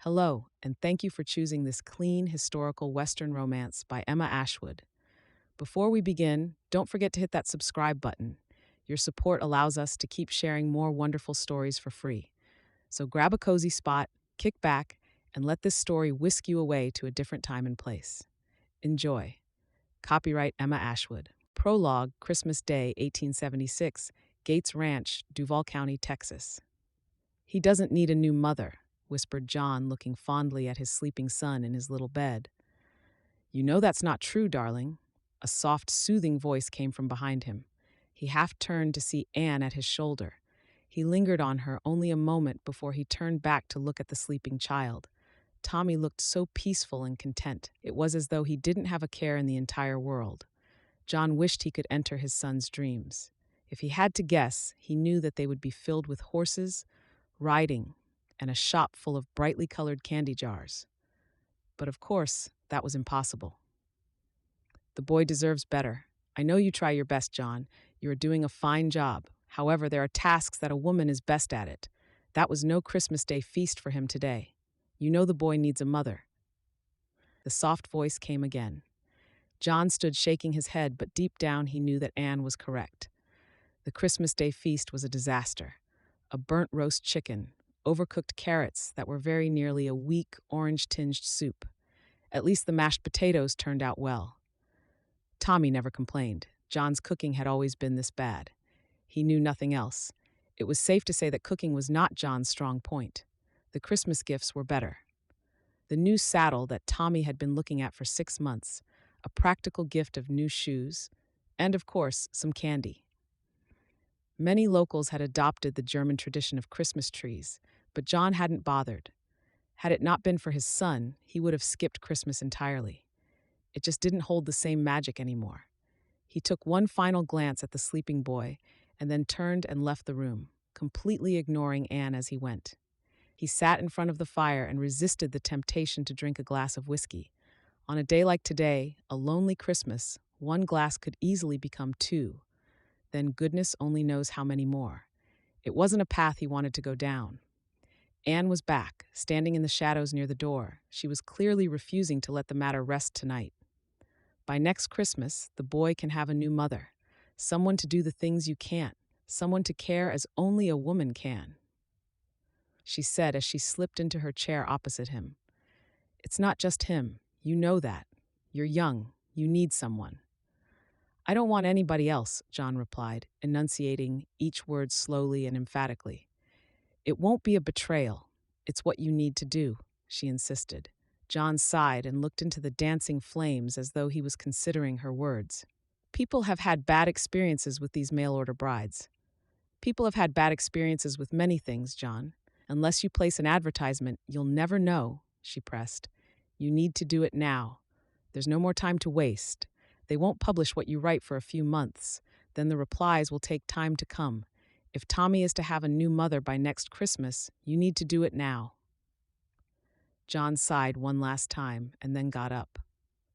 Hello, and thank you for choosing this clean, historical Western romance by Emma Ashwood. Before we begin, don't forget to hit that subscribe button. Your support allows us to keep sharing more wonderful stories for free. So grab a cozy spot, kick back, and let this story whisk you away to a different time and place. Enjoy. Copyright Emma Ashwood. Prologue, Christmas Day, 1876, Gates Ranch, Duval County, Texas. He doesn't need a new mother, whispered John, looking fondly at his sleeping son in his little bed. You know that's not true, darling. A soft, soothing voice came from behind him. He half turned to see Anne at his shoulder. He lingered on her only a moment before he turned back to look at the sleeping child. Tommy looked so peaceful and content. It was as though he didn't have a care in the entire world. John wished he could enter his son's dreams. If he had to guess, he knew that they would be filled with horses, riding, and a shop full of brightly colored candy jars. But of course, that was impossible. The boy deserves better. I know you try your best, John. You are doing a fine job. However, there are tasks that a woman is best at it. That was no Christmas Day feast for him today. You know the boy needs a mother. The soft voice came again. John stood shaking his head, but deep down he knew that Anne was correct. The Christmas Day feast was a disaster. A burnt roast chicken, overcooked carrots that were very nearly a weak, orange-tinged soup. At least the mashed potatoes turned out well. Tommy never complained. John's cooking had always been this bad. He knew nothing else. It was safe to say that cooking was not John's strong point. The Christmas gifts were better. The new saddle that Tommy had been looking at for 6 months, a practical gift of new shoes, and, of course, some candy. Many locals had adopted the German tradition of Christmas trees, but John hadn't bothered. Had it not been for his son, he would have skipped Christmas entirely. It just didn't hold the same magic anymore. He took one final glance at the sleeping boy and then turned and left the room, completely ignoring Anne as he went. He sat in front of the fire and resisted the temptation to drink a glass of whiskey. On a day like today, a lonely Christmas, one glass could easily become 2. Then goodness only knows how many more. It wasn't a path he wanted to go down. Anne was back, standing in the shadows near the door. She was clearly refusing to let the matter rest tonight. By next Christmas, the boy can have a new mother, someone to do the things you can't, someone to care as only a woman can, she said as she slipped into her chair opposite him. It's not just him. You know that. You're young. You need someone. I don't want anybody else, John replied, enunciating each word slowly and emphatically. It won't be a betrayal. It's what you need to do, she insisted. John sighed and looked into the dancing flames as though he was considering her words. People have had bad experiences with these mail-order brides. People have had bad experiences with many things, John. Unless you place an advertisement, you'll never know, she pressed. You need to do it now. There's no more time to waste. They won't publish what you write for a few months. Then the replies will take time to come. If Tommy is to have a new mother by next Christmas, you need to do it now. John sighed one last time and then got up.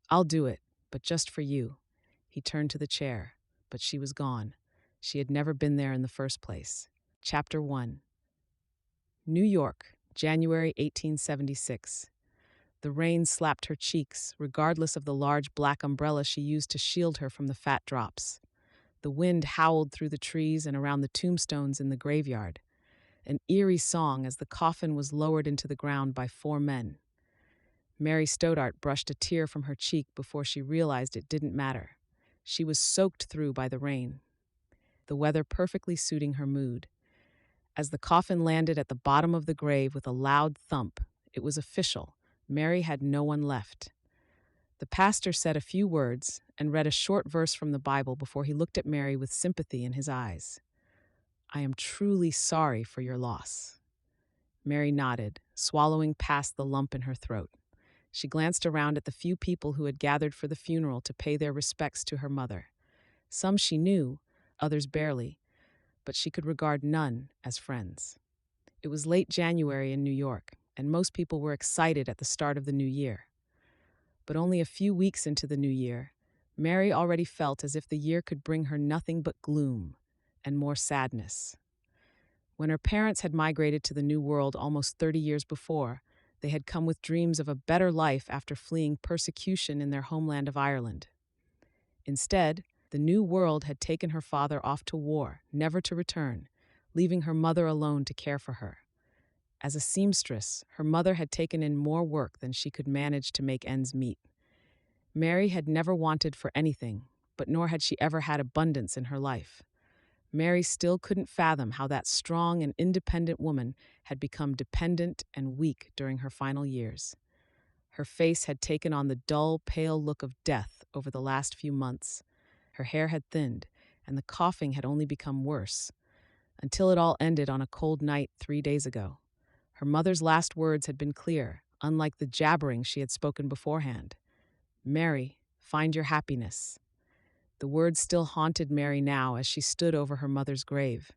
I'll do it, but just for you. He turned to the chair, but she was gone. She had never been there in the first place. Chapter 1. New York, January 1876. The rain slapped her cheeks, regardless of the large black umbrella she used to shield her from the fat drops. The wind howled through the trees and around the tombstones in the graveyard. An eerie song as the coffin was lowered into the ground by 4 men. Mary Stoddart brushed a tear from her cheek before she realized it didn't matter. She was soaked through by the rain, the weather perfectly suiting her mood. As the coffin landed at the bottom of the grave with a loud thump, it was official. Mary had no one left. The pastor said a few words and read a short verse from the Bible before he looked at Mary with sympathy in his eyes. I am truly sorry for your loss. Mary nodded, swallowing past the lump in her throat. She glanced around at the few people who had gathered for the funeral to pay their respects to her mother. Some she knew, others barely, but she could regard none as friends. It was late January in New York, and most people were excited at the start of the new year. But only a few weeks into the new year, Mary already felt as if the year could bring her nothing but gloom and more sadness. When her parents had migrated to the New World almost 30 years before, They had come with dreams of a better life after fleeing persecution in their homeland of Ireland. Instead, the new world had taken her father off to war, never to return, leaving her mother alone to care for her. As a seamstress, her mother had taken in more work than she could manage to make ends meet. Mary had never wanted for anything, but nor had she ever had abundance in her life. Mary still couldn't fathom how that strong and independent woman had become dependent and weak during her final years. Her face had taken on the dull, pale look of death over the last few months. Her hair had thinned, and the coughing had only become worse, until it all ended on a cold night 3 days ago. Her mother's last words had been clear, unlike the jabbering she had spoken beforehand. "Mary, find your happiness." The words still haunted Mary now as she stood over her mother's grave.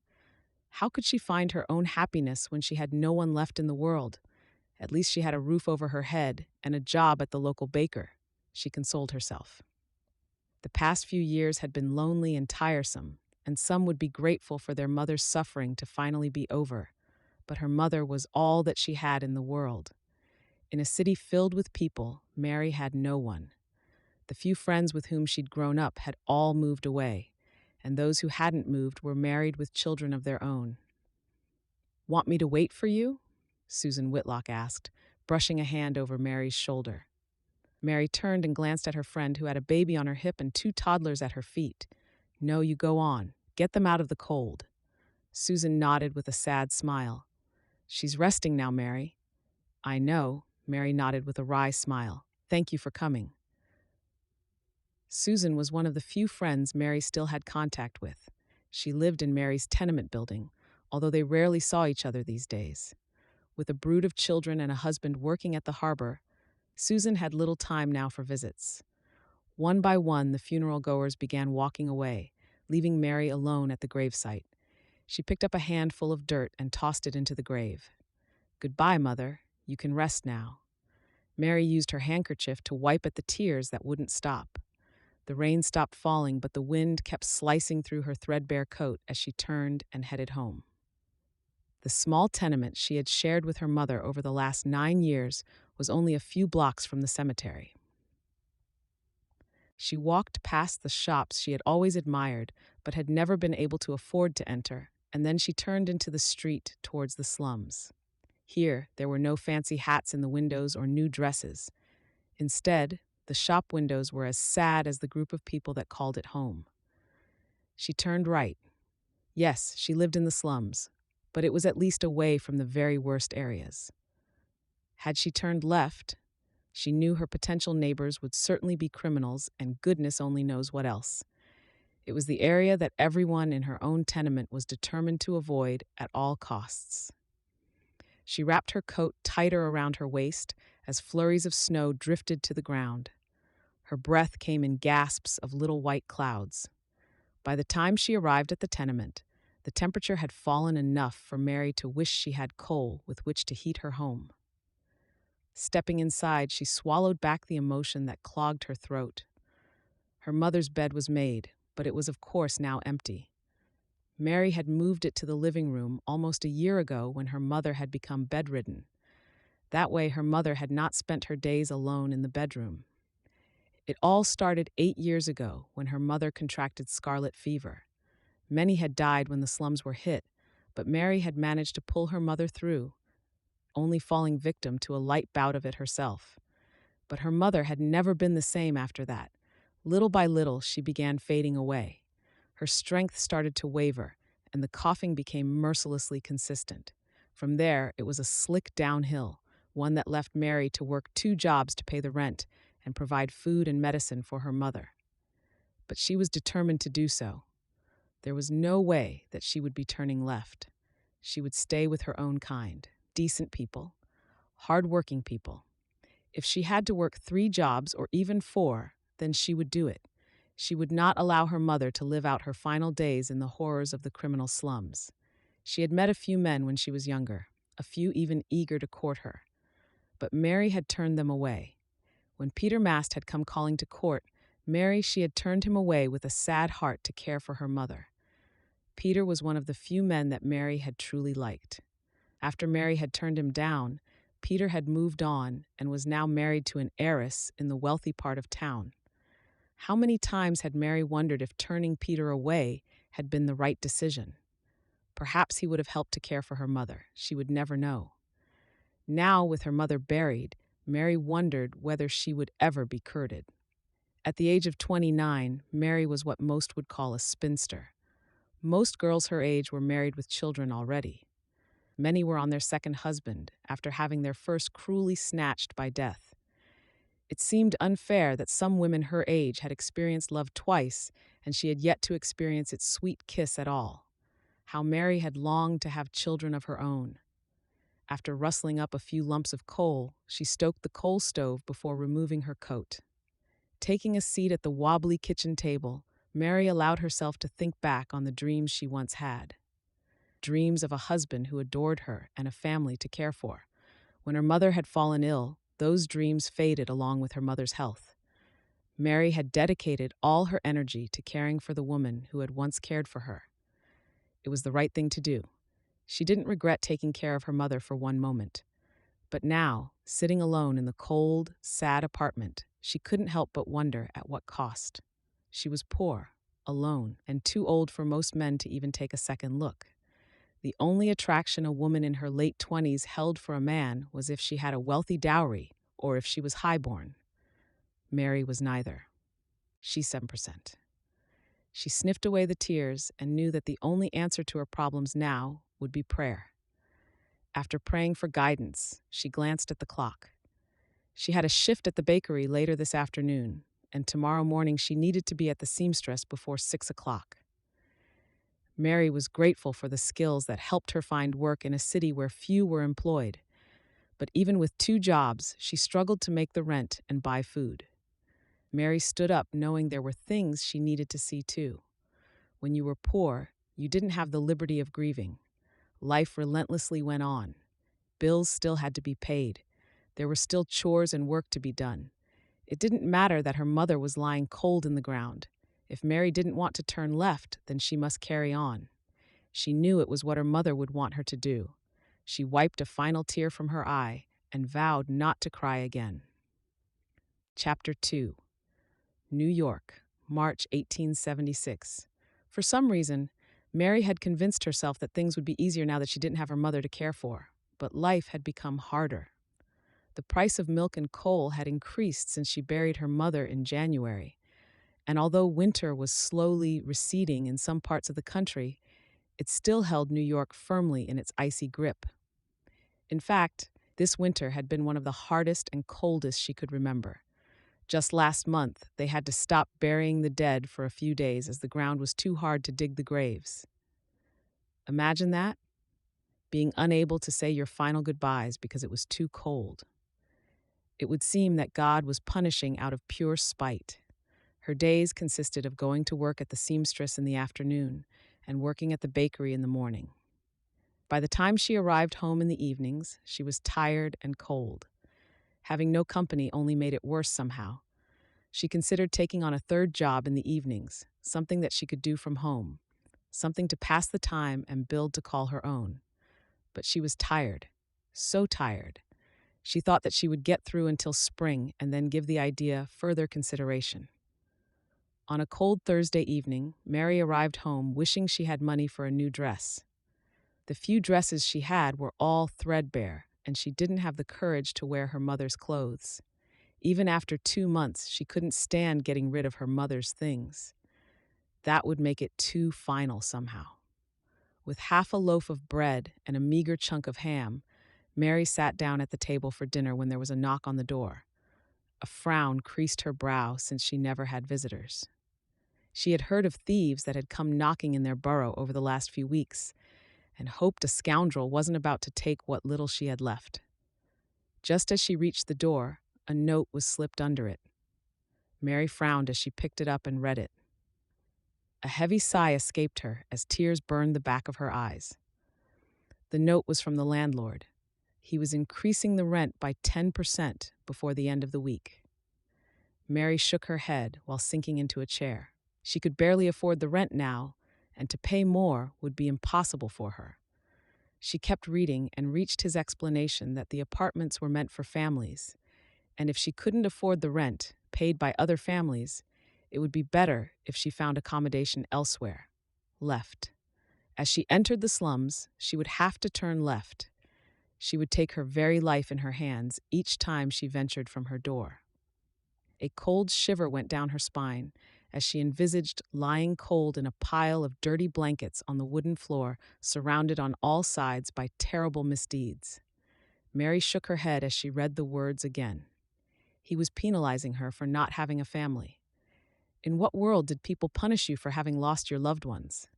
How could she find her own happiness when she had no one left in the world? At least she had a roof over her head and a job at the local baker, she consoled herself. The past few years had been lonely and tiresome, and some would be grateful for their mother's suffering to finally be over. But her mother was all that she had in the world. In a city filled with people, Mary had no one. The few friends with whom she'd grown up had all moved away, and those who hadn't moved were married with children of their own. "Want me to wait for you?" Susan Whitlock asked, brushing a hand over Mary's shoulder. Mary turned and glanced at her friend, who had a baby on her hip and 2 toddlers at her feet. "No, you go on. Get them out of the cold." Susan nodded with a sad smile. "She's resting now, Mary." "I know," Mary nodded with a wry smile. "Thank you for coming." Susan was one of the few friends Mary still had contact with. She lived in Mary's tenement building, although they rarely saw each other these days. With a brood of children and a husband working at the harbor, Susan had little time now for visits. One by one, the funeral goers began walking away, leaving Mary alone at the gravesite. She picked up a handful of dirt and tossed it into the grave. "Goodbye, Mother. You can rest now." Mary used her handkerchief to wipe at the tears that wouldn't stop. The rain stopped falling, but the wind kept slicing through her threadbare coat as she turned and headed home. The small tenement she had shared with her mother over the last 9 years was only a few blocks from the cemetery. She walked past the shops she had always admired but had never been able to afford to enter, and then she turned into the street towards the slums. Here, there were no fancy hats in the windows or new dresses. Instead, the shop windows were as sad as the group of people that called it home. She turned right. Yes, she lived in the slums, but it was at least away from the very worst areas. Had she turned left, she knew her potential neighbors would certainly be criminals, and goodness only knows what else. It was the area that everyone in her own tenement was determined to avoid at all costs. She wrapped her coat tighter around her waist as flurries of snow drifted to the ground. Her breath came in gasps of little white clouds. By the time she arrived at the tenement, the temperature had fallen enough for Mary to wish she had coal with which to heat her home. Stepping inside, she swallowed back the emotion that clogged her throat. Her mother's bed was made, but it was of course now empty. Mary had moved it to the living room almost a year ago when her mother had become bedridden. That way, her mother had not spent her days alone in the bedroom. It all started 8 years ago when her mother contracted scarlet fever. Many had died when the slums were hit, but Mary had managed to pull her mother through, only falling victim to a light bout of it herself. But her mother had never been the same after that. Little by little, she began fading away. Her strength started to waver, and the coughing became mercilessly consistent. From there, it was a slick downhill, one that left Mary to work 2 jobs to pay the rent and provide food and medicine for her mother. But she was determined to do so. There was no way that she would be turning left. She would stay with her own kind, decent people, hard-working people. If she had to work 3 jobs or even 4, then she would do it. She would not allow her mother to live out her final days in the horrors of the criminal slums. She had met a few men when she was younger, a few even eager to court her. But Mary had turned them away. When Peter Mast had come calling to court, she had turned him away with a sad heart to care for her mother. Peter was one of the few men that Mary had truly liked. After Mary had turned him down, Peter had moved on and was now married to an heiress in the wealthy part of town. How many times had Mary wondered if turning Peter away had been the right decision? Perhaps he would have helped to care for her mother. She would never know. Now, with her mother buried, Mary wondered whether she would ever be courted. At the age of 29, Mary was what most would call a spinster. Most girls her age were married with children already. Many were on their second husband after having their first cruelly snatched by death. It seemed unfair that some women her age had experienced love twice and she had yet to experience its sweet kiss at all. How Mary had longed to have children of her own. After rustling up a few lumps of coal, she stoked the coal stove before removing her coat. Taking a seat at the wobbly kitchen table, Mary allowed herself to think back on the dreams she once had. Dreams of a husband who adored her and a family to care for. When her mother had fallen ill, those dreams faded along with her mother's health. Mary had dedicated all her energy to caring for the woman who had once cared for her. It was the right thing to do. She didn't regret taking care of her mother for one moment. But now, sitting alone in the cold, sad apartment, she couldn't help but wonder at what cost. She was poor, alone, and too old for most men to even take a second look. The only attraction a woman in her late 20s held for a man was if she had a wealthy dowry or if she was highborn. Mary was neither. She's 7%. She sniffed away the tears and knew that the only answer to her problems now would be prayer. After praying for guidance, she glanced at the clock. She had a shift at the bakery later this afternoon, and tomorrow morning she needed to be at the seamstress before 6 o'clock. Mary was grateful for the skills that helped her find work in a city where few were employed. But even with 2 jobs, she struggled to make the rent and buy food. Mary stood up knowing there were things she needed to see too. When you were poor, you didn't have the liberty of grieving. Life relentlessly went on. Bills still had to be paid. There were still chores and work to be done. It didn't matter that her mother was lying cold in the ground. If Mary didn't want to turn left, then she must carry on. She knew it was what her mother would want her to do. She wiped a final tear from her eye and vowed not to cry again. Chapter 2. New York, March 1876. For some reason, Mary had convinced herself that things would be easier now that she didn't have her mother to care for, but life had become harder. The price of milk and coal had increased since she buried her mother in January, and although winter was slowly receding in some parts of the country, it still held New York firmly in its icy grip. In fact, this winter had been one of the hardest and coldest she could remember. Just last month, they had to stop burying the dead for a few days as the ground was too hard to dig the graves. Imagine that? Being unable to say your final goodbyes because it was too cold. It would seem that God was punishing out of pure spite. Her days consisted of going to work at the seamstress in the afternoon and working at the bakery in the morning. By the time she arrived home in the evenings, she was tired and cold. Having no company only made it worse somehow. She considered taking on a 3rd job in the evenings, something that she could do from home, something to pass the time and build to call her own. But she was tired, so tired. She thought that she would get through until spring and then give the idea further consideration. On a cold Thursday evening, Mary arrived home wishing she had money for a new dress. The few dresses she had were all threadbare, and she didn't have the courage to wear her mother's clothes. Even after 2 months, she couldn't stand getting rid of her mother's things. That would make it too final somehow. With half a loaf of bread and a meager chunk of ham, Mary sat down at the table for dinner when there was a knock on the door. A frown creased her brow since she never had visitors. She had heard of thieves that had come knocking in their burrow over the last few weeks, and hoped a scoundrel wasn't about to take what little she had left. Just as she reached the door, a note was slipped under it. Mary frowned as she picked it up and read it. A heavy sigh escaped her as tears burned the back of her eyes. The note was from the landlord. He was increasing the rent by 10% before the end of the week. Mary shook her head while sinking into a chair. She could barely afford the rent now, and to pay more would be impossible for her. She kept reading and reached his explanation that the apartments were meant for families, and if she couldn't afford the rent, paid by other families, it would be better if she found accommodation elsewhere. Left. As she entered the slums, she would have to turn left. She would take her very life in her hands each time she ventured from her door. A cold shiver went down her spine as she envisaged lying cold in a pile of dirty blankets on the wooden floor, surrounded on all sides by terrible misdeeds. Mary shook her head as she read the words again. He was penalizing her for not having a family. In what world did people punish you for having lost your loved ones?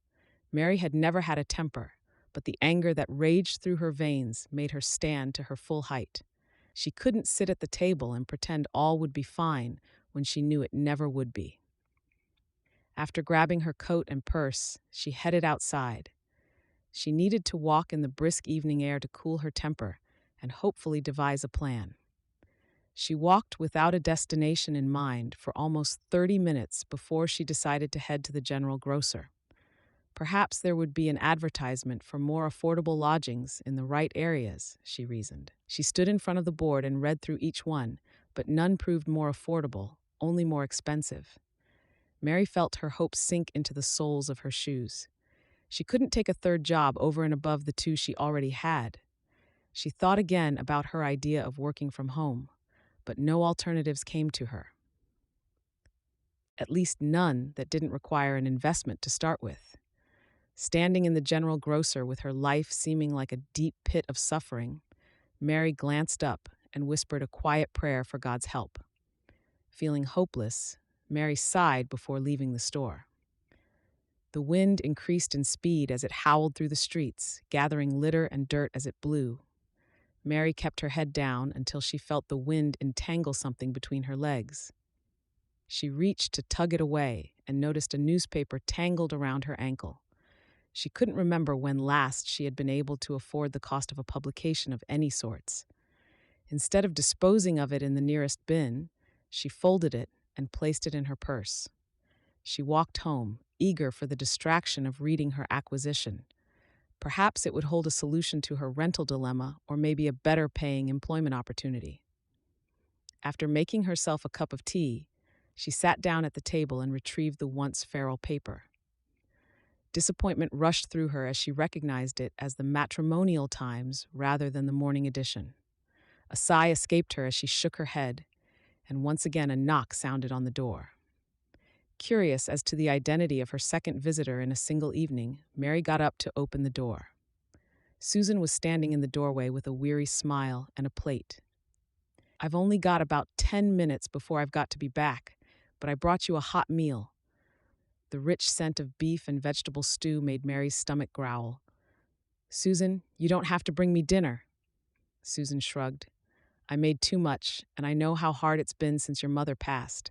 Mary had never had a temper, but the anger that raged through her veins made her stand to her full height. She couldn't sit at the table and pretend all would be fine when she knew it never would be. After grabbing her coat and purse, she headed outside. She needed to walk in the brisk evening air to cool her temper and hopefully devise a plan. She walked without a destination in mind for almost 30 minutes before she decided to head to the general grocer. Perhaps there would be an advertisement for more affordable lodgings in the right areas, she reasoned. She stood in front of the board and read through each one, but none proved more affordable, only more expensive. Mary felt her hopes sink into the soles of her shoes. She couldn't take a third job over and above the two she already had. She thought again about her idea of working from home, but no alternatives came to her. At least none that didn't require an investment to start with. Standing in the general grocer with her life seeming like a deep pit of suffering, Mary glanced up and whispered a quiet prayer for God's help. Feeling hopeless, Mary sighed before leaving the store. The wind increased in speed as it howled through the streets, gathering litter and dirt as it blew. Mary kept her head down until she felt the wind entangle something between her legs. She reached to tug it away and noticed a newspaper tangled around her ankle. She couldn't remember when last she had been able to afford the cost of a publication of any sorts. Instead of disposing of it in the nearest bin, she folded it and placed it in her purse. She walked home, eager for the distraction of reading her acquisition. Perhaps it would hold a solution to her rental dilemma or maybe a better-paying employment opportunity. After making herself a cup of tea, she sat down at the table and retrieved the once feral paper. Disappointment rushed through her as she recognized it as the Matrimonial Times rather than the morning edition. A sigh escaped her as she shook her head, and once again a knock sounded on the door. Curious as to the identity of her second visitor in a single evening, Mary got up to open the door. Susan was standing in the doorway with a weary smile and a plate. "I've only got about 10 minutes before I've got to be back, but I brought you a hot meal." The rich scent of beef and vegetable stew made Mary's stomach growl. "Susan, you don't have to bring me dinner." Susan shrugged. "I made too much, and I know how hard it's been since your mother passed.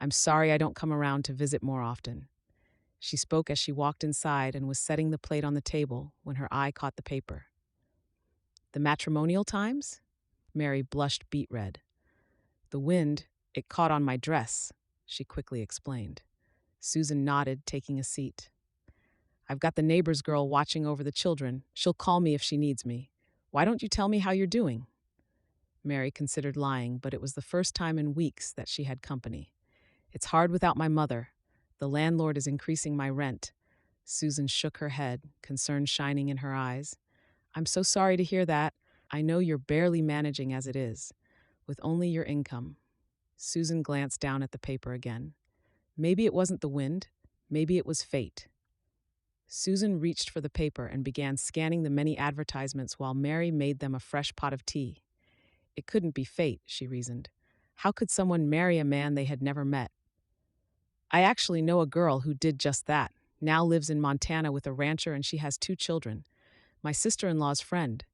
I'm sorry I don't come around to visit more often." She spoke as she walked inside and was setting the plate on the table when her eye caught the paper. "The Matrimonial Times?" Mary blushed beet red. "The wind, it caught on my dress," she quickly explained. Susan nodded, taking a seat. "I've got the neighbor's girl watching over the children. She'll call me if she needs me. Why don't you tell me how you're doing?" Mary considered lying, but it was the first time in weeks that she had company. "It's hard without my mother. The landlord is increasing my rent." Susan shook her head, concern shining in her eyes. "I'm so sorry to hear that. I know you're barely managing as it is, with only your income." Susan glanced down at the paper again. Maybe it wasn't the wind. Maybe it was fate. Susan reached for the paper and began scanning the many advertisements while Mary made them a fresh pot of tea. It couldn't be fate, she reasoned. How could someone marry a man they had never met? "I actually know a girl who did just that. Now lives in Montana with a rancher and she has 2 children. My sister-in-law's friend.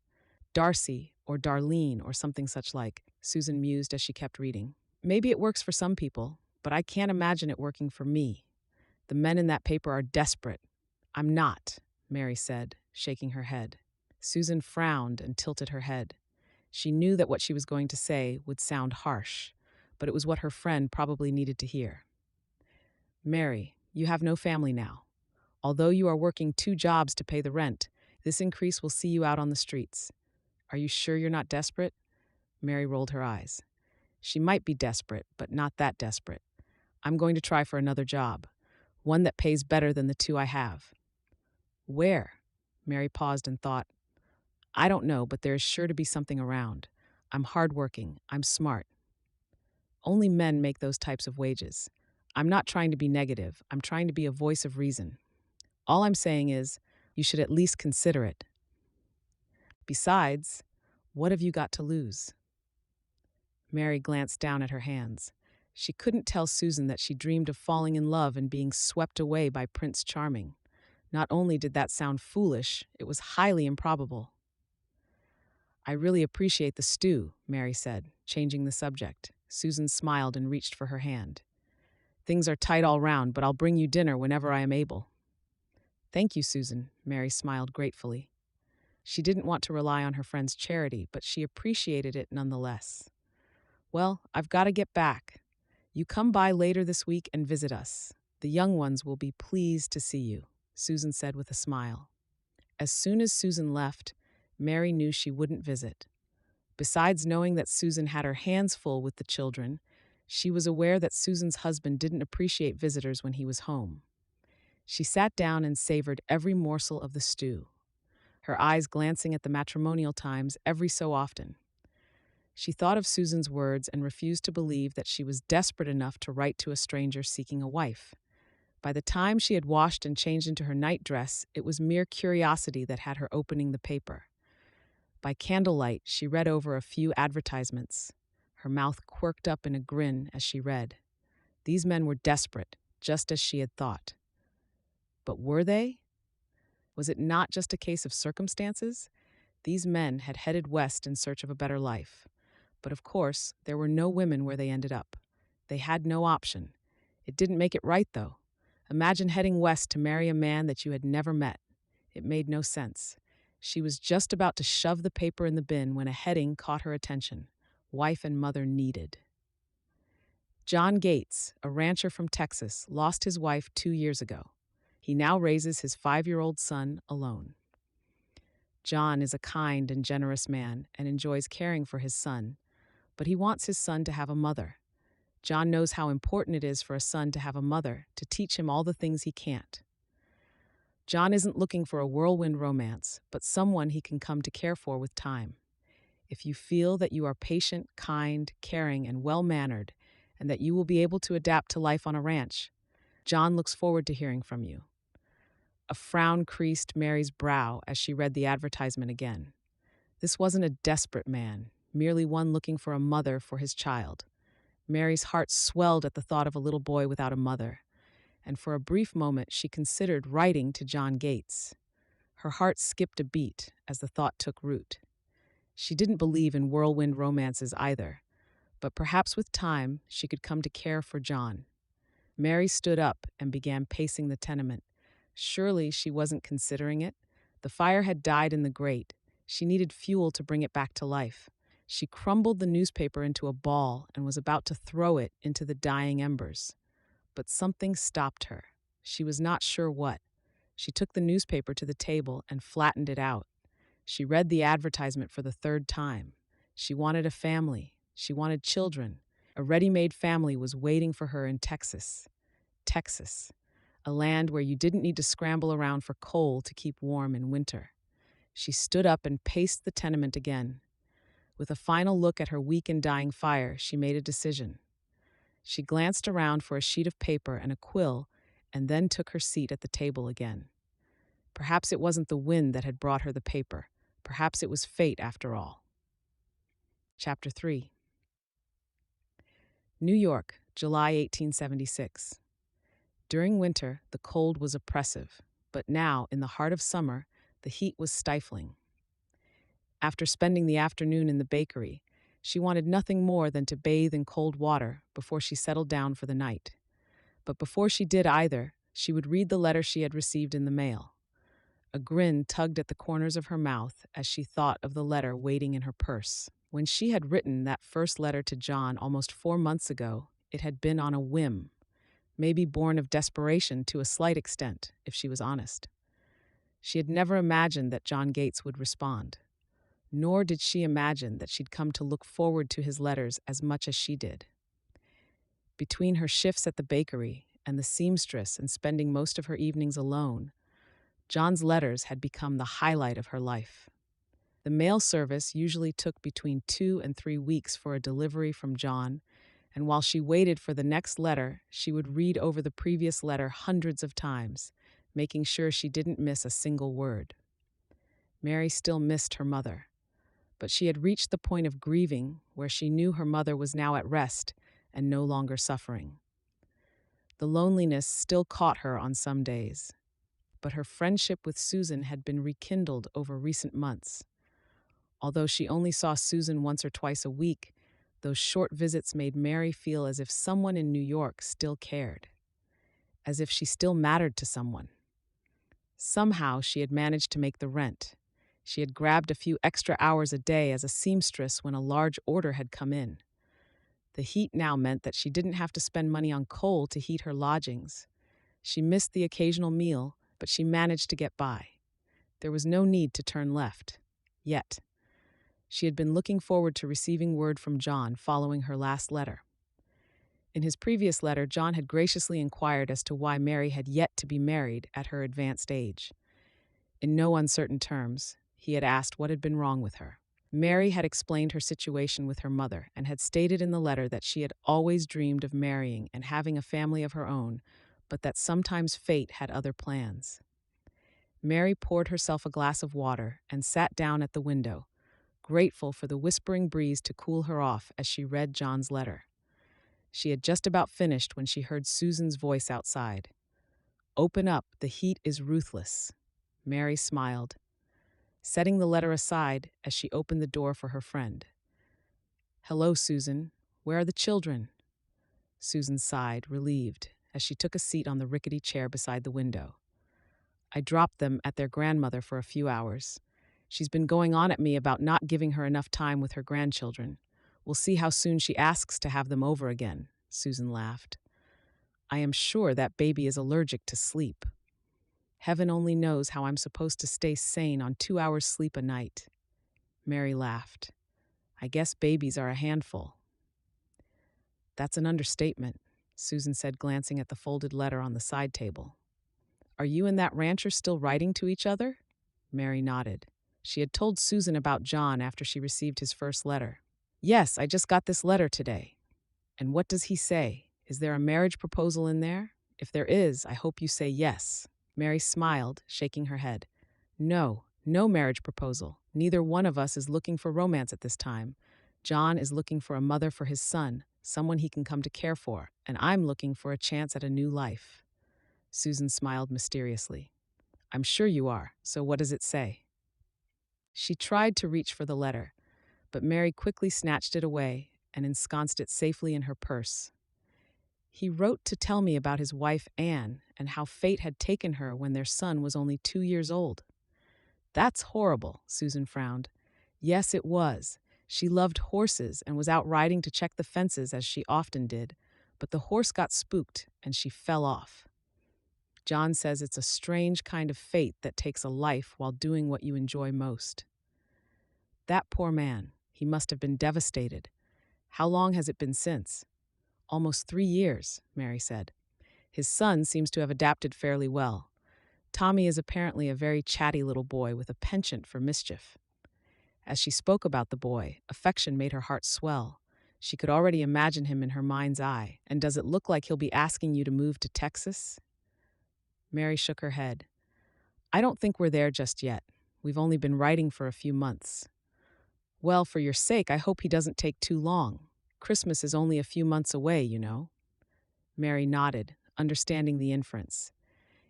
Darcy or Darlene or something such like," Susan mused as she kept reading. "Maybe it works for some people, but I can't imagine it working for me. The men in that paper are desperate." "I'm not," Mary said, shaking her head. Susan frowned and tilted her head. She knew that what she was going to say would sound harsh, but it was what her friend probably needed to hear. "Mary, you have no family now. Although you are working 2 jobs to pay the rent, This increase will see you out on the streets. Are you sure you're not desperate? Mary rolled her eyes. She might be desperate, but not that desperate. I'm going to try for another job, one that pays better than the two I have. Where? Mary paused and thought. I don't know, but there is sure to be something around. I'm hardworking. I'm smart. Only men make those types of wages. I'm not trying to be negative. I'm trying to be a voice of reason. All I'm saying is, you should at least consider it. Besides, what have you got to lose? Mary glanced down at her hands. She couldn't tell Susan that she dreamed of falling in love and being swept away by Prince Charming. Not only did that sound foolish, it was highly improbable. I really appreciate the stew, Mary said, changing the subject. Susan smiled and reached for her hand. Things are tight all round, but I'll bring you dinner whenever I am able. Thank you, Susan, Mary smiled gratefully. She didn't want to rely on her friend's charity, but she appreciated it nonetheless. Well, I've got to get back. You come by later this week and visit us. The young ones will be pleased to see you, Susan said with a smile. As soon as Susan left, Mary knew she wouldn't visit. Besides knowing that Susan had her hands full with the children, she was aware that Susan's husband didn't appreciate visitors when he was home. She sat down and savored every morsel of the stew, her eyes glancing at the Matrimonial Times every so often. She thought of Susan's words and refused to believe that she was desperate enough to write to a stranger seeking a wife. By the time she had washed and changed into her nightdress, it was mere curiosity that had her opening the paper. By candlelight, she read over a few advertisements. Her mouth quirked up in a grin as she read. These men were desperate, just as she had thought. But were they? Was it not just a case of circumstances? These men had headed west in search of a better life. But of course, there were no women where they ended up. They had no option. It didn't make it right, though. Imagine heading west to marry a man that you had never met. It made no sense. She was just about to shove the paper in the bin when a heading caught her attention. Wife and mother needed. John Gates, a rancher from Texas, lost his wife 2 years ago. He now raises his 5-year-old son alone. John is a kind and generous man and enjoys caring for his son, but he wants his son to have a mother. John knows how important it is for a son to have a mother to teach him all the things he can't. John isn't looking for a whirlwind romance, but someone he can come to care for with time. If you feel that you are patient, kind, caring, and well-mannered, and that you will be able to adapt to life on a ranch, John looks forward to hearing from you. A frown creased Mary's brow as she read the advertisement again. This wasn't a desperate man, merely one looking for a mother for his child. Mary's heart swelled at the thought of a little boy without a mother, and for a brief moment she considered writing to John Gates. Her heart skipped a beat as the thought took root. She didn't believe in whirlwind romances either, but perhaps with time she could come to care for John. Mary stood up and began pacing the tenement. Surely she wasn't considering it. The fire had died in the grate. She needed fuel to bring it back to life. She crumbled the newspaper into a ball and was about to throw it into the dying embers. But something stopped her. She was not sure what. She took the newspaper to the table and flattened it out. She read the advertisement for the 3rd time. She wanted a family. She wanted children. A ready-made family was waiting for her in Texas. Texas, a land where you didn't need to scramble around for coal to keep warm in winter. She stood up and paced the tenement again. With a final look at her weak and dying fire, she made a decision. She glanced around for a sheet of paper and a quill, and then took her seat at the table again. Perhaps it wasn't the wind that had brought her the paper. Perhaps it was fate after all. Chapter 3. New York, July 1876. During winter, the cold was oppressive, but now, in the heart of summer, the heat was stifling. After spending the afternoon in the bakery, she wanted nothing more than to bathe in cold water before she settled down for the night. But before she did either, she would read the letter she had received in the mail. A grin tugged at the corners of her mouth as she thought of the letter waiting in her purse. When she had written that first letter to John almost 4 months ago, it had been on a whim, maybe born of desperation to a slight extent, if she was honest. She had never imagined that John Gates would respond, nor did she imagine that she'd come to look forward to his letters as much as she did. Between her shifts at the bakery and the seamstress and spending most of her evenings alone, John's letters had become the highlight of her life. The mail service usually took between 2 and 3 weeks for a delivery from John, and while she waited for the next letter, she would read over the previous letter hundreds of times, making sure she didn't miss a single word. Mary still missed her mother, but she had reached the point of grieving where she knew her mother was now at rest and no longer suffering. The loneliness still caught her on some days, but her friendship with Susan had been rekindled over recent months. Although she only saw Susan once or twice a week, those short visits made Mary feel as if someone in New York still cared, as if she still mattered to someone. Somehow she had managed to make the rent. She had grabbed a few extra hours a day as a seamstress when a large order had come in. The heat now meant that she didn't have to spend money on coal to heat her lodgings. She missed the occasional meal, but she managed to get by. There was no need to turn left. Yet. She had been looking forward to receiving word from John following her last letter. In his previous letter, John had graciously inquired as to why Mary had yet to be married at her advanced age. In no uncertain terms, he had asked what had been wrong with her. Mary had explained her situation with her mother and had stated in the letter that she had always dreamed of marrying and having a family of her own, but that sometimes fate had other plans. Mary poured herself a glass of water and sat down at the window, grateful for the whispering breeze to cool her off as she read John's letter. She had just about finished when she heard Susan's voice outside. "Open up, the heat is ruthless." Mary smiled, setting the letter aside as she opened the door for her friend. "Hello, Susan. Where are the children?" Susan sighed, relieved, as she took a seat on the rickety chair beside the window. "I dropped them at their grandmother for a few hours. She's been going on at me about not giving her enough time with her grandchildren. We'll see how soon she asks to have them over again," Susan laughed. "I am sure that baby is allergic to sleep. Heaven only knows how I'm supposed to stay sane on 2 hours sleep a night." Mary laughed. "I guess babies are a handful." "That's an understatement," Susan said, glancing at the folded letter on the side table. "Are you and that rancher still writing to each other?" Mary nodded. She had told Susan about John after she received his first letter. "Yes, I just got this letter today." "And what does he say? Is there a marriage proposal in there? If there is, I hope you say yes." Mary smiled, shaking her head. "No, no marriage proposal. Neither one of us is looking for romance at this time. John is looking for a mother for his son, someone he can come to care for, and I'm looking for a chance at a new life." Susan smiled mysteriously. "I'm sure you are, so what does it say?" She tried to reach for the letter, but Mary quickly snatched it away and ensconced it safely in her purse. "He wrote to tell me about his wife Anne and how fate had taken her when their son was only 2 years old." "That's horrible," Susan frowned. "Yes, it was. She loved horses and was out riding to check the fences as she often did, but the horse got spooked and she fell off. John says it's a strange kind of fate that takes a life while doing what you enjoy most." "That poor man. He must have been devastated. How long has it been since?" "Almost 3 years," Mary said. "His son seems to have adapted fairly well. Tommy is apparently a very chatty little boy with a penchant for mischief." As she spoke about the boy, affection made her heart swell. She could already imagine him in her mind's eye. "And does it look like he'll be asking you to move to Texas?" Mary shook her head. "I don't think we're there just yet. We've only been writing for a few months." "Well, for your sake, I hope he doesn't take too long. Christmas is only a few months away, you know." Mary nodded, understanding the inference.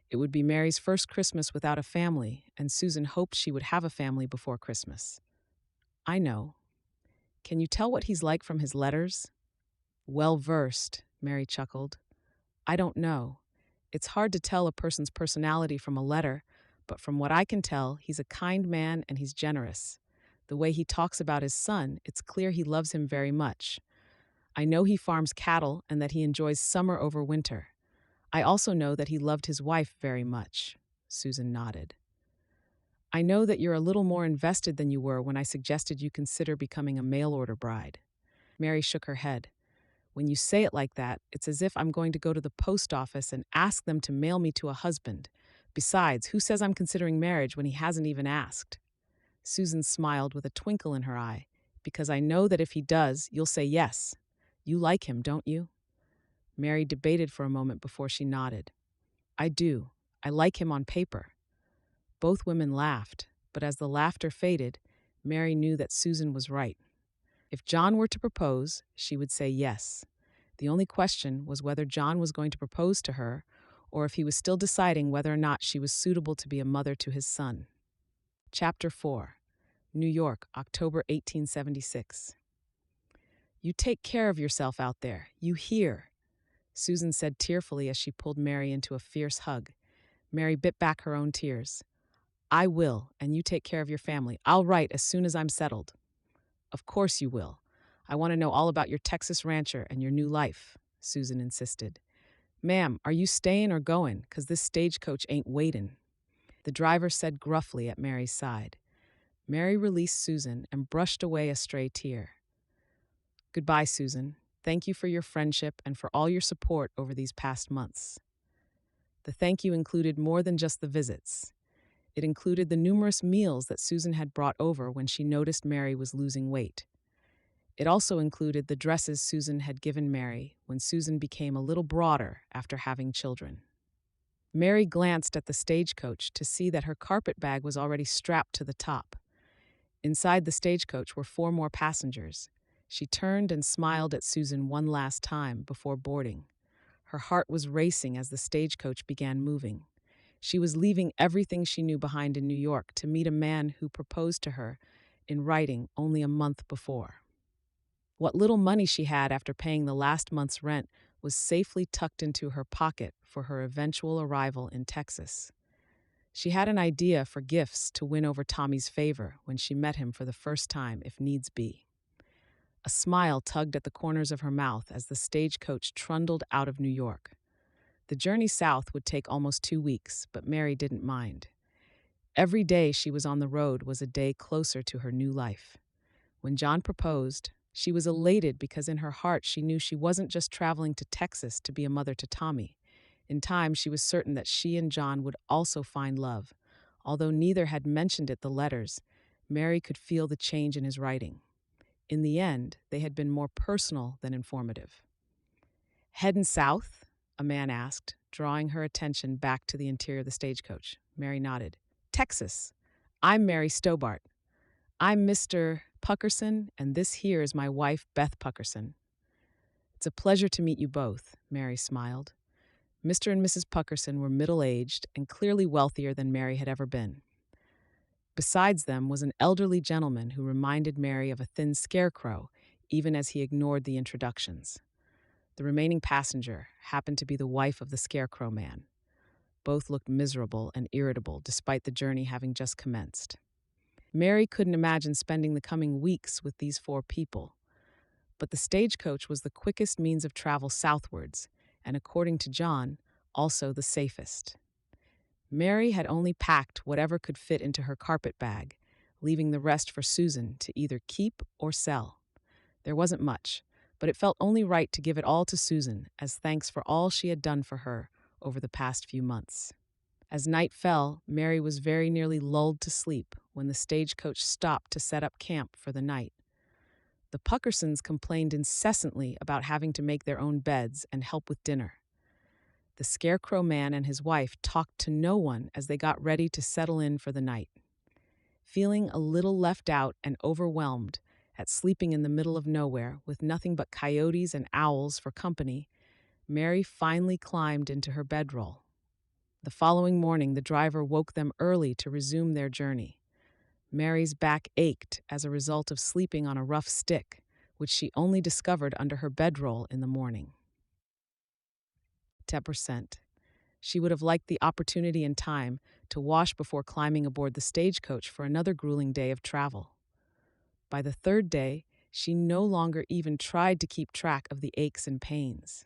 It would be Mary's first Christmas without a family, and Susan hoped she would have a family before Christmas. "I know. Can you tell what he's like from his letters?" "Well-versed," Mary chuckled. "I don't know. It's hard to tell a person's personality from a letter, but from what I can tell, he's a kind man and he's generous. The way he talks about his son, it's clear he loves him very much. I know he farms cattle and that he enjoys summer over winter. I also know that he loved his wife very much." Susan nodded. I know that you're a little more invested than you were when I suggested you consider becoming a mail order bride. Mary shook her head. When you say it like that, it's as if I'm going to go to the post office and ask them to mail me to a husband. Besides, who says I'm considering marriage when he hasn't even asked? Susan smiled with a twinkle in her eye. Because I know that if he does, you'll say yes. You like him, don't you? Mary debated for a moment before she nodded. I do. I like him on paper. Both women laughed, but as the laughter faded, Mary knew that Susan was right. If John were to propose, she would say yes. The only question was whether John was going to propose to her, or if he was still deciding whether or not she was suitable to be a mother to his son. Chapter 4. New York, October 1876. You take care of yourself out there, you hear, Susan said tearfully as she pulled Mary into a fierce hug. Mary bit back her own tears. I will, and you take care of your family. I'll write as soon as I'm settled. Of course you will. I want to know all about your Texas rancher and your new life, Susan insisted. Ma'am, are you staying or going? 'Cause this stagecoach ain't waitin'. The driver said gruffly at Mary's side. Mary released Susan and brushed away a stray tear. Goodbye, Susan. Thank you for your friendship and for all your support over these past months. The thank you included more than just the visits. It included the numerous meals that Susan had brought over when she noticed Mary was losing weight. It also included the dresses Susan had given Mary when Susan became a little broader after having children. Mary glanced at the stagecoach to see that her carpet bag was already strapped to the top. Inside the stagecoach were 4 more passengers. She turned and smiled at Susan one last time before boarding. Her heart was racing as the stagecoach began moving. She was leaving everything she knew behind in New York to meet a man who proposed to her in writing only a month before. What little money she had after paying the last month's rent was safely tucked into her pocket for her eventual arrival in Texas. She had an idea for gifts to win over Tommy's favor when she met him for the first time, if needs be. A smile tugged at the corners of her mouth as the stagecoach trundled out of New York. The journey south would take almost 2 weeks, but Mary didn't mind. Every day she was on the road was a day closer to her new life. When John proposed, she was elated because in her heart she knew she wasn't just traveling to Texas to be a mother to Tommy. In time, she was certain that she and John would also find love. Although neither had mentioned it in the letters, Mary could feel the change in his writing. In the end, they had been more personal than informative. Heading south? A man asked, drawing her attention back to the interior of the stagecoach. Mary nodded. Texas. I'm Mary Stobart. I'm Mr. Puckerson, and this here is my wife, Beth Puckerson. It's a pleasure to meet you both, Mary smiled. Mr. and Mrs. Puckerson were middle-aged and clearly wealthier than Mary had ever been. Besides them was an elderly gentleman who reminded Mary of a thin scarecrow, even as he ignored the introductions. The remaining passenger happened to be the wife of the scarecrow man. Both looked miserable and irritable despite the journey having just commenced. Mary couldn't imagine spending the coming weeks with these 4 people. But the stagecoach was the quickest means of travel southwards, and according to John, also the safest. Mary had only packed whatever could fit into her carpet bag, leaving the rest for Susan to either keep or sell. There wasn't much, but it felt only right to give it all to Susan as thanks for all she had done for her over the past few months. As night fell, Mary was very nearly lulled to sleep when the stagecoach stopped to set up camp for the night. The Puckersons complained incessantly about having to make their own beds and help with dinner. The scarecrow man and his wife talked to no one as they got ready to settle in for the night. Feeling a little left out and overwhelmed at sleeping in the middle of nowhere with nothing but coyotes and owls for company, Mary finally climbed into her bedroll. The following morning, the driver woke them early to resume their journey. Mary's back ached as a result of sleeping on a rough stick, which she only discovered under her bedroll in the morning. 10%. She would have liked the opportunity and time to wash before climbing aboard the stagecoach for another grueling day of travel. By the 3rd day, she no longer even tried to keep track of the aches and pains.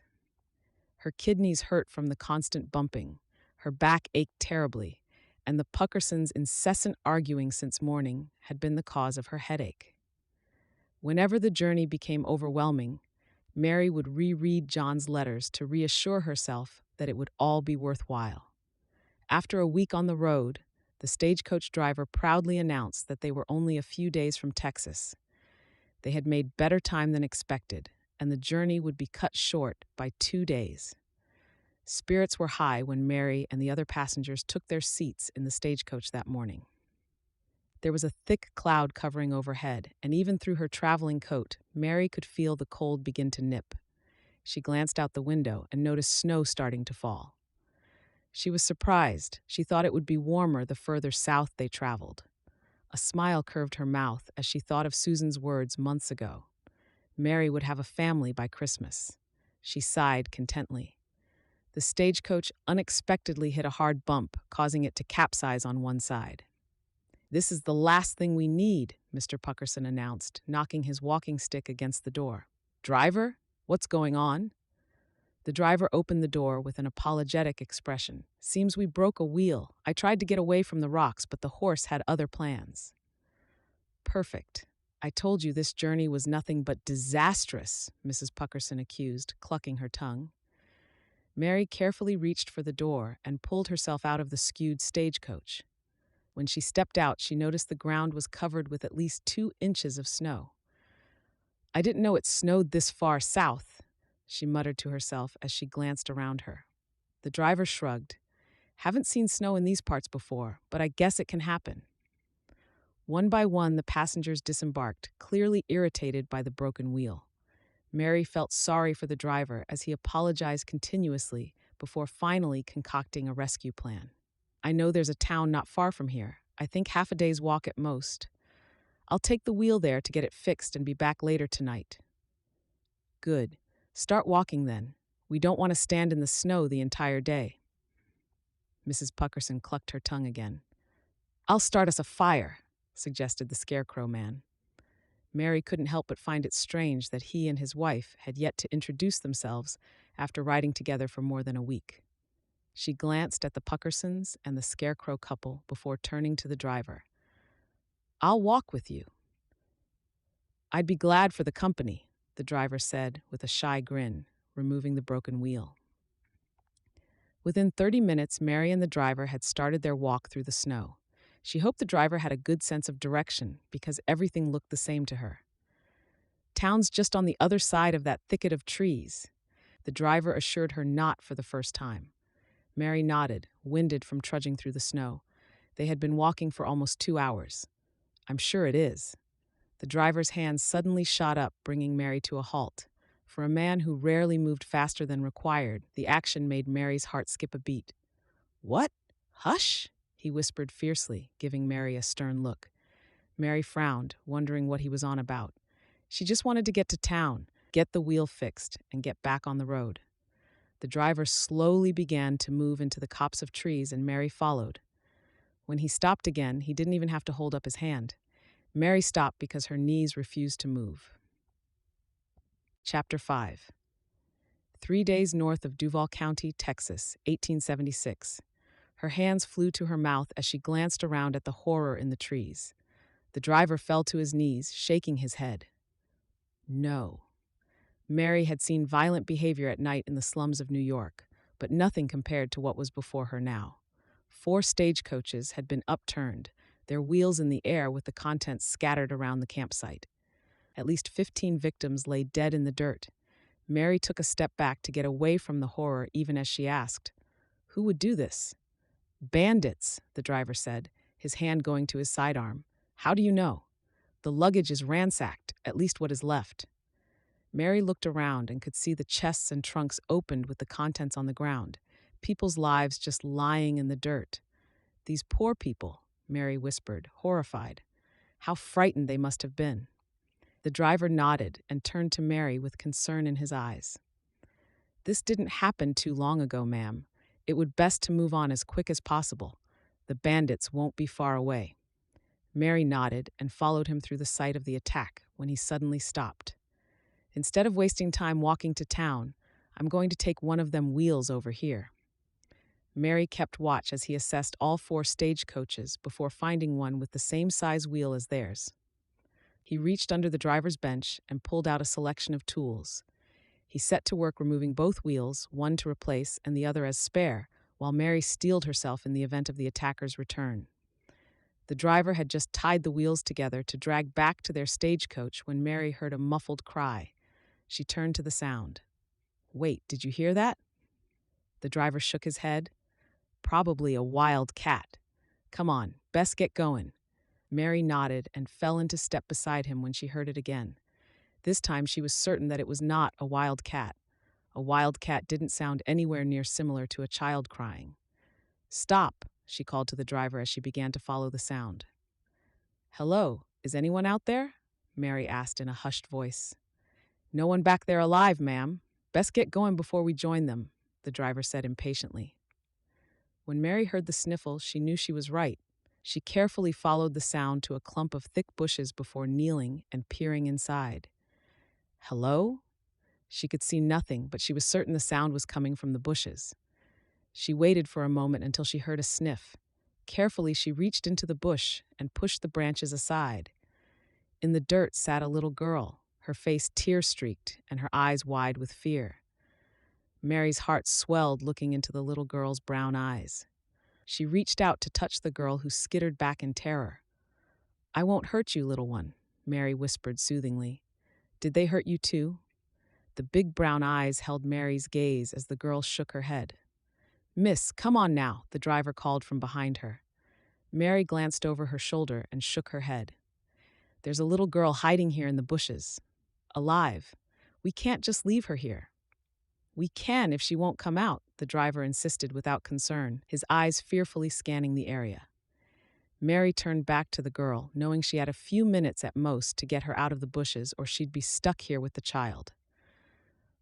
Her kidneys hurt from the constant bumping, her back ached terribly, and the Puckersons' incessant arguing since morning had been the cause of her headache. Whenever the journey became overwhelming, Mary would reread John's letters to reassure herself that it would all be worthwhile. After a week on the road, the stagecoach driver proudly announced that they were only a few days from Texas. They had made better time than expected, and the journey would be cut short by 2 days. Spirits were high when Mary and the other passengers took their seats in the stagecoach that morning. There was a thick cloud covering overhead, and even through her traveling coat, Mary could feel the cold begin to nip. She glanced out the window and noticed snow starting to fall. She was surprised. She thought it would be warmer the further south they traveled. A smile curved her mouth as she thought of Susan's words months ago. Mary would have a family by Christmas. She sighed contently. The stagecoach unexpectedly hit a hard bump, causing it to capsize on one side. "This is the last thing we need," Mr. Puckerson announced, knocking his walking stick against the door. "Driver, what's going on?" The driver opened the door with an apologetic expression. "Seems we broke a wheel. I tried to get away from the rocks, but the horse had other plans." "Perfect. I told you this journey was nothing but disastrous," Mrs. Puckerson accused, clucking her tongue. Mary carefully reached for the door and pulled herself out of the skewed stagecoach. When she stepped out, she noticed the ground was covered with at least 2 inches of snow. "I didn't know it snowed this far south," she muttered to herself as she glanced around her. The driver shrugged. "Haven't seen snow in these parts before, but I guess it can happen." One by one, the passengers disembarked, clearly irritated by the broken wheel. Mary felt sorry for the driver as he apologized continuously before finally concocting a rescue plan. "I know there's a town not far from here. I think half a day's walk at most. I'll take the wheel there to get it fixed and be back later tonight." "Good. Start walking then. We don't want to stand in the snow the entire day." Mrs. Puckerson clucked her tongue again. "I'll start us a fire," suggested the Scarecrow Man. Mary couldn't help but find it strange that he and his wife had yet to introduce themselves after riding together for more than a week. She glanced at the Puckersons and the Scarecrow couple before turning to the driver. "I'll walk with you." "I'd be glad for the company," the driver said with a shy grin, removing the broken wheel. Within 30 minutes, Mary and the driver had started their walk through the snow. She hoped the driver had a good sense of direction because everything looked the same to her. "Town's just on the other side of that thicket of trees." The driver assured her not for the first time. Mary nodded, winded from trudging through the snow. They had been walking for almost 2 hours. "I'm sure it is." The driver's hands suddenly shot up, bringing Mary to a halt. For a man who rarely moved faster than required, the action made Mary's heart skip a beat. "What? Hush!" he whispered fiercely, giving Mary a stern look. Mary frowned, wondering what he was on about. She just wanted to get to town, get the wheel fixed, and get back on the road. The driver slowly began to move into the copse of trees, and Mary followed. When he stopped again, he didn't even have to hold up his hand. Mary stopped because her knees refused to move. Chapter 5. 3 days north of Duval County, Texas, 1876. Her hands flew to her mouth as she glanced around at the horror in the trees. The driver fell to his knees, shaking his head. No. Mary had seen violent behavior at night in the slums of New York, but nothing compared to what was before her now. 4 stagecoaches had been upturned, their wheels in the air with the contents scattered around the campsite. At least 15 victims lay dead in the dirt. Mary took a step back to get away from the horror even as she asked, "Who would do this?" "Bandits," the driver said, his hand going to his sidearm. "How do you know?" "The luggage is ransacked, at least what is left." Mary looked around and could see the chests and trunks opened with the contents on the ground, people's lives just lying in the dirt. "These poor people," Mary whispered, horrified. "How frightened they must have been." The driver nodded and turned to Mary with concern in his eyes. "This didn't happen too long ago, ma'am. It would best to move on as quick as possible. The bandits won't be far away." Mary nodded and followed him through the site of the attack when he suddenly stopped. "Instead of wasting time walking to town, I'm going to take one of them wheels over here." Mary kept watch as he assessed all 4 stagecoaches before finding one with the same size wheel as theirs. He reached under the driver's bench and pulled out a selection of tools. He set to work removing both wheels, one to replace and the other as spare, while Mary steeled herself in the event of the attacker's return. The driver had just tied the wheels together to drag back to their stagecoach when Mary heard a muffled cry. She turned to the sound. "Wait, did you hear that?" The driver shook his head. "Probably a wild cat. Come on, best get going." Mary nodded and fell into step beside him when she heard it again. This time she was certain that it was not a wild cat. A wild cat didn't sound anywhere near similar to a child crying. "Stop," she called to the driver as she began to follow the sound. "Hello, is anyone out there?" Mary asked in a hushed voice. "No one back there alive, ma'am. Best get going before we join them," the driver said impatiently. When Mary heard the sniffle, she knew she was right. She carefully followed the sound to a clump of thick bushes before kneeling and peering inside. "Hello?" She could see nothing, but she was certain the sound was coming from the bushes. She waited for a moment until she heard a sniff. Carefully, she reached into the bush and pushed the branches aside. In the dirt sat a little girl, her face tear-streaked and her eyes wide with fear. Mary's heart swelled looking into the little girl's brown eyes. She reached out to touch the girl who skittered back in terror. "I won't hurt you, little one," Mary whispered soothingly. "Did they hurt you too?" The big brown eyes held Mary's gaze as the girl shook her head. "Miss, come on now," the driver called from behind her. Mary glanced over her shoulder and shook her head. "There's a little girl hiding here in the bushes. Alive. We can't just leave her here." "We can if she won't come out," the driver insisted without concern, his eyes fearfully scanning the area. Mary turned back to the girl, knowing she had a few minutes at most to get her out of the bushes or she'd be stuck here with the child.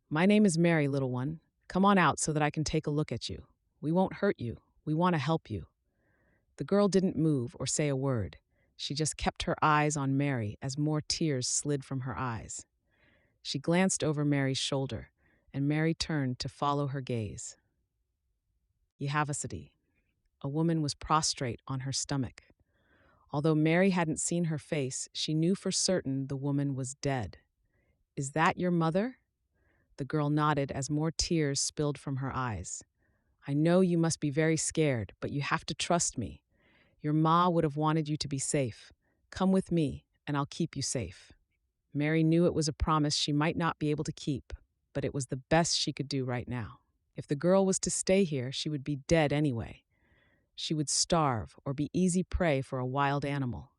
"My name is Mary, little one. Come on out so that I can take a look at you. We won't hurt you. We want to help you." The girl didn't move or say a word. She just kept her eyes on Mary as more tears slid from her eyes. She glanced over Mary's shoulder, and Mary turned to follow her gaze. Yhavasity. A woman was prostrate on her stomach. Although Mary hadn't seen her face, she knew for certain the woman was dead. "Is that your mother?" The girl nodded as more tears spilled from her eyes. "I know you must be very scared, but you have to trust me. Your ma would have wanted you to be safe. Come with me, and I'll keep you safe." Mary knew it was a promise she might not be able to keep, but it was the best she could do right now. If the girl was to stay here, she would be dead anyway. She would starve or be easy prey for a wild animal.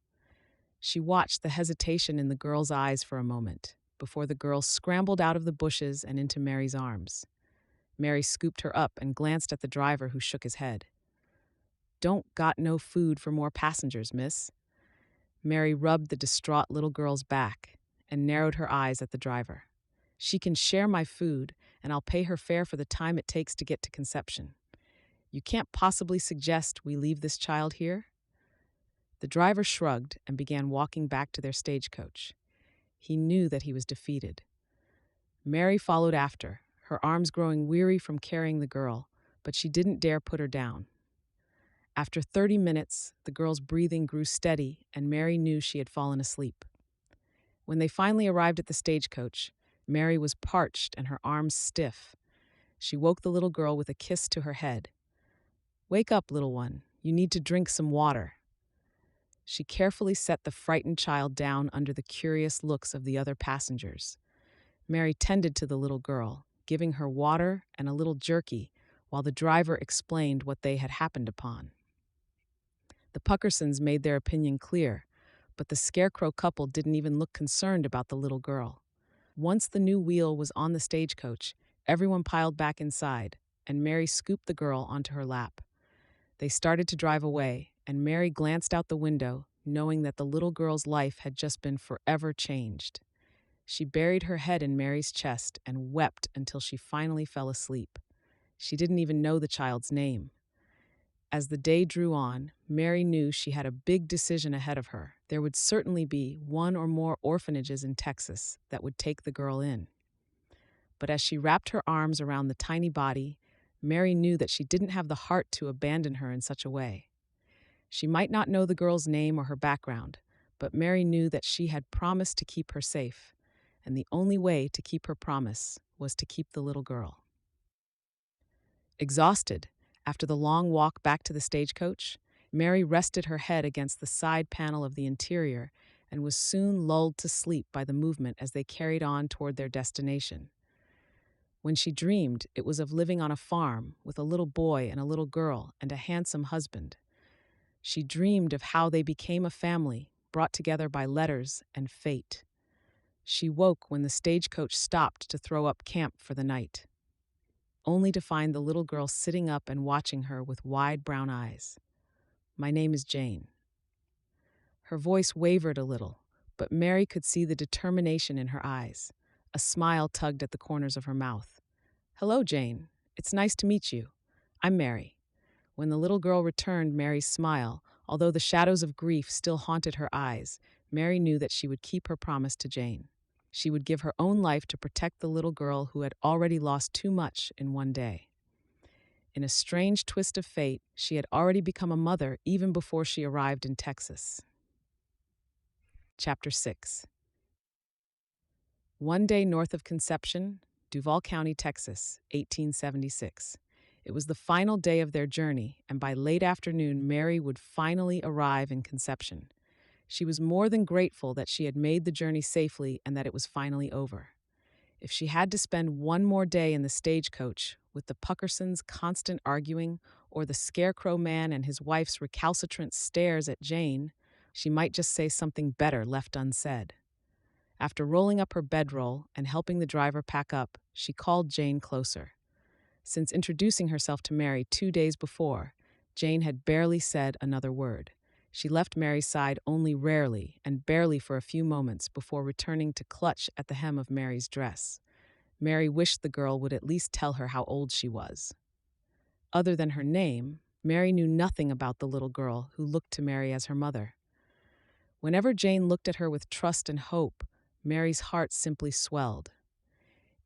She watched the hesitation in the girl's eyes for a moment, before the girl scrambled out of the bushes and into Mary's arms. Mary scooped her up and glanced at the driver, who shook his head. "Don't got no food for more passengers, miss." Mary rubbed the distraught little girl's back and narrowed her eyes at the driver. "She can share my food, and I'll pay her fare for the time it takes to get to Conception. You can't possibly suggest we leave this child here?" The driver shrugged and began walking back to their stagecoach. He knew that he was defeated. Mary followed after, her arms growing weary from carrying the girl, but she didn't dare put her down. After 30 minutes, the girl's breathing grew steady, and Mary knew she had fallen asleep. When they finally arrived at the stagecoach, Mary was parched and her arms stiff. She woke the little girl with a kiss to her head. "Wake up, little one. You need to drink some water." She carefully set the frightened child down under the curious looks of the other passengers. Mary tended to the little girl, giving her water and a little jerky, while the driver explained what they had happened upon. The Puckersons made their opinion clear, but the Scarecrow couple didn't even look concerned about the little girl. Once the new wheel was on the stagecoach, everyone piled back inside, and Mary scooped the girl onto her lap. They started to drive away, and Mary glanced out the window, knowing that the little girl's life had just been forever changed. She buried her head in Mary's chest and wept until she finally fell asleep. She didn't even know the child's name. As the day drew on, Mary knew she had a big decision ahead of her. There would certainly be one or more orphanages in Texas that would take the girl in. But as she wrapped her arms around the tiny body, Mary knew that she didn't have the heart to abandon her in such a way. She might not know the girl's name or her background, but Mary knew that she had promised to keep her safe, and the only way to keep her promise was to keep the little girl. Exhausted, after the long walk back to the stagecoach, Mary rested her head against the side panel of the interior and was soon lulled to sleep by the movement as they carried on toward their destination. When she dreamed, it was of living on a farm with a little boy and a little girl and a handsome husband. She dreamed of how they became a family, brought together by letters and fate. She woke when the stagecoach stopped to throw up camp for the night, only to find the little girl sitting up and watching her with wide brown eyes. "My name is Jane." Her voice wavered a little, but Mary could see the determination in her eyes. A smile tugged at the corners of her mouth. "Hello, Jane. It's nice to meet you. I'm Mary." When the little girl returned Mary's smile, although the shadows of grief still haunted her eyes, Mary knew that she would keep her promise to Jane. She would give her own life to protect the little girl who had already lost too much in one day. In a strange twist of fate, she had already become a mother even before she arrived in Texas. Chapter 6. One day north of Conception, Duval County, Texas, 1876. It was the final day of their journey, and by late afternoon, Mary would finally arrive in Conception. She was more than grateful that she had made the journey safely and that it was finally over. If she had to spend one more day in the stagecoach, with the Puckersons' constant arguing, or the Scarecrow Man and his wife's recalcitrant stares at Jane, she might just say something better left unsaid. After rolling up her bedroll and helping the driver pack up, she called Jane closer. Since introducing herself to Mary 2 days before, Jane had barely said another word. She left Mary's side only rarely and barely for a few moments before returning to clutch at the hem of Mary's dress. Mary wished the girl would at least tell her how old she was. Other than her name, Mary knew nothing about the little girl who looked to Mary as her mother. Whenever Jane looked at her with trust and hope, Mary's heart simply swelled.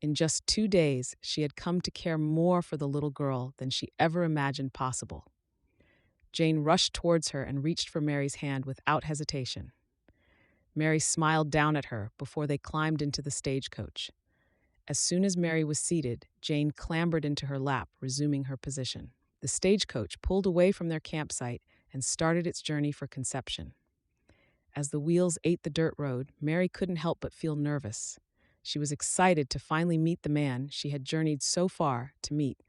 In just 2 days, she had come to care more for the little girl than she ever imagined possible. Jane rushed towards her and reached for Mary's hand without hesitation. Mary smiled down at her before they climbed into the stagecoach. As soon as Mary was seated, Jane clambered into her lap, resuming her position. The stagecoach pulled away from their campsite and started its journey for Conception. As the wheels ate the dirt road, Mary couldn't help but feel nervous. She was excited to finally meet the man she had journeyed so far to meet.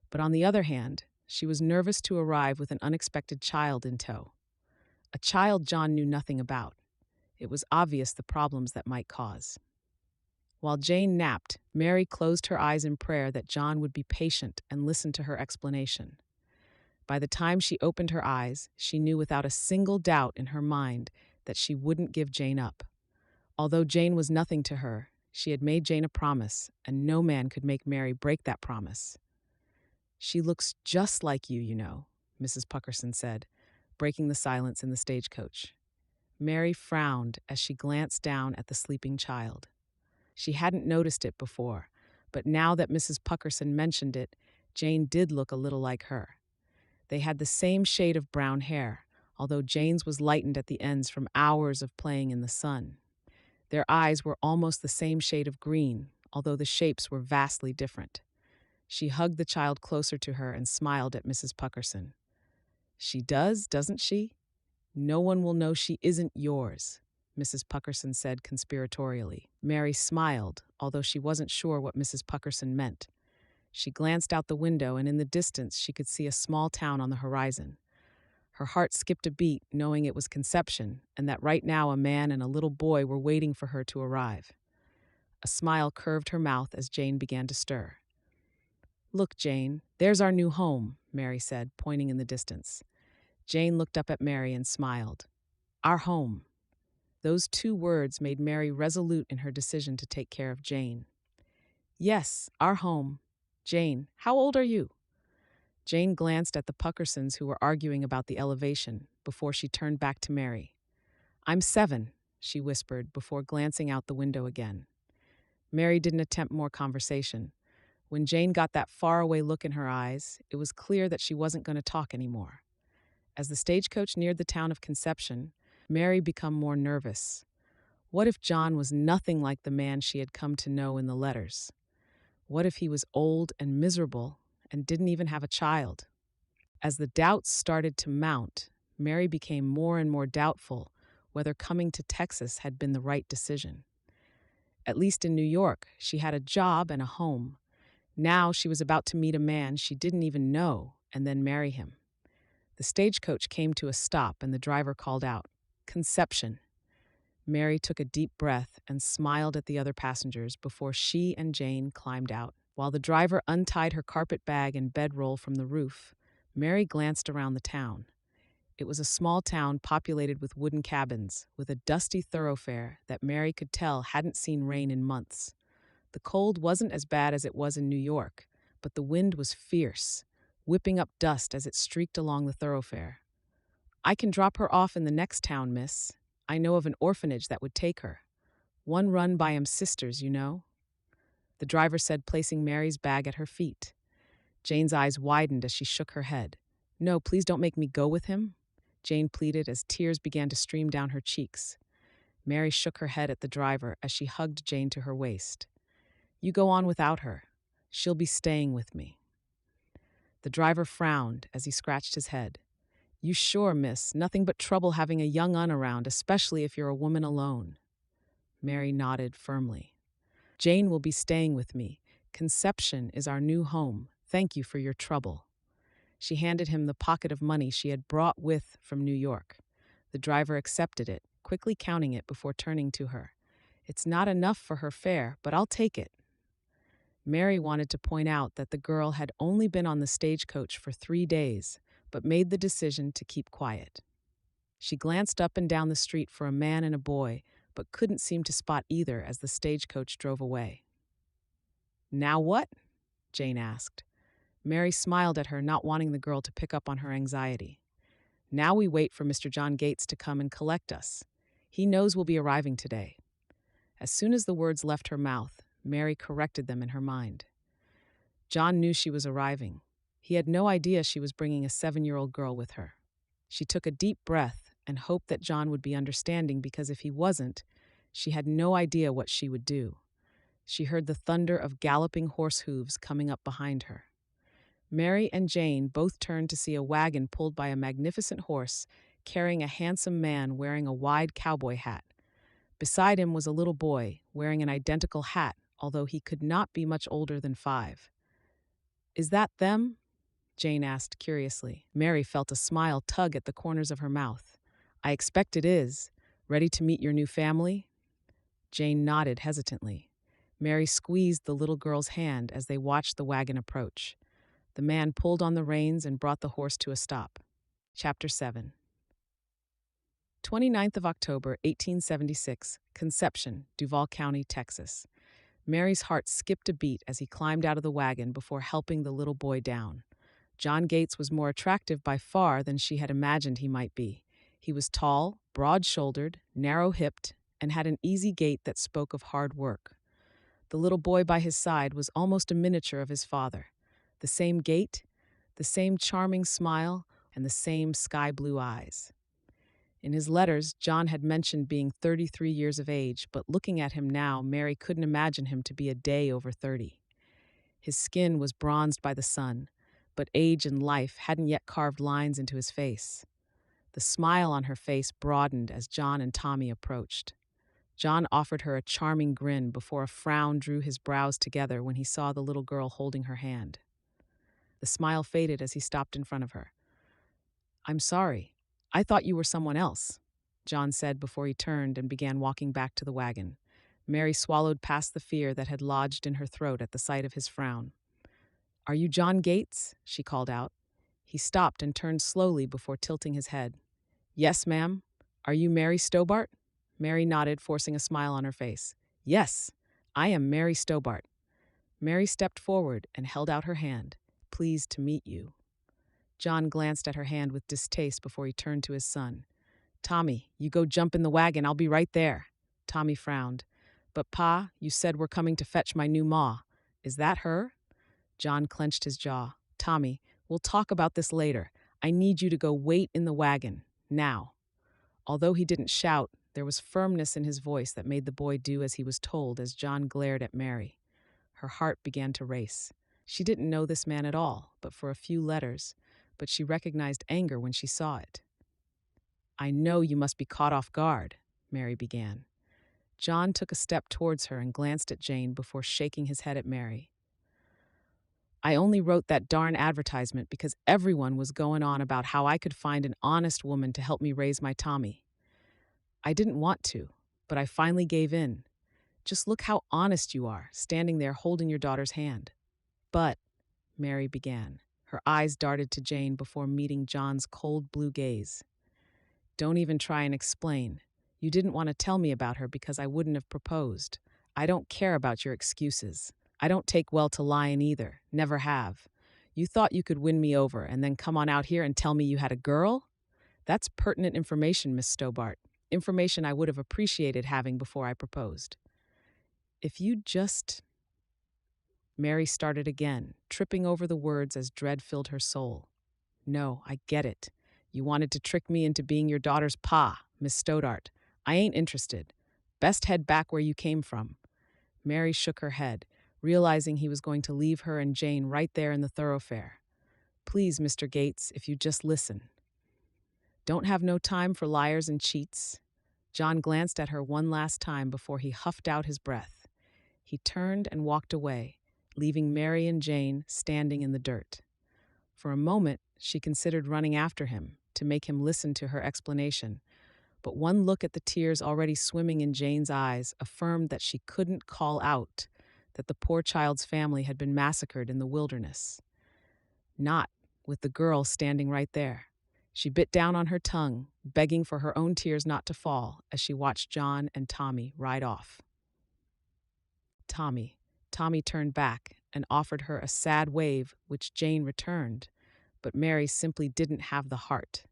But on the other hand, she was nervous to arrive with an unexpected child in tow. A child John knew nothing about. It was obvious the problems that might cause. While Jane napped, Mary closed her eyes in prayer that John would be patient and listen to her explanation. By the time she opened her eyes, she knew without a single doubt in her mind that she wouldn't give Jane up. Although Jane was nothing to her, she had made Jane a promise, and no man could make Mary break that promise. "She looks just like you, you know," Mrs. Puckerson said, breaking the silence in the stagecoach. Mary frowned as she glanced down at the sleeping child. She hadn't noticed it before, but now that Mrs. Puckerson mentioned it, Jane did look a little like her. They had the same shade of brown hair, although Jane's was lightened at the ends from hours of playing in the sun. Their eyes were almost the same shade of green, although the shapes were vastly different. She hugged the child closer to her and smiled at Mrs. Puckerson. "She does, doesn't she? No one will know she isn't yours," Mrs. Puckerson said conspiratorially. Mary smiled, although she wasn't sure what Mrs. Puckerson meant. She glanced out the window, and in the distance she could see a small town on the horizon. Her heart skipped a beat, knowing it was Conception, and that right now a man and a little boy were waiting for her to arrive. A smile curved her mouth as Jane began to stir. "Look, Jane, there's our new home," Mary said, pointing in the distance. Jane looked up at Mary and smiled. "Our home." Those 2 words made Mary resolute in her decision to take care of Jane. "Yes, our home. Jane, how old are you?" Jane glanced at the Puckersons who were arguing about the elevation before she turned back to Mary. "I'm 7, she whispered before glancing out the window again. Mary didn't attempt more conversation. When Jane got that faraway look in her eyes, it was clear that she wasn't going to talk anymore. As the stagecoach neared the town of Conception, Mary became more nervous. What if John was nothing like the man she had come to know in the letters? What if he was old and miserable and didn't even have a child? As the doubts started to mount, Mary became more and more doubtful whether coming to Texas had been the right decision. At least in New York, she had a job and a home. Now she was about to meet a man she didn't even know and then marry him. The stagecoach came to a stop and the driver called out, "Conception." Mary took a deep breath and smiled at the other passengers before she and Jane climbed out. While the driver untied her carpet bag and bedroll from the roof, Mary glanced around the town. It was a small town populated with wooden cabins, with a dusty thoroughfare that Mary could tell hadn't seen rain in months. The cold wasn't as bad as it was in New York, but the wind was fierce, whipping up dust as it streaked along the thoroughfare. "I can drop her off in the next town, miss. I know of an orphanage that would take her. One run by 'em sisters, you know," the driver said, placing Mary's bag at her feet. Jane's eyes widened as she shook her head. "No, please don't make me go with him," Jane pleaded as tears began to stream down her cheeks. Mary shook her head at the driver as she hugged Jane to her waist. "You go on without her. She'll be staying with me." The driver frowned as he scratched his head. "You sure, miss? Nothing but trouble having a young un around, especially if you're a woman alone." Mary nodded firmly. "Jane will be staying with me. Conception is our new home. Thank you for your trouble." She handed him the pocket of money she had brought with from New York. The driver accepted it, quickly counting it before turning to her. "It's not enough for her fare, but I'll take it." Mary wanted to point out that the girl had only been on the stagecoach for 3 days, but made the decision to keep quiet. She glanced up and down the street for a man and a boy, but couldn't seem to spot either as the stagecoach drove away. "Now what?" Jane asked. Mary smiled at her, not wanting the girl to pick up on her anxiety. "Now we wait for Mr. John Gates to come and collect us. He knows we'll be arriving today." As soon as the words left her mouth, Mary corrected them in her mind. John knew she was arriving. He had no idea she was bringing a 7-year-old girl with her. She took a deep breath and hoped that John would be understanding, because if he wasn't, she had no idea what she would do. She heard the thunder of galloping horse hooves coming up behind her. Mary and Jane both turned to see a wagon pulled by a magnificent horse carrying a handsome man wearing a wide cowboy hat. Beside him was a little boy wearing an identical hat, although he could not be much older than 5. "Is that them?" Jane asked curiously. Mary felt a smile tug at the corners of her mouth. "I expect it is. Ready to meet your new family?" Jane nodded hesitantly. Mary squeezed the little girl's hand as they watched the wagon approach. The man pulled on the reins and brought the horse to a stop. Chapter 7. 29th of October, 1876, Conception, Duval County, Texas. Mary's heart skipped a beat as he climbed out of the wagon before helping the little boy down. John Gates was more attractive by far than she had imagined he might be. He was tall, broad-shouldered, narrow-hipped, and had an easy gait that spoke of hard work. The little boy by his side was almost a miniature of his father. The same gait, the same charming smile, and the same sky-blue eyes. In his letters, John had mentioned being 33 years of age, but looking at him now, Mary couldn't imagine him to be a day over 30. His skin was bronzed by the sun, but age and life hadn't yet carved lines into his face. The smile on her face broadened as John and Tommy approached. John offered her a charming grin before a frown drew his brows together when he saw the little girl holding her hand. The smile faded as he stopped in front of her. "I'm sorry. I thought you were someone else," John said before he turned and began walking back to the wagon. Mary swallowed past the fear that had lodged in her throat at the sight of his frown. "Are you John Gates?" she called out. He stopped and turned slowly before tilting his head. "Yes, ma'am. Are you Mary Stobart?" Mary nodded, forcing a smile on her face. "Yes, I am Mary Stobart." Mary stepped forward and held out her hand. "Pleased to meet you." John glanced at her hand with distaste before he turned to his son. "Tommy, you go jump in the wagon. I'll be right there." Tommy frowned. "But Pa, you said we're coming to fetch my new ma. Is that her?" John clenched his jaw. Tommy, we'll talk about this later. I need you to go wait in the wagon. Now. Although he didn't shout, there was firmness in his voice that made the boy do as he was told as John glared at Mary. Her heart began to race. She didn't know this man at all, but for a few letters, but she recognized anger when she saw it. I know you must be caught off guard, Mary began. John took a step towards her and glanced at Jane before shaking his head at Mary. I only wrote that darn advertisement because everyone was going on about how I could find an honest woman to help me raise my Tommy. I didn't want to, but I finally gave in. Just look how honest you are, standing there holding your daughter's hand. But, Mary began. Her eyes darted to Jane before meeting John's cold blue gaze. Don't even try and explain. You didn't want to tell me about her because I wouldn't have proposed. I don't care about your excuses. I don't take well to lying either. Never have. You thought you could win me over and then come on out here and tell me you had a girl? That's pertinent information, Miss Stobart. Information I would have appreciated having before I proposed. If you just... Mary started again, tripping over the words as dread filled her soul. No, I get it. You wanted to trick me into being your daughter's pa, Miss Stodart. I ain't interested. Best head back where you came from. Mary shook her head, realizing he was going to leave her and Jane right there in the thoroughfare. Please, Mr. Gates, if you just listen. Don't have no time for liars and cheats. John glanced at her one last time before he huffed out his breath. He turned and walked away, leaving Mary and Jane standing in the dirt. For a moment, she considered running after him to make him listen to her explanation, but one look at the tears already swimming in Jane's eyes affirmed that she couldn't call out that the poor child's family had been massacred in the wilderness. Not with the girl standing right there. She bit down on her tongue, begging for her own tears not to fall as she watched John and Tommy ride off. Tommy turned back and offered her a sad wave, which Jane returned, but Mary simply didn't have the heart.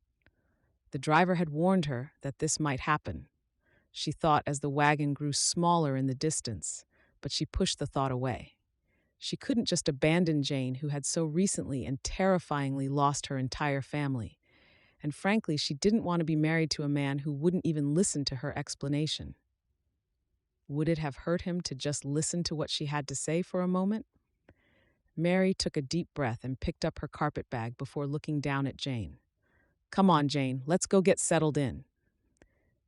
The driver had warned her that this might happen. She thought as the wagon grew smaller in the distance, but she pushed the thought away. She couldn't just abandon Jane, who had so recently and terrifyingly lost her entire family. And frankly, she didn't want to be married to a man who wouldn't even listen to her explanation. Would it have hurt him to just listen to what she had to say for a moment? Mary took a deep breath and picked up her carpet bag before looking down at Jane. Come on, Jane, let's go get settled in.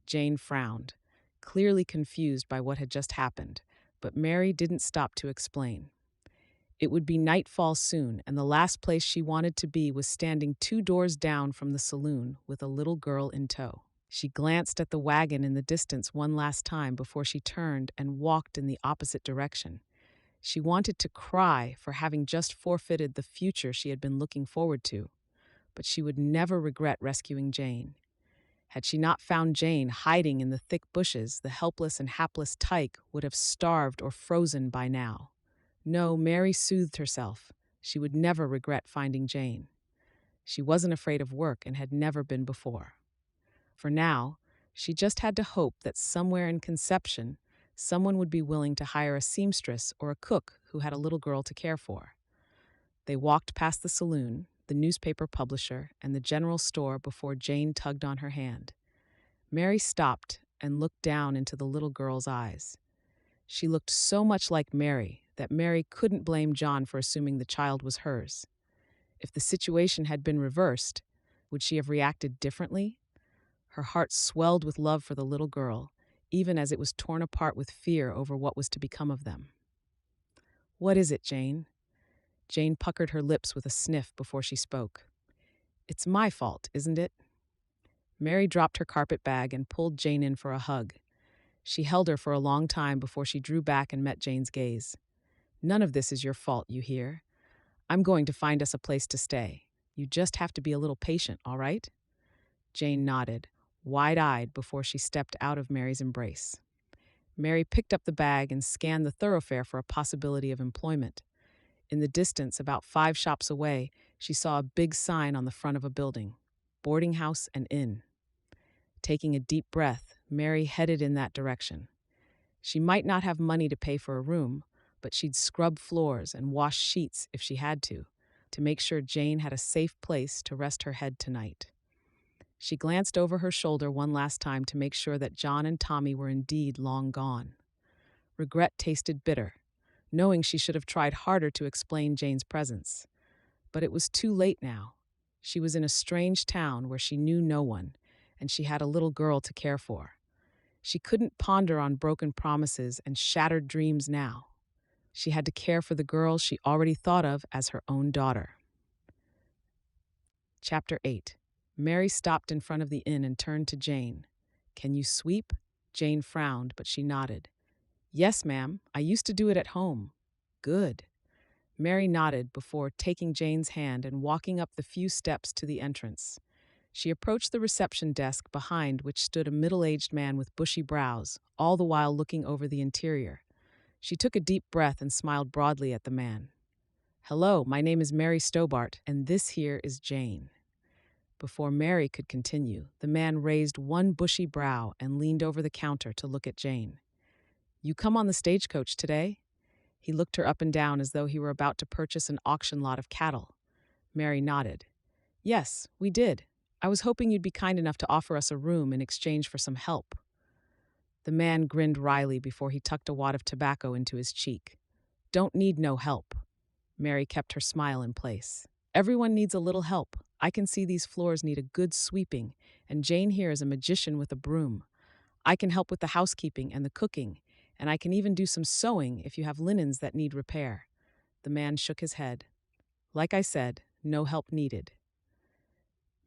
Jane frowned, clearly confused by what had just happened, but Mary didn't stop to explain. It would be nightfall soon, and the last place she wanted to be was standing 2 doors down from the saloon with a little girl in tow. She glanced at the wagon in the distance one last time before she turned and walked in the opposite direction. She wanted to cry for having just forfeited the future she had been looking forward to, but she would never regret rescuing Jane. Had she not found Jane hiding in the thick bushes, the helpless and hapless Tyke would have starved or frozen by now. No, Mary soothed herself. She would never regret finding Jane. She wasn't afraid of work and had never been before. For now, she just had to hope that somewhere in Conception, someone would be willing to hire a seamstress or a cook who had a little girl to care for. They walked past the saloon, the newspaper publisher, and the general store before Jane tugged on her hand. Mary stopped and looked down into the little girl's eyes. She looked so much like Mary that Mary couldn't blame John for assuming the child was hers. If the situation had been reversed, would she have reacted differently? Her heart swelled with love for the little girl, even as it was torn apart with fear over what was to become of them. What is it, Jane? Jane puckered her lips with a sniff before she spoke. It's my fault, isn't it? Mary dropped her carpet bag and pulled Jane in for a hug. She held her for a long time before she drew back and met Jane's gaze. None of this is your fault, you hear? I'm going to find us a place to stay. You just have to be a little patient, all right? Jane nodded, wide-eyed before she stepped out of Mary's embrace. Mary picked up the bag and scanned the thoroughfare for a possibility of employment. In the distance, about 5 shops away, she saw a big sign on the front of a building, boarding house and inn. Taking a deep breath, Mary headed in that direction. She might not have money to pay for a room, but she'd scrub floors and wash sheets if she had to make sure Jane had a safe place to rest her head tonight. She glanced over her shoulder one last time to make sure that John and Tommy were indeed long gone. Regret tasted bitter, knowing she should have tried harder to explain Jane's presence. But it was too late now. She was in a strange town where she knew no one, and she had a little girl to care for. She couldn't ponder on broken promises and shattered dreams now. She had to care for the girl she already thought of as her own daughter. Chapter 8. Mary stopped in front of the inn and turned to Jane. "Can you sweep?" Jane frowned, but she nodded. "Yes, ma'am. I used to do it at home." "Good." Mary nodded before taking Jane's hand and walking up the few steps to the entrance. She approached the reception desk behind which stood a middle-aged man with bushy brows, all the while looking over the interior. She took a deep breath and smiled broadly at the man. "Hello, my name is Mary Stobart, and this here is Jane." Before Mary could continue, the man raised one bushy brow and leaned over the counter to look at Jane. "You come on the stagecoach today?" He looked her up and down as though he were about to purchase an auction lot of cattle. Mary nodded. "Yes, we did. I was hoping you'd be kind enough to offer us a room in exchange for some help." The man grinned wryly before he tucked a wad of tobacco into his cheek. "Don't need no help." Mary kept her smile in place. "Everyone needs a little help. I can see these floors need a good sweeping, and Jane here is a magician with a broom. I can help with the housekeeping and the cooking, and I can even do some sewing if you have linens that need repair." The man shook his head. "Like I said, no help needed."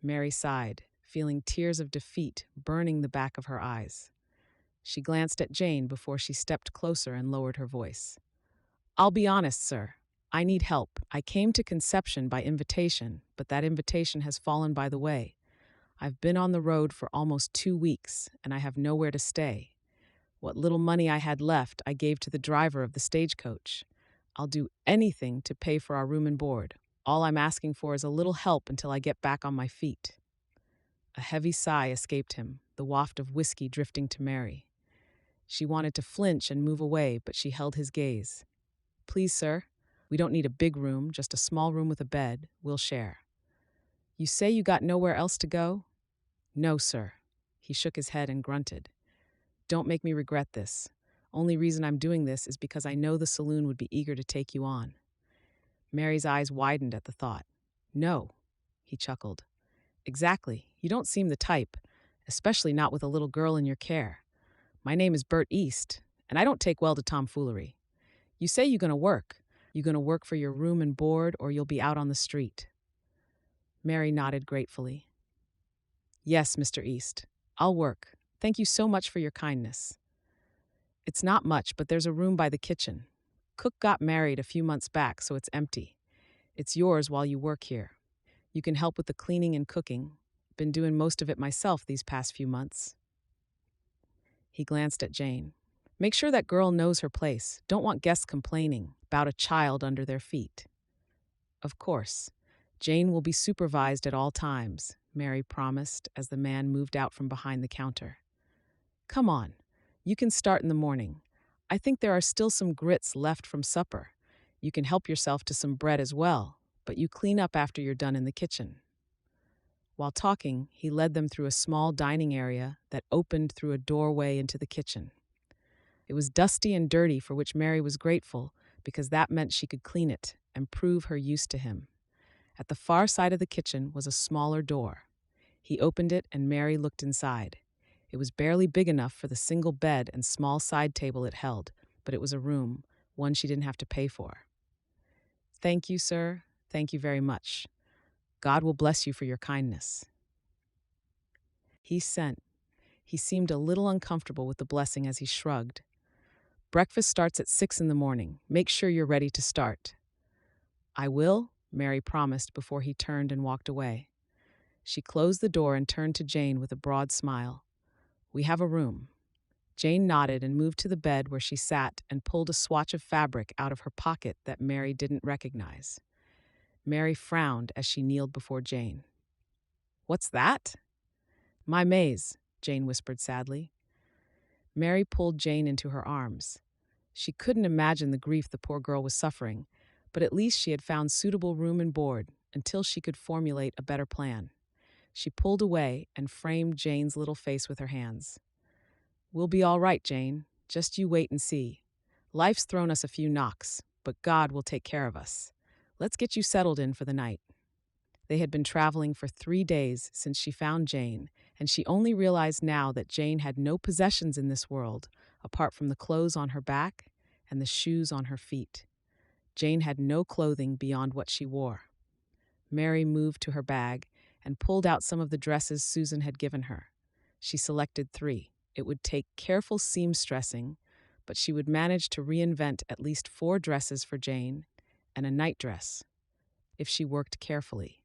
Mary sighed, feeling tears of defeat burning the back of her eyes. She glanced at Jane before she stepped closer and lowered her voice. "I'll be honest, sir. I need help. I came to Conception by invitation, but that invitation has fallen by the way. I've been on the road for almost 2 weeks, and I have nowhere to stay. What little money I had left, I gave to the driver of the stagecoach. I'll do anything to pay for our room and board. All I'm asking for is a little help until I get back on my feet." A heavy sigh escaped him, the waft of whiskey drifting to Mary. She wanted to flinch and move away, but she held his gaze. "Please, sir, we don't need a big room, just a small room with a bed. We'll share." "You say you got nowhere else to go?" "No, sir." He shook his head and grunted. "Don't make me regret this. Only reason I'm doing this is because I know the saloon would be eager to take you on." Mary's eyes widened at the thought. "No," he chuckled. "Exactly. You don't seem the type, especially not with a little girl in your care. My name is Bert East, and I don't take well to tomfoolery. You say you're going to work. You going to work for your room and board, or you'll be out on the street?" Mary nodded gratefully. "Yes, Mr. East. I'll work. Thank you so much for your kindness." "It's not much, but there's a room by the kitchen. Cook got married a few months back, so it's empty. It's yours while you work here. You can help with the cleaning and cooking. Been doing most of it myself these past few months." He glanced at Jane. "Make sure that girl knows her place. Don't want guests complaining about a child under their feet." "Of course. Jane will be supervised at all times," Mary promised as the man moved out from behind the counter. "Come on. You can start in the morning. I think there are still some grits left from supper. You can help yourself to some bread as well, but you clean up after you're done in the kitchen." While talking, he led them through a small dining area that opened through a doorway into the kitchen. It was dusty and dirty, for which Mary was grateful, because that meant she could clean it and prove her use to him. At the far side of the kitchen was a smaller door. He opened it and Mary looked inside. It was barely big enough for the single bed and small side table it held, but it was a room, one she didn't have to pay for. "Thank you, sir. Thank you very much. God will bless you for your kindness." He sent. He seemed a little uncomfortable with the blessing as he shrugged. "Breakfast starts at 6 in the morning. Make sure you're ready to start." "I will," Mary promised before he turned and walked away. She closed the door and turned to Jane with a broad smile. "We have a room." Jane nodded and moved to the bed where she sat and pulled a swatch of fabric out of her pocket that Mary didn't recognize. Mary frowned as she kneeled before Jane. "What's that?" "My maize," Jane whispered sadly. Mary pulled Jane into her arms. She couldn't imagine the grief the poor girl was suffering, but at least she had found suitable room and board until she could formulate a better plan. She pulled away and framed Jane's little face with her hands. "We'll be all right, Jane. Just you wait and see. Life's thrown us a few knocks, but God will take care of us. Let's get you settled in for the night." They had been traveling for 3 days since she found Jane, and she only realized now that Jane had no possessions in this world apart from the clothes on her back and the shoes on her feet. Jane had no clothing beyond what she wore. Mary moved to her bag and pulled out some of the dresses Susan had given her. She selected 3. It would take careful seamstressing, but she would manage to reinvent at least 4 dresses for Jane and a nightdress, if she worked carefully.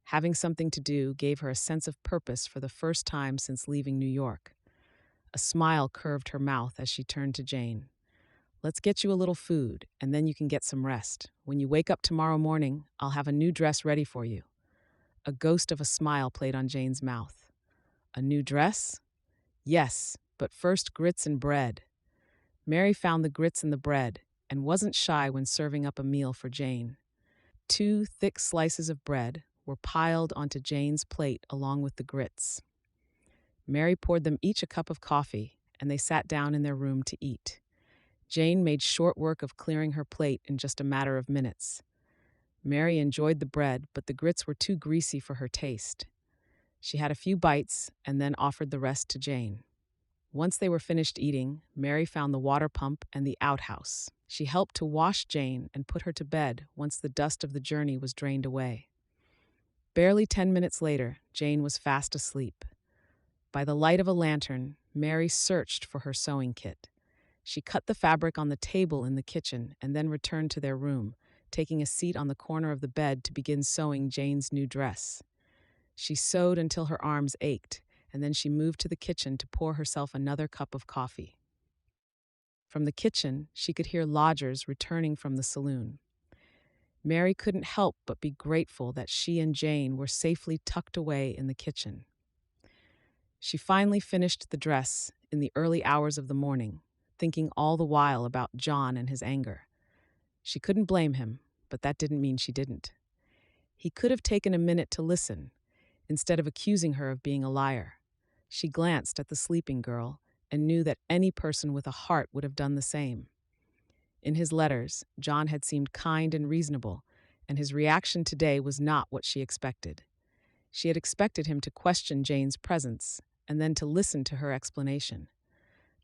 Having something to do gave her a sense of purpose for the first time since leaving New York. A smile curved her mouth as she turned to Jane. "Let's get you a little food, and then you can get some rest. When you wake up tomorrow morning, I'll have a new dress ready for you." A ghost of a smile played on Jane's mouth. "A new dress?" "Yes, but first grits and bread." Mary found the grits and the bread and wasn't shy when serving up a meal for Jane. 2 thick slices of bread were piled onto Jane's plate along with the grits. Mary poured them each a cup of coffee, and they sat down in their room to eat. Jane made short work of clearing her plate in just a matter of minutes. Mary enjoyed the bread, but the grits were too greasy for her taste. She had a few bites and then offered the rest to Jane. Once they were finished eating, Mary found the water pump and the outhouse. She helped to wash Jane and put her to bed once the dust of the journey was drained away. Barely 10 minutes later, Jane was fast asleep. By the light of a lantern, Mary searched for her sewing kit. She cut the fabric on the table in the kitchen and then returned to their room, taking a seat on the corner of the bed to begin sewing Jane's new dress. She sewed until her arms ached, and then she moved to the kitchen to pour herself another cup of coffee. From the kitchen, she could hear lodgers returning from the saloon. Mary couldn't help but be grateful that she and Jane were safely tucked away in the kitchen. She finally finished the dress in the early hours of the morning, thinking all the while about John and his anger. She couldn't blame him, but that didn't mean she didn't. He could have taken a minute to listen, instead of accusing her of being a liar. She glanced at the sleeping girl and knew that any person with a heart would have done the same. In his letters, John had seemed kind and reasonable, and his reaction today was not what she expected. She had expected him to question Jane's presence and then to listen to her explanation.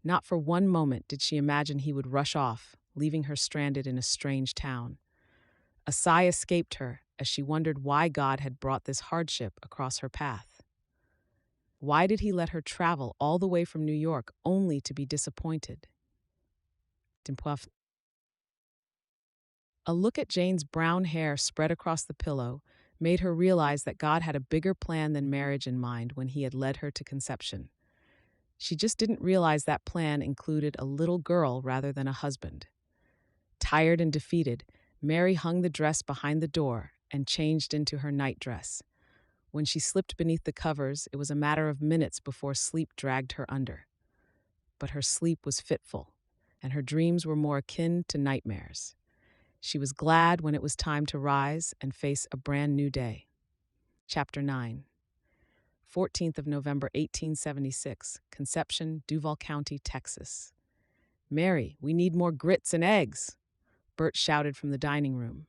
Not for one moment did she imagine he would rush off, leaving her stranded in a strange town. A sigh escaped her as she wondered why God had brought this hardship across her path. Why did he let her travel all the way from New York only to be disappointed? A look at Jane's brown hair spread across the pillow made her realize that God had a bigger plan than marriage in mind when he had led her to conception. She just didn't realize that plan included a little girl rather than a husband. Tired and defeated, Mary hung the dress behind the door and changed into her nightdress. When she slipped beneath the covers, it was a matter of minutes before sleep dragged her under. But her sleep was fitful, and her dreams were more akin to nightmares. She was glad when it was time to rise and face a brand new day. Chapter 9. 14th of November, 1876, Conception, Duval County, Texas. "Mary, we need more grits and eggs," Bert shouted from the dining room.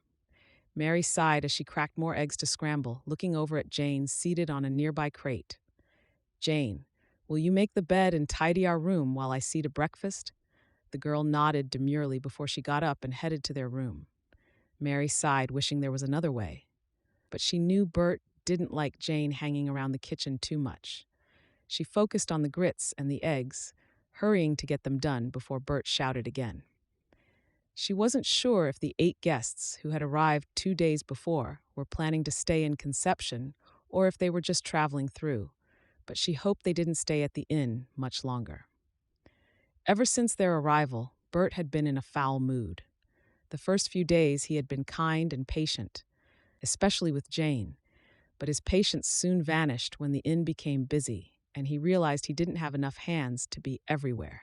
Mary sighed as she cracked more eggs to scramble, looking over at Jane seated on a nearby crate. "Jane, will you make the bed and tidy our room while I see to breakfast?" The girl nodded demurely before she got up and headed to their room. Mary sighed, wishing there was another way. But she knew Bert didn't like Jane hanging around the kitchen too much. She focused on the grits and the eggs, hurrying to get them done before Bert shouted again. She wasn't sure if the 8 guests who had arrived 2 days before were planning to stay in Conception or if they were just traveling through, but she hoped they didn't stay at the inn much longer. Ever since their arrival, Bert had been in a foul mood. The first few days he had been kind and patient, especially with Jane, but his patience soon vanished when the inn became busy and he realized he didn't have enough hands to be everywhere.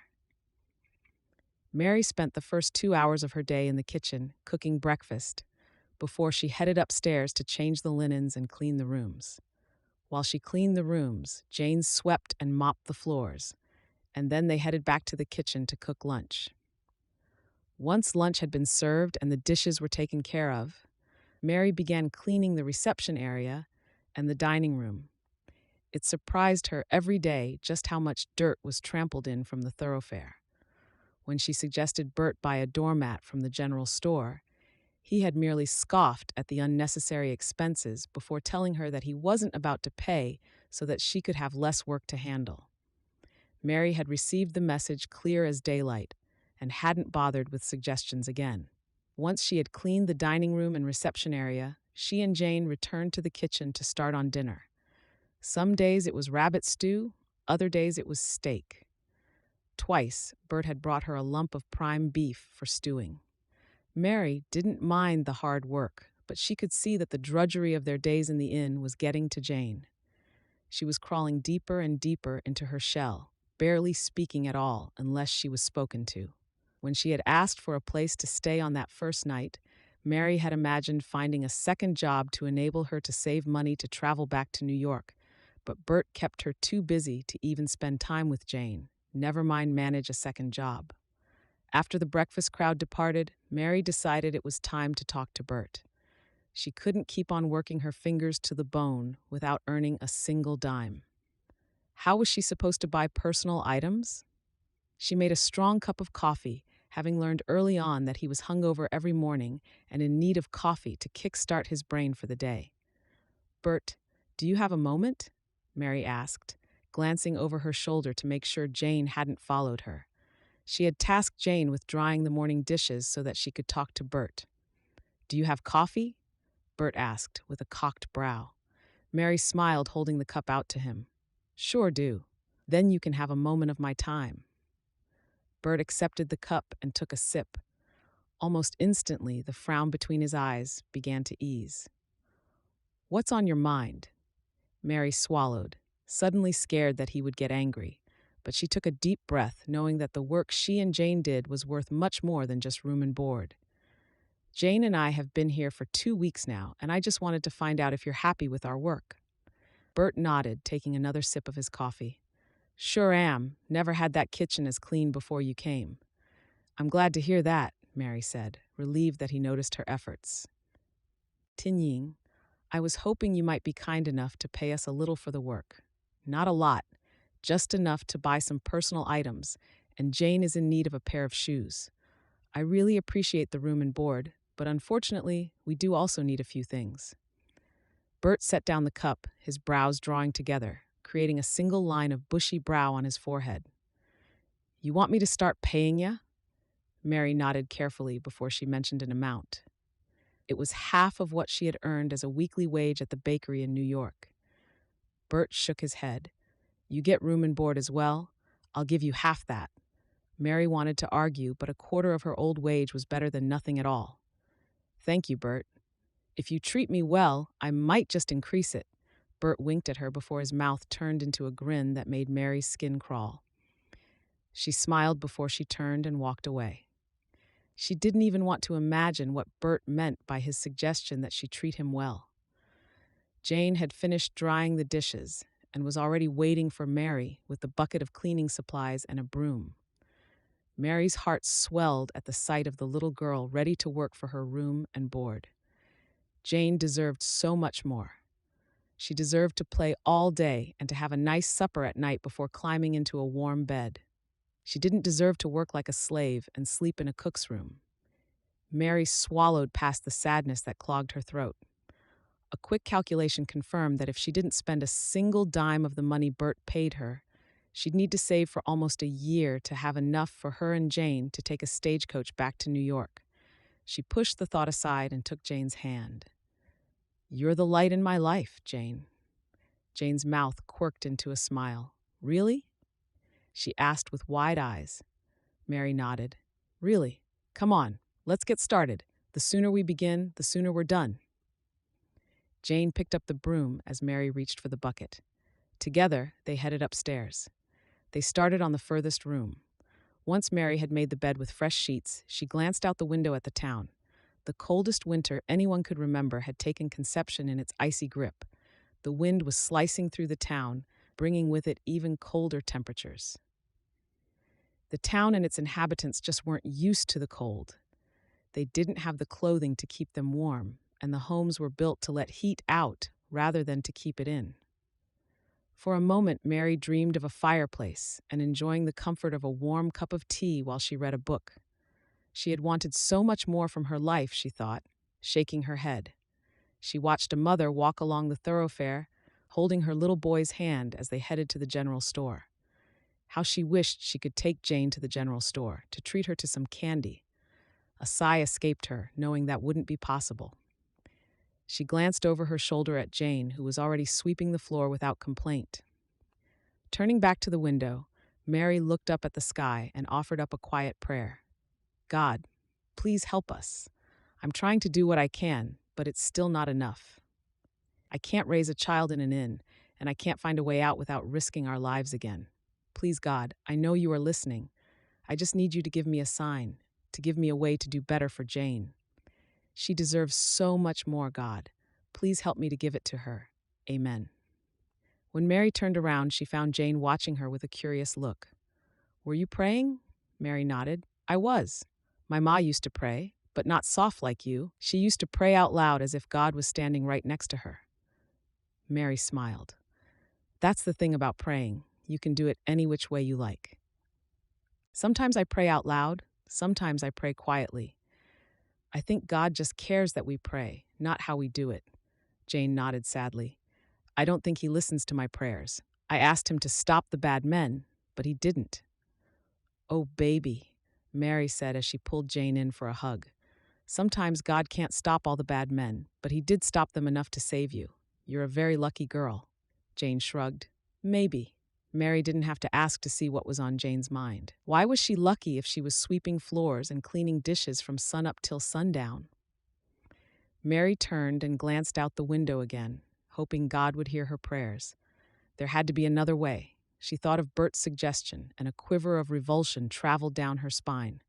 Mary spent the first 2 hours of her day in the kitchen cooking breakfast before she headed upstairs to change the linens and clean the rooms. While she cleaned the rooms, Jane swept and mopped the floors, and then they headed back to the kitchen to cook lunch. Once lunch had been served and the dishes were taken care of, Mary began cleaning the reception area and the dining room. It surprised her every day just how much dirt was trampled in from the thoroughfare. When she suggested Bert buy a doormat from the general store, he had merely scoffed at the unnecessary expenses before telling her that he wasn't about to pay so that she could have less work to handle. Mary had received the message clear as daylight and hadn't bothered with suggestions again. Once she had cleaned the dining room and reception area, she and Jane returned to the kitchen to start on dinner. Some days it was rabbit stew, other days it was steak. Twice, Bert had brought her a lump of prime beef for stewing. Mary didn't mind the hard work, but she could see that the drudgery of their days in the inn was getting to Jane. She was crawling deeper and deeper into her shell, barely speaking at all unless she was spoken to. When she had asked for a place to stay on that first night, Mary had imagined finding a second job to enable her to save money to travel back to New York, but Bert kept her too busy to even spend time with Jane, never mind manage a second job. After the breakfast crowd departed, Mary decided it was time to talk to Bert. She couldn't keep on working her fingers to the bone without earning a single dime. How was she supposed to buy personal items? She made a strong cup of coffee, having learned early on that he was hungover every morning and in need of coffee to kickstart his brain for the day. "Bert, do you have a moment?" Mary asked, glancing over her shoulder to make sure Jane hadn't followed her. She had tasked Jane with drying the morning dishes so that she could talk to Bert. "Do you have coffee?" Bert asked, with a cocked brow. Mary smiled, holding the cup out to him. "Sure do. Then you can have a moment of my time." Bert accepted the cup and took a sip. Almost instantly, the frown between his eyes began to ease. "What's on your mind?" Mary swallowed, suddenly scared that he would get angry. But she took a deep breath, knowing that the work she and Jane did was worth much more than just room and board. "Jane and I have been here for 2 weeks now, and I just wanted to find out if you're happy with our work." Bert nodded, taking another sip of his coffee. "Sure am. Never had that kitchen as clean before you came." "I'm glad to hear that," Mary said, relieved that he noticed her efforts. "Tinying, I was hoping you might be kind enough to pay us a little for the work. Not a lot, just enough to buy some personal items, and Jane is in need of a pair of shoes. I really appreciate the room and board, but unfortunately, we do also need a few things." Bert set down the cup, his brows drawing together, creating a single line of bushy brow on his forehead. "You want me to start paying ya?" Mary nodded carefully before she mentioned an amount. It was half of what she had earned as a weekly wage at the bakery in New York. Bert shook his head. "You get room and board as well? I'll give you half that." Mary wanted to argue, but a quarter of her old wage was better than nothing at all. "Thank you, Bert. If you treat me well, I might just increase it." Bert winked at her before his mouth turned into a grin that made Mary's skin crawl. She smiled before she turned and walked away. She didn't even want to imagine what Bert meant by his suggestion that she treat him well. Jane had finished drying the dishes and was already waiting for Mary with the bucket of cleaning supplies and a broom. Mary's heart swelled at the sight of the little girl ready to work for her room and board. Jane deserved so much more. She deserved to play all day and to have a nice supper at night before climbing into a warm bed. She didn't deserve to work like a slave and sleep in a cook's room. Mary swallowed past the sadness that clogged her throat. A quick calculation confirmed that if she didn't spend a single dime of the money Bert paid her, she'd need to save for almost a year to have enough for her and Jane to take a stagecoach back to New York. She pushed the thought aside and took Jane's hand. "You're the light in my life, Jane." Jane's mouth quirked into a smile. "Really?" she asked with wide eyes. Mary nodded. "Really. Come on, let's get started. The sooner we begin, the sooner we're done." Jane picked up the broom as Mary reached for the bucket. Together, they headed upstairs. They started on the furthest room. Once Mary had made the bed with fresh sheets, she glanced out the window at the town. The coldest winter anyone could remember had taken conception in its icy grip. The wind was slicing through the town, bringing with it even colder temperatures. The town and its inhabitants just weren't used to the cold. They didn't have the clothing to keep them warm, and the homes were built to let heat out rather than to keep it in. For a moment, Mary dreamed of a fireplace and enjoying the comfort of a warm cup of tea while she read a book. She had wanted so much more from her life, she thought, shaking her head. She watched a mother walk along the thoroughfare, holding her little boy's hand as they headed to the general store. How she wished she could take Jane to the general store to treat her to some candy. A sigh escaped her, knowing that wouldn't be possible. She glanced over her shoulder at Jane, who was already sweeping the floor without complaint. Turning back to the window, Mary looked up at the sky and offered up a quiet prayer. God, please help us. I'm trying to do what I can, but it's still not enough. I can't raise a child in an inn, and I can't find a way out without risking our lives again. Please, God, I know you are listening. I just need you to give me a sign, to give me a way to do better for Jane. She deserves so much more, God. Please help me to give it to her. Amen. When Mary turned around, she found Jane watching her with a curious look. Were you praying? Mary nodded. I was. My ma used to pray, but not soft like you. She used to pray out loud as if God was standing right next to her. Mary smiled. That's the thing about praying. You can do it any which way you like. Sometimes I pray out loud, sometimes I pray quietly. I think God just cares that we pray, not how we do it. Jane nodded sadly. I don't think he listens to my prayers. I asked him to stop the bad men, but he didn't. Oh, baby, Mary said as she pulled Jane in for a hug. Sometimes God can't stop all the bad men, but he did stop them enough to save you. You're a very lucky girl. Jane shrugged. Maybe. Mary didn't have to ask to see what was on Jane's mind. Why was she lucky if she was sweeping floors and cleaning dishes from sunup till sundown? Mary turned and glanced out the window again, hoping God would hear her prayers. There had to be another way. She thought of Bert's suggestion, and a quiver of revulsion traveled down her spine.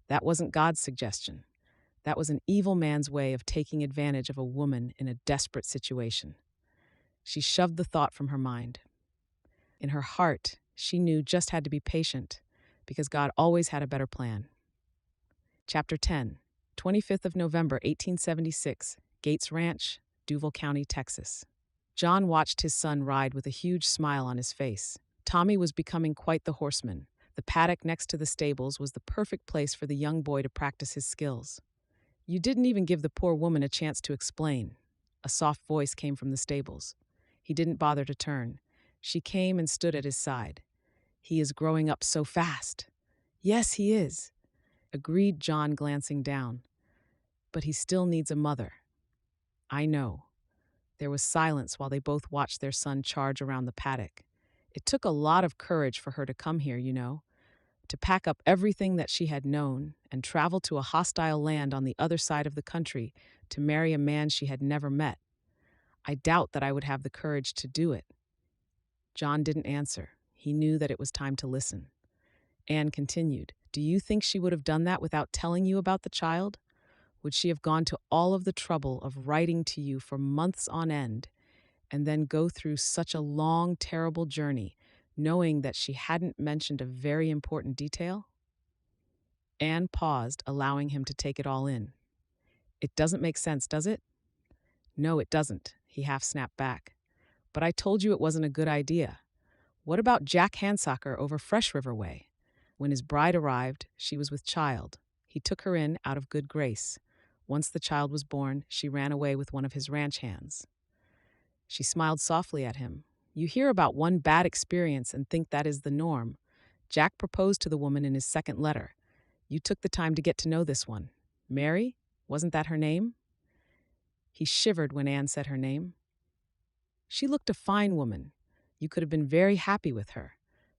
That wasn't God's suggestion. That was an evil man's way of taking advantage of a woman in a desperate situation. She shoved the thought from her mind. In her heart, she knew just had to be patient, because God always had a better plan. Chapter 10, 25th of November, 1876, Gates Ranch, Duval County, Texas. John watched his son ride with a huge smile on his face. Tommy was becoming quite the horseman. The paddock next to the stables was the perfect place for the young boy to practice his skills. You didn't even give the poor woman a chance to explain. A soft voice came from the stables. He didn't bother to turn. She came and stood at his side. He is growing up so fast. Yes, he is, agreed John, glancing down. But he still needs a mother. I know. There was silence while they both watched their son charge around the paddock. It took a lot of courage for her to come here, to pack up everything that she had known and travel to a hostile land on the other side of the country to marry a man she had never met. I doubt that I would have the courage to do it. John didn't answer. He knew that it was time to listen. Anne continued, Do you think she would have done that without telling you about the child? Would she have gone to all of the trouble of writing to you for months on end and then go through such a long, terrible journey, knowing that she hadn't mentioned a very important detail? Anne paused, allowing him to take it all in. It doesn't make sense, does it? No, it doesn't, he half snapped back. But I told you it wasn't a good idea. What about Jack Handsacker over Fresh River Way? When his bride arrived, she was with child. He took her in out of good grace. Once the child was born, she ran away with one of his ranch hands. She smiled softly at him. You hear about one bad experience and think that is the norm. Jack proposed to the woman in his second letter. You took the time to get to know this one. Mary? Wasn't that her name? He shivered when Anne said her name. She looked a fine woman. You could have been very happy with her.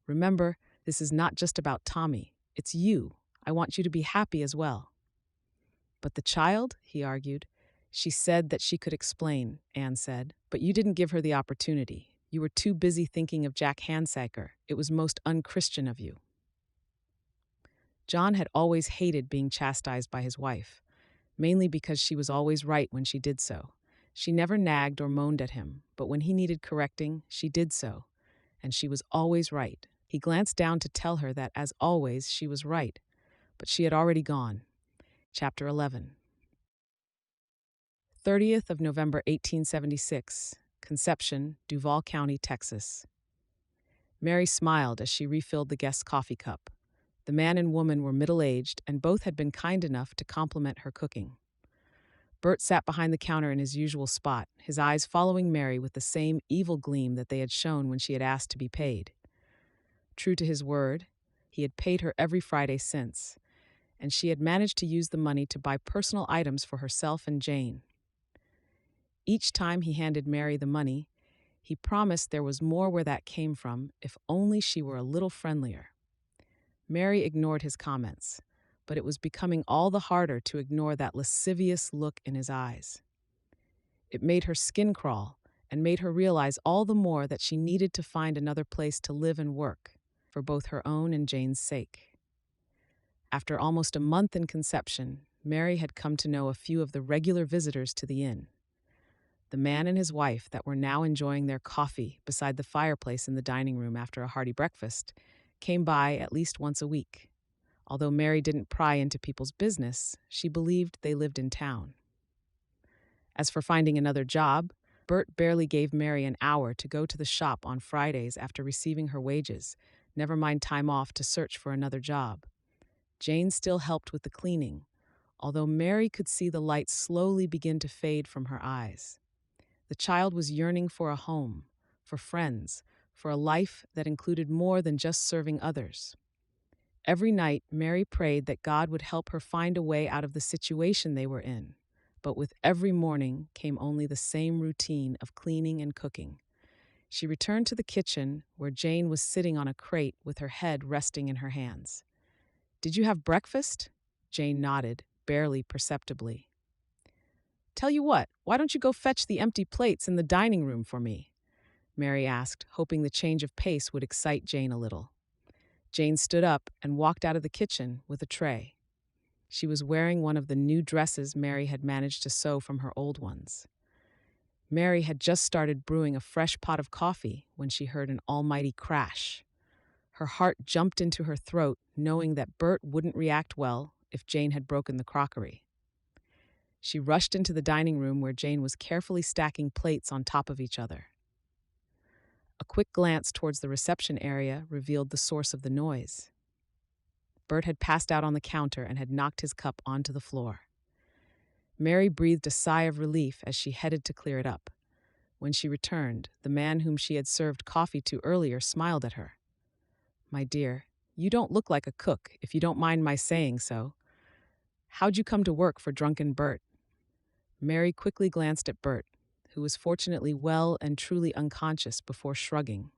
Remember, this is not just about Tommy. It's you. I want you to be happy as well. But the child, he argued. She said that she could explain, Anne said, but you didn't give her the opportunity. You were too busy thinking of Jack Handsacker. It was most unchristian of you. John had always hated being chastised by his wife, mainly because she was always right when she did so. She never nagged or moaned at him, but when he needed correcting, she did so, and she was always right. He glanced down to tell her that, as always, she was right, but she had already gone. Chapter 11. 30th of November, 1876. Conception, Duval County, Texas. Mary smiled as she refilled the guest's coffee cup. The man and woman were middle-aged, and both had been kind enough to compliment her cooking. Bert sat behind the counter in his usual spot, his eyes following Mary with the same evil gleam that they had shown when she had asked to be paid. True to his word, he had paid her every Friday since, and she had managed to use the money to buy personal items for herself and Jane. Each time he handed Mary the money, he promised there was more where that came from if only she were a little friendlier. Mary ignored his comments, but it was becoming all the harder to ignore that lascivious look in his eyes. It made her skin crawl and made her realize all the more that she needed to find another place to live and work, for both her own and Jane's sake. After almost a month in conception, Mary had come to know a few of the regular visitors to the inn. The man and his wife that were now enjoying their coffee beside the fireplace in the dining room after a hearty breakfast came by at least once a week. Although Mary didn't pry into people's business, she believed they lived in town. As for finding another job, Bert barely gave Mary an hour to go to the shop on Fridays after receiving her wages, never mind time off to search for another job. Jane still helped with the cleaning, although Mary could see the light slowly begin to fade from her eyes. The child was yearning for a home, for friends, for a life that included more than just serving others. Every night, Mary prayed that God would help her find a way out of the situation they were in. But with every morning came only the same routine of cleaning and cooking. She returned to the kitchen, where Jane was sitting on a crate with her head resting in her hands. "Did you have breakfast?" Jane nodded, barely perceptibly. "Tell you what, why don't you go fetch the empty plates in the dining room for me?" Mary asked, hoping the change of pace would excite Jane a little. Jane stood up and walked out of the kitchen with a tray. She was wearing one of the new dresses Mary had managed to sew from her old ones. Mary had just started brewing a fresh pot of coffee when she heard an almighty crash. Her heart jumped into her throat, knowing that Bert wouldn't react well if Jane had broken the crockery. She rushed into the dining room where Jane was carefully stacking plates on top of each other. A quick glance towards the reception area revealed the source of the noise. Bert had passed out on the counter and had knocked his cup onto the floor. Mary breathed a sigh of relief as she headed to clear it up. When she returned, the man whom she had served coffee to earlier smiled at her. "My dear, you don't look like a cook, if you don't mind my saying so. How'd you come to work for drunken Bert?" Mary quickly glanced at Bert, who was fortunately well and truly unconscious, before shrugging.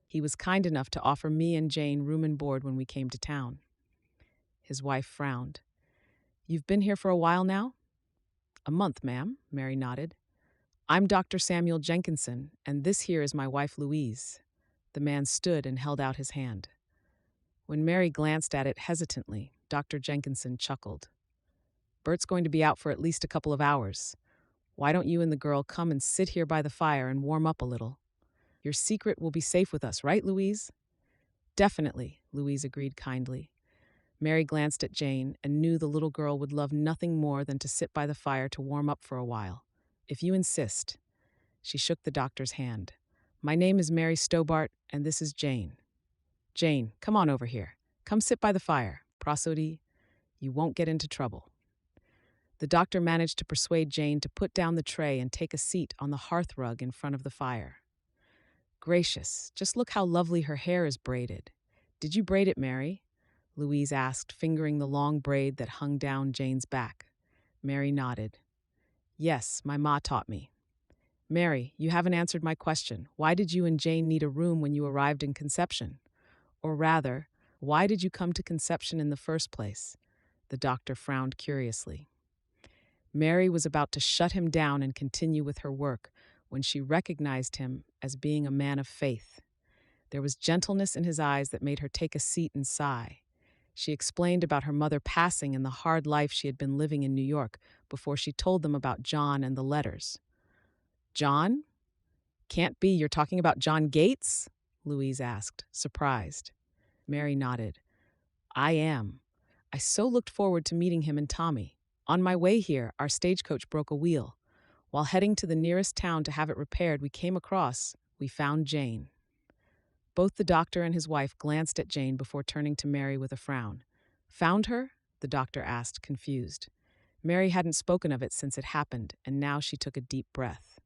"He was kind enough to offer me and Jane room and board when we came to town." His wife frowned. "You've been here for a while now?" "A month, ma'am," Mary nodded. "I'm Dr. Samuel Jenkinson, and this here is my wife Louise." The man stood and held out his hand. When Mary glanced at it hesitantly, Dr. Jenkinson chuckled. "Bert's going to be out for at least a couple of hours. Why don't you and the girl come and sit here by the fire and warm up a little? Your secret will be safe with us, right, Louise?" "Definitely," Louise agreed kindly. Mary glanced at Jane and knew the little girl would love nothing more than to sit by the fire to warm up for a while. "If you insist." She shook the doctor's hand. "My name is Mary Stobart, and this is Jane. Jane, come on over here. Come sit by the fire. Prosody, you won't get into trouble." The doctor managed to persuade Jane to put down the tray and take a seat on the hearth rug in front of the fire. "Gracious, just look how lovely her hair is braided. Did you braid it, Mary?" Louise asked, fingering the long braid that hung down Jane's back. Mary nodded. "Yes, my ma taught me." "Mary, you haven't answered my question. Why did you and Jane need a room when you arrived in Conception? Or rather, why did you come to Conception in the first place?" The doctor frowned curiously. Mary was about to shut him down and continue with her work when she recognized him as being a man of faith. There was gentleness in his eyes that made her take a seat and sigh. She explained about her mother passing and the hard life she had been living in New York before she told them about John and the letters. John? Can't be, you're talking about John Gates? Louise asked, surprised. Mary nodded. I am. I so looked forward to meeting him and Tommy. On my way here, our stagecoach broke a wheel. While heading to the nearest town to have it repaired, we found Jane. Both the doctor and his wife glanced at Jane before turning to Mary with a frown. Found her? The doctor asked, confused. Mary hadn't spoken of it since it happened, and now she took a deep breath.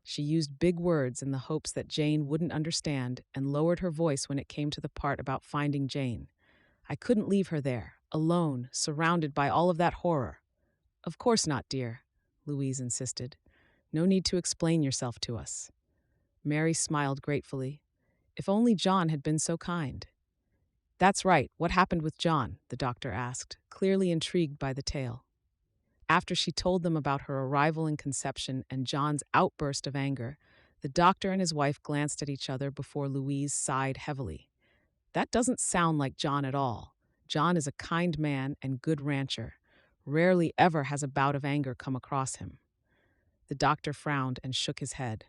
She used big words in the hopes that Jane wouldn't understand and lowered her voice when it came to the part about finding Jane. I couldn't leave her there, alone, surrounded by all of that horror. Of course not, dear, Louise insisted. No need to explain yourself to us. Mary smiled gratefully. If only John had been so kind. That's right, what happened with John? The doctor asked, clearly intrigued by the tale. After she told them about her arrival in Conception and John's outburst of anger, the doctor and his wife glanced at each other before Louise sighed heavily. That doesn't sound like John at all. John is a kind man and good rancher. Rarely ever has a bout of anger come across him. The doctor frowned and shook his head.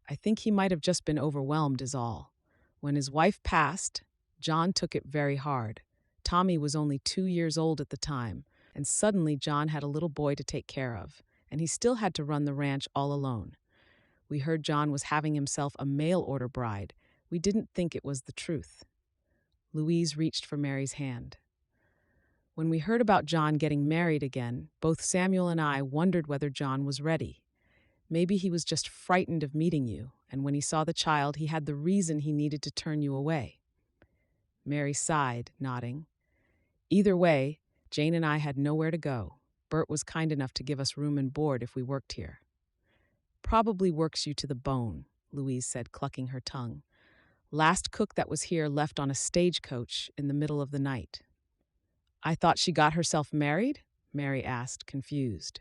I think he might have just been overwhelmed is all. When his wife passed, John took it very hard. Tommy was only 2 years old at the time, and suddenly John had a little boy to take care of, and he still had to run the ranch all alone. We heard John was having himself a mail-order bride. We didn't think it was the truth. Louise reached for Mary's hand. When we heard about John getting married again, both Samuel and I wondered whether John was ready. Maybe he was just frightened of meeting you, and when he saw the child, he had the reason he needed to turn you away. Mary sighed, nodding. Either way, Jane and I had nowhere to go. Bert was kind enough to give us room and board if we worked here. Probably works you to the bone, Louise said, clucking her tongue. Last cook that was here left on a stagecoach in the middle of the night. I thought she got herself married? Mary asked, confused.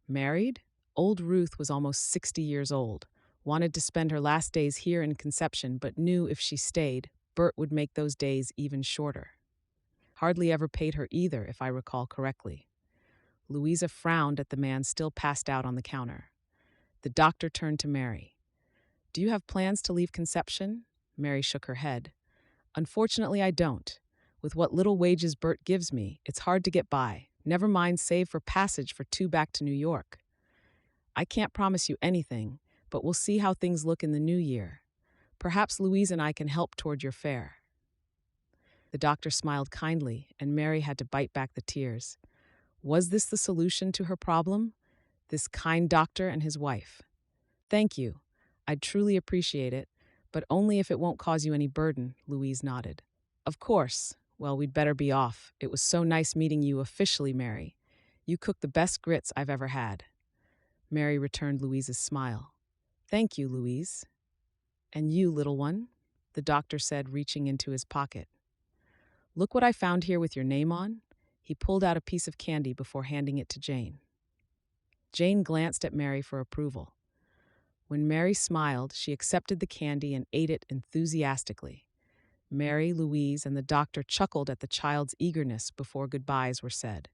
Married? Old Ruth was almost 60 years old, wanted to spend her last days here in Conception, but knew if she stayed, Bert would make those days even shorter. Hardly ever paid her either, if I recall correctly. Louisa frowned at the man still passed out on the counter. The doctor turned to Mary. Do you have plans to leave Conception? Mary shook her head. Unfortunately, I don't. With what little wages Bert gives me, it's hard to get by. Never mind save for passage for 2 back to New York. I can't promise you anything, but we'll see how things look in the new year. Perhaps Louise and I can help toward your fare. The doctor smiled kindly, and Mary had to bite back the tears. Was this the solution to her problem? This kind doctor and his wife. Thank you. I'd truly appreciate it, but only if it won't cause you any burden, Louise nodded. Of course. Well, we'd better be off. It was so nice meeting you officially, Mary. You cooked the best grits I've ever had. Mary returned Louise's smile. Thank you, Louise. And you, little one, the doctor said, reaching into his pocket. Look what I found here with your name on. He pulled out a piece of candy before handing it to Jane. Jane glanced at Mary for approval. When Mary smiled, she accepted the candy and ate it enthusiastically. Mary, Louise, and the doctor chuckled at the child's eagerness before goodbyes were said.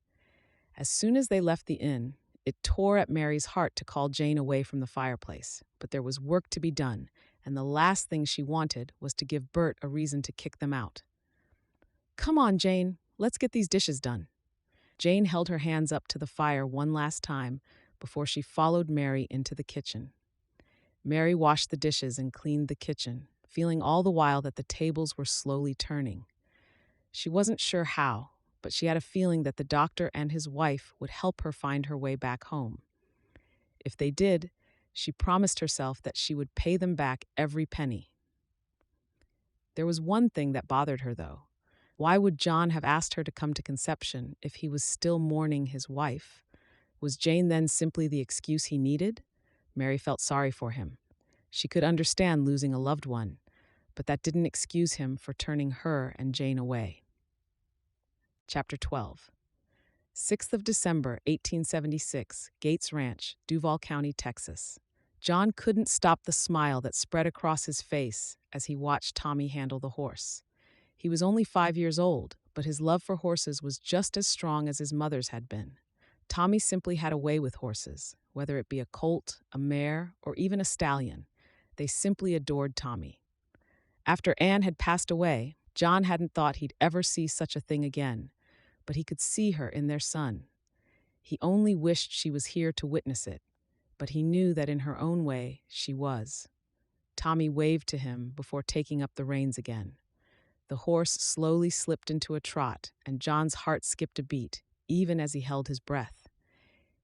As soon as they left the inn, it tore at Mary's heart to call Jane away from the fireplace, but there was work to be done, and the last thing she wanted was to give Bert a reason to kick them out. Come on, Jane, let's get these dishes done. Jane held her hands up to the fire one last time before she followed Mary into the kitchen. Mary washed the dishes and cleaned the kitchen, feeling all the while that the tables were slowly turning. She wasn't sure how, but she had a feeling that the doctor and his wife would help her find her way back home. If they did, she promised herself that she would pay them back every penny. There was one thing that bothered her, though. Why would John have asked her to come to Conception if he was still mourning his wife? Was Jane then simply the excuse he needed? Mary felt sorry for him. She could understand losing a loved one, but that didn't excuse him for turning her and Jane away. Chapter 12. 6th of December, 1876, Gates Ranch, Duval County, Texas. John couldn't stop the smile that spread across his face as he watched Tommy handle the horse. He was only 5 years old, but his love for horses was just as strong as his mother's had been. Tommy simply had a way with horses, whether it be a colt, a mare, or even a stallion. They simply adored Tommy. After Anne had passed away, John hadn't thought he'd ever see such a thing again, but he could see her in their son. He only wished she was here to witness it, but he knew that in her own way, she was. Tommy waved to him before taking up the reins again. The horse slowly slipped into a trot, and John's heart skipped a beat, even as he held his breath.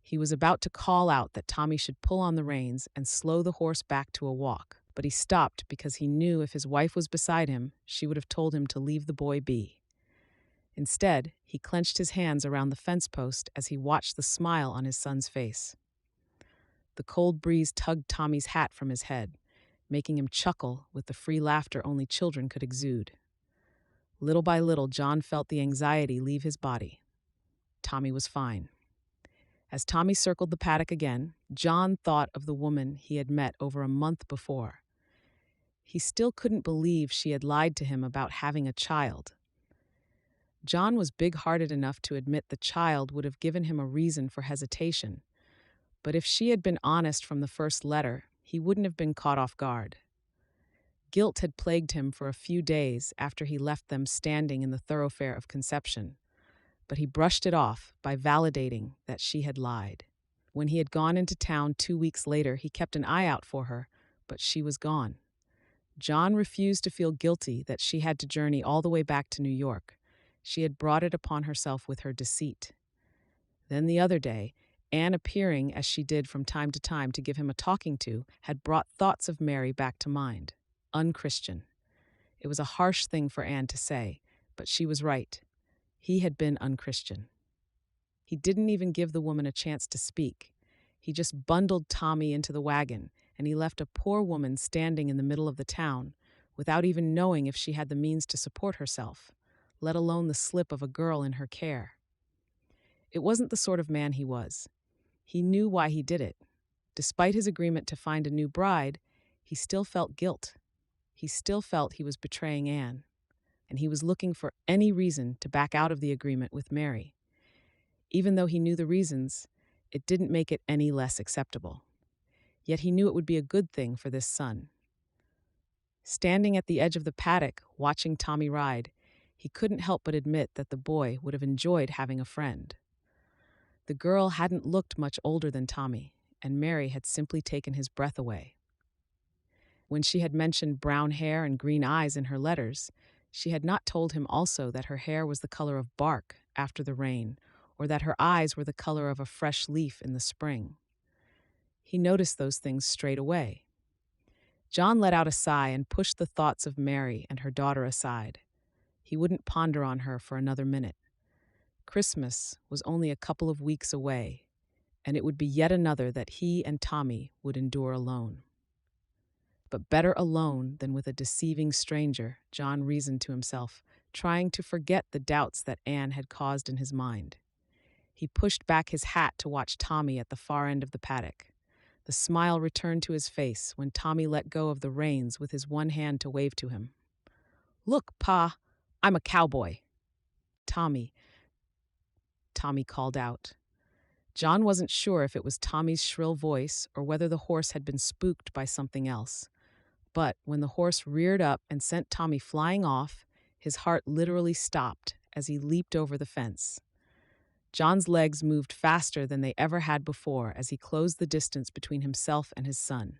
He was about to call out that Tommy should pull on the reins and slow the horse back to a walk, but he stopped because he knew if his wife was beside him, she would have told him to leave the boy be. Instead, he clenched his hands around the fence post as he watched the smile on his son's face. The cold breeze tugged Tommy's hat from his head, making him chuckle with the free laughter only children could exude. Little by little, John felt the anxiety leave his body. Tommy was fine. As Tommy circled the paddock again, John thought of the woman he had met over a month before. He still couldn't believe she had lied to him about having a child. John was big-hearted enough to admit the child would have given him a reason for hesitation, but if she had been honest from the first letter, he wouldn't have been caught off guard. Guilt had plagued him for a few days after he left them standing in the thoroughfare of conception, but he brushed it off by validating that she had lied. When he had gone into town 2 weeks later, he kept an eye out for her, but she was gone. John refused to feel guilty that she had to journey all the way back to New York. She had brought it upon herself with her deceit. Then the other day, Anne, appearing as she did from time to time to give him a talking to, had brought thoughts of Mary back to mind. Unchristian. It was a harsh thing for Anne to say, but she was right. He had been unchristian. He didn't even give the woman a chance to speak. He just bundled Tommy into the wagon, and he left a poor woman standing in the middle of the town, without even knowing if she had the means to support herself, let alone the slip of a girl in her care. It wasn't the sort of man he was. He knew why he did it. Despite his agreement to find a new bride, he still felt guilt. He still felt he was betraying Anne, and he was looking for any reason to back out of the agreement with Mary. Even though he knew the reasons, it didn't make it any less acceptable. Yet he knew it would be a good thing for this son. Standing at the edge of the paddock, watching Tommy ride, he couldn't help but admit that the boy would have enjoyed having a friend. The girl hadn't looked much older than Tommy, and Mary had simply taken his breath away. When she had mentioned brown hair and green eyes in her letters, she had not told him also that her hair was the color of bark after the rain, or that her eyes were the color of a fresh leaf in the spring. He noticed those things straight away. John let out a sigh and pushed the thoughts of Mary and her daughter aside. He wouldn't ponder on her for another minute. Christmas was only a couple of weeks away, and it would be yet another that he and Tommy would endure alone. But better alone than with a deceiving stranger, John reasoned to himself, trying to forget the doubts that Anne had caused in his mind. He pushed back his hat to watch Tommy at the far end of the paddock. The smile returned to his face when Tommy let go of the reins with his one hand to wave to him. "Look, Pa, I'm a cowboy." Tommy called out. John wasn't sure if it was Tommy's shrill voice or whether the horse had been spooked by something else. But when the horse reared up and sent Tommy flying off, his heart literally stopped as he leaped over the fence. John's legs moved faster than they ever had before as he closed the distance between himself and his son.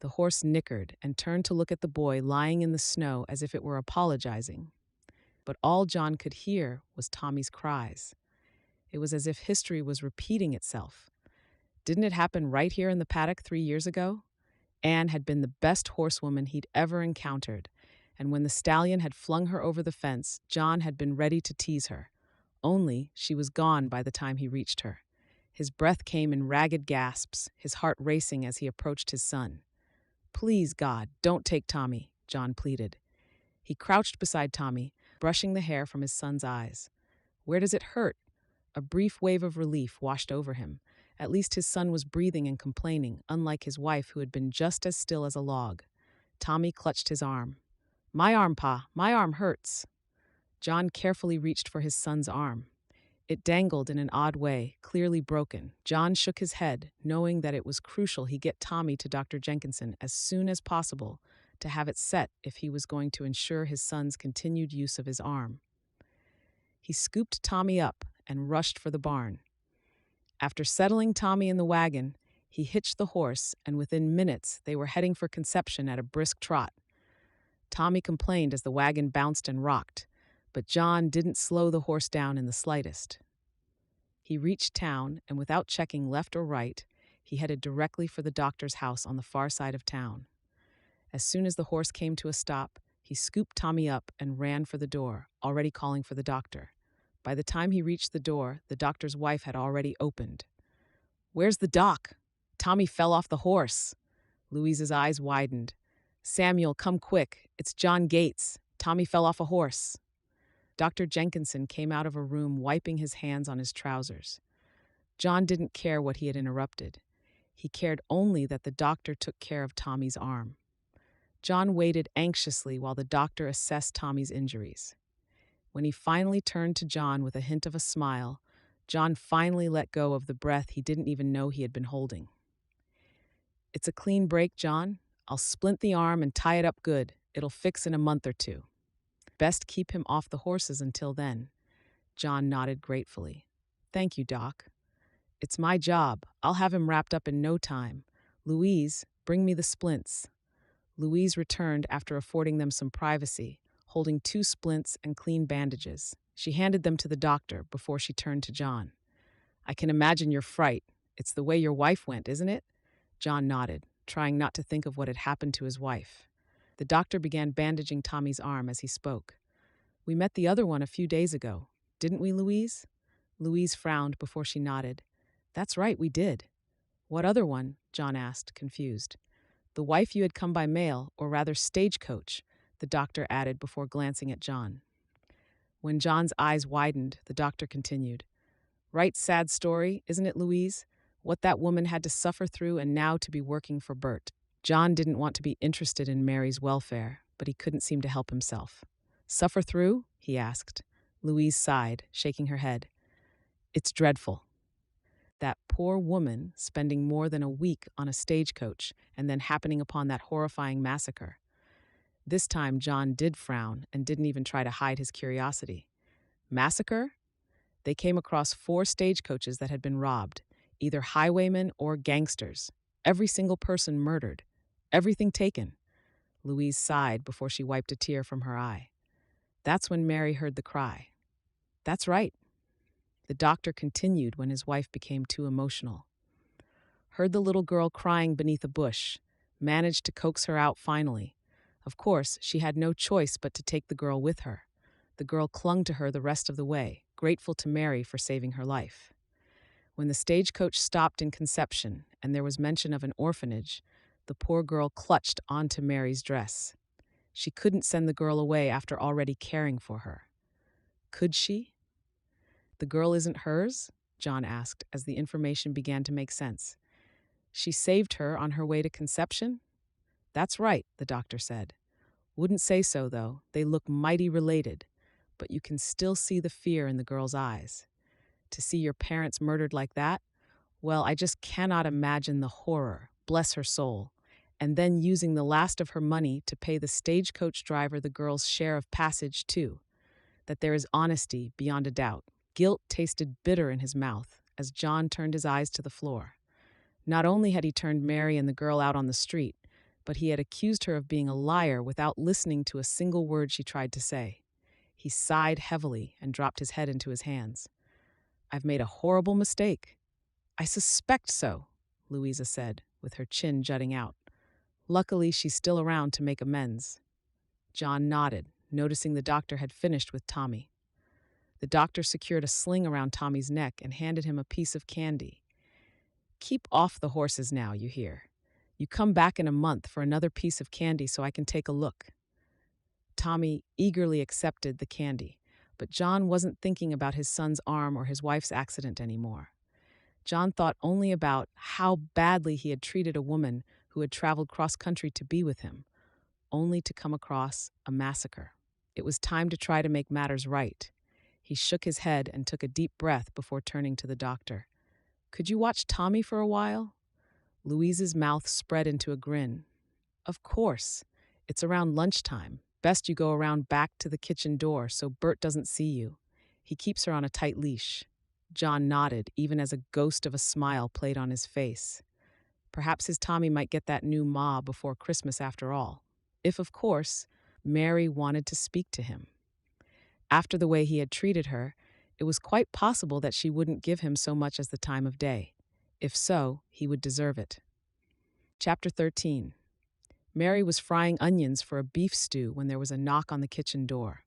The horse nickered and turned to look at the boy lying in the snow as if it were apologizing. But all John could hear was Tommy's cries. It was as if history was repeating itself. Didn't it happen right here in the paddock 3 years ago? Anne had been the best horsewoman he'd ever encountered, and when the stallion had flung her over the fence, John had been ready to tease her. Only she was gone by the time he reached her. His breath came in ragged gasps, his heart racing as he approached his son. "Please, God, don't take Tommy," John pleaded. He crouched beside Tommy, brushing the hair from his son's eyes. "Where does it hurt?" A brief wave of relief washed over him. At least his son was breathing and complaining, unlike his wife who had been just as still as a log. Tommy clutched his arm. "My arm, Pa, my arm hurts." John carefully reached for his son's arm. It dangled in an odd way, clearly broken. John shook his head, knowing that it was crucial he get Tommy to Dr. Jenkinson as soon as possible to have it set if he was going to ensure his son's continued use of his arm. He scooped Tommy up and rushed for the barn. After settling Tommy in the wagon, he hitched the horse, and within minutes they were heading for Conception at a brisk trot. Tommy complained as the wagon bounced and rocked, but John didn't slow the horse down in the slightest. He reached town, and without checking left or right, he headed directly for the doctor's house on the far side of town. As soon as the horse came to a stop, he scooped Tommy up and ran for the door, already calling for the doctor. By the time he reached the door, the doctor's wife had already opened. "Where's the doc? Tommy fell off the horse." Louise's eyes widened. "Samuel, come quick. It's John Gates. Tommy fell off a horse." Dr. Jenkinson came out of a room wiping his hands on his trousers. John didn't care what he had interrupted. He cared only that the doctor took care of Tommy's arm. John waited anxiously while the doctor assessed Tommy's injuries. When he finally turned to John with a hint of a smile, John finally let go of the breath he didn't even know he had been holding. "It's a clean break, John. I'll splint the arm and tie it up good. It'll fix in a month or two. Best keep him off the horses until then." John nodded gratefully. "Thank you, Doc. It's my job. I'll have him wrapped up in no time. Louise, bring me the splints." Louise returned after affording them some privacy, holding 2 splints and clean bandages. She handed them to the doctor before she turned to John. "I can imagine your fright. It's the way your wife went, isn't it?" John nodded, trying not to think of what had happened to his wife. The doctor began bandaging Tommy's arm as he spoke. "We met the other one a few days ago, didn't we, Louise?" Louise frowned before she nodded. "That's right, we did." "What other one?" John asked, confused. "The wife you had come by mail, or rather stagecoach," the doctor added before glancing at John. When John's eyes widened, the doctor continued. "Right sad story, isn't it, Louise? What that woman had to suffer through and now to be working for Bert." John didn't want to be interested in Mary's welfare, but he couldn't seem to help himself. "Suffer through?" he asked. Louise sighed, shaking her head. "It's dreadful. That poor woman spending more than a week on a stagecoach and then happening upon that horrifying massacre." This time John did frown and didn't even try to hide his curiosity. "Massacre?" They came across 4 stagecoaches that had been robbed, either highwaymen or gangsters. Every single person murdered. Everything taken. Louise sighed before she wiped a tear from her eye. That's when Mary heard the cry. "That's right." The doctor continued when his wife became too emotional. "Heard the little girl crying beneath a bush. Managed to coax her out finally. Of course, she had no choice but to take the girl with her. The girl clung to her the rest of the way, grateful to Mary for saving her life. When the stagecoach stopped in Conception and there was mention of an orphanage, the poor girl clutched onto Mary's dress. She couldn't send the girl away after already caring for her. Could she? "The girl isn't hers?" John asked as the information began to make sense. "She saved her on her way to Conception?" "That's right," the doctor said. "Wouldn't say so, though. They look mighty related, but you can still see the fear in the girl's eyes. To see your parents murdered like that? Well, I just cannot imagine the horror, bless her soul, and then using the last of her money to pay the stagecoach driver the girl's share of passage, too. That there is honesty beyond a doubt." Guilt tasted bitter in his mouth as John turned his eyes to the floor. Not only had he turned Mary and the girl out on the street, but he had accused her of being a liar without listening to a single word she tried to say. He sighed heavily and dropped his head into his hands. "I've made a horrible mistake." "I suspect so," Louisa said, with her chin jutting out. "Luckily, she's still around to make amends." John nodded, noticing the doctor had finished with Tommy. The doctor secured a sling around Tommy's neck and handed him a piece of candy. "Keep off the horses now, you hear. You come back in a month for another piece of candy so I can take a look." Tommy eagerly accepted the candy, but John wasn't thinking about his son's arm or his wife's accident anymore. John thought only about how badly he had treated a woman who had traveled cross-country to be with him, only to come across a massacre. It was time to try to make matters right. He shook his head and took a deep breath before turning to the doctor. "Could you watch Tommy for a while?" Louise's mouth spread into a grin. "Of course. It's around lunchtime. Best you go around back to the kitchen door so Bert doesn't see you. He keeps her on a tight leash." John nodded, even as a ghost of a smile played on his face. Perhaps his Tommy might get that new ma before Christmas after all. If, of course, Mary wanted to speak to him. After the way he had treated her, it was quite possible that she wouldn't give him so much as the time of day. If so, he would deserve it. Chapter 13. Mary was frying onions for a beef stew when there was a knock on the kitchen door.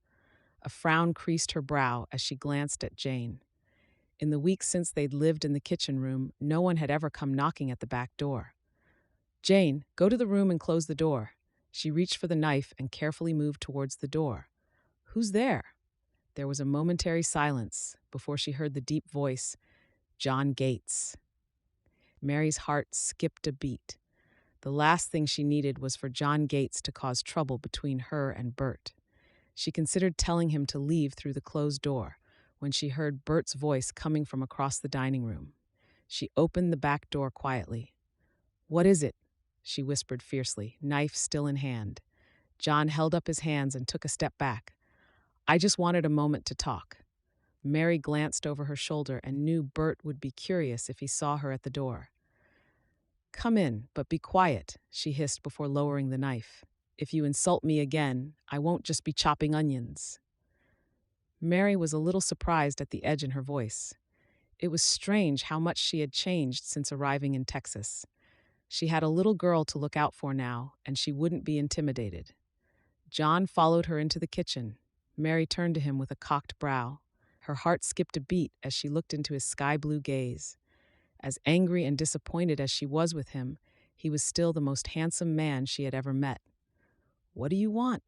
A frown creased her brow as she glanced at Jane. In the weeks since they'd lived in the kitchen room, no one had ever come knocking at the back door. "Jane, go to the room and close the door." She reached for the knife and carefully moved towards the door. "Who's there?" There was a momentary silence before she heard the deep voice, "John Gates." Mary's heart skipped a beat. The last thing she needed was for John Gates to cause trouble between her and Bert. She considered telling him to leave through the closed door when she heard Bert's voice coming from across the dining room. She opened the back door quietly. "What is it?" she whispered fiercely, knife still in hand. John held up his hands and took a step back. "I just wanted a moment to talk." Mary glanced over her shoulder and knew Bert would be curious if he saw her at the door. "Come in, but be quiet," she hissed before lowering the knife. "If you insult me again, I won't just be chopping onions." Mary was a little surprised at the edge in her voice. It was strange how much she had changed since arriving in Texas. She had a little girl to look out for now, and she wouldn't be intimidated. John followed her into the kitchen. Mary turned to him with a cocked brow. Her heart skipped a beat as she looked into his sky-blue gaze. As angry and disappointed as she was with him, he was still the most handsome man she had ever met. "What do you want?"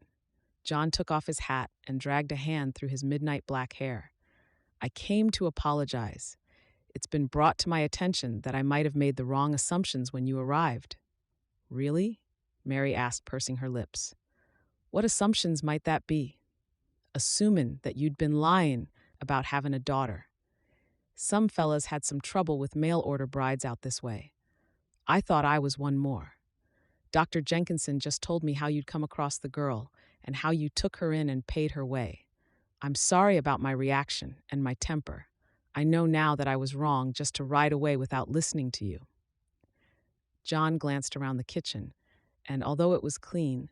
John took off his hat and dragged a hand through his midnight black hair. "I came to apologize. It's been brought to my attention that I might have made the wrong assumptions when you arrived." "Really?" Mary asked, pursing her lips. "What assumptions might that be?" "Assumin' that you'd been lying about having a daughter. Some fellas had some trouble with mail-order brides out this way. I thought I was one more. Dr. Jenkinson just told me how you'd come across the girl and how you took her in and paid her way. I'm sorry about my reaction and my temper. I know now that I was wrong just to ride away without listening to you." John glanced around the kitchen, and although it was clean,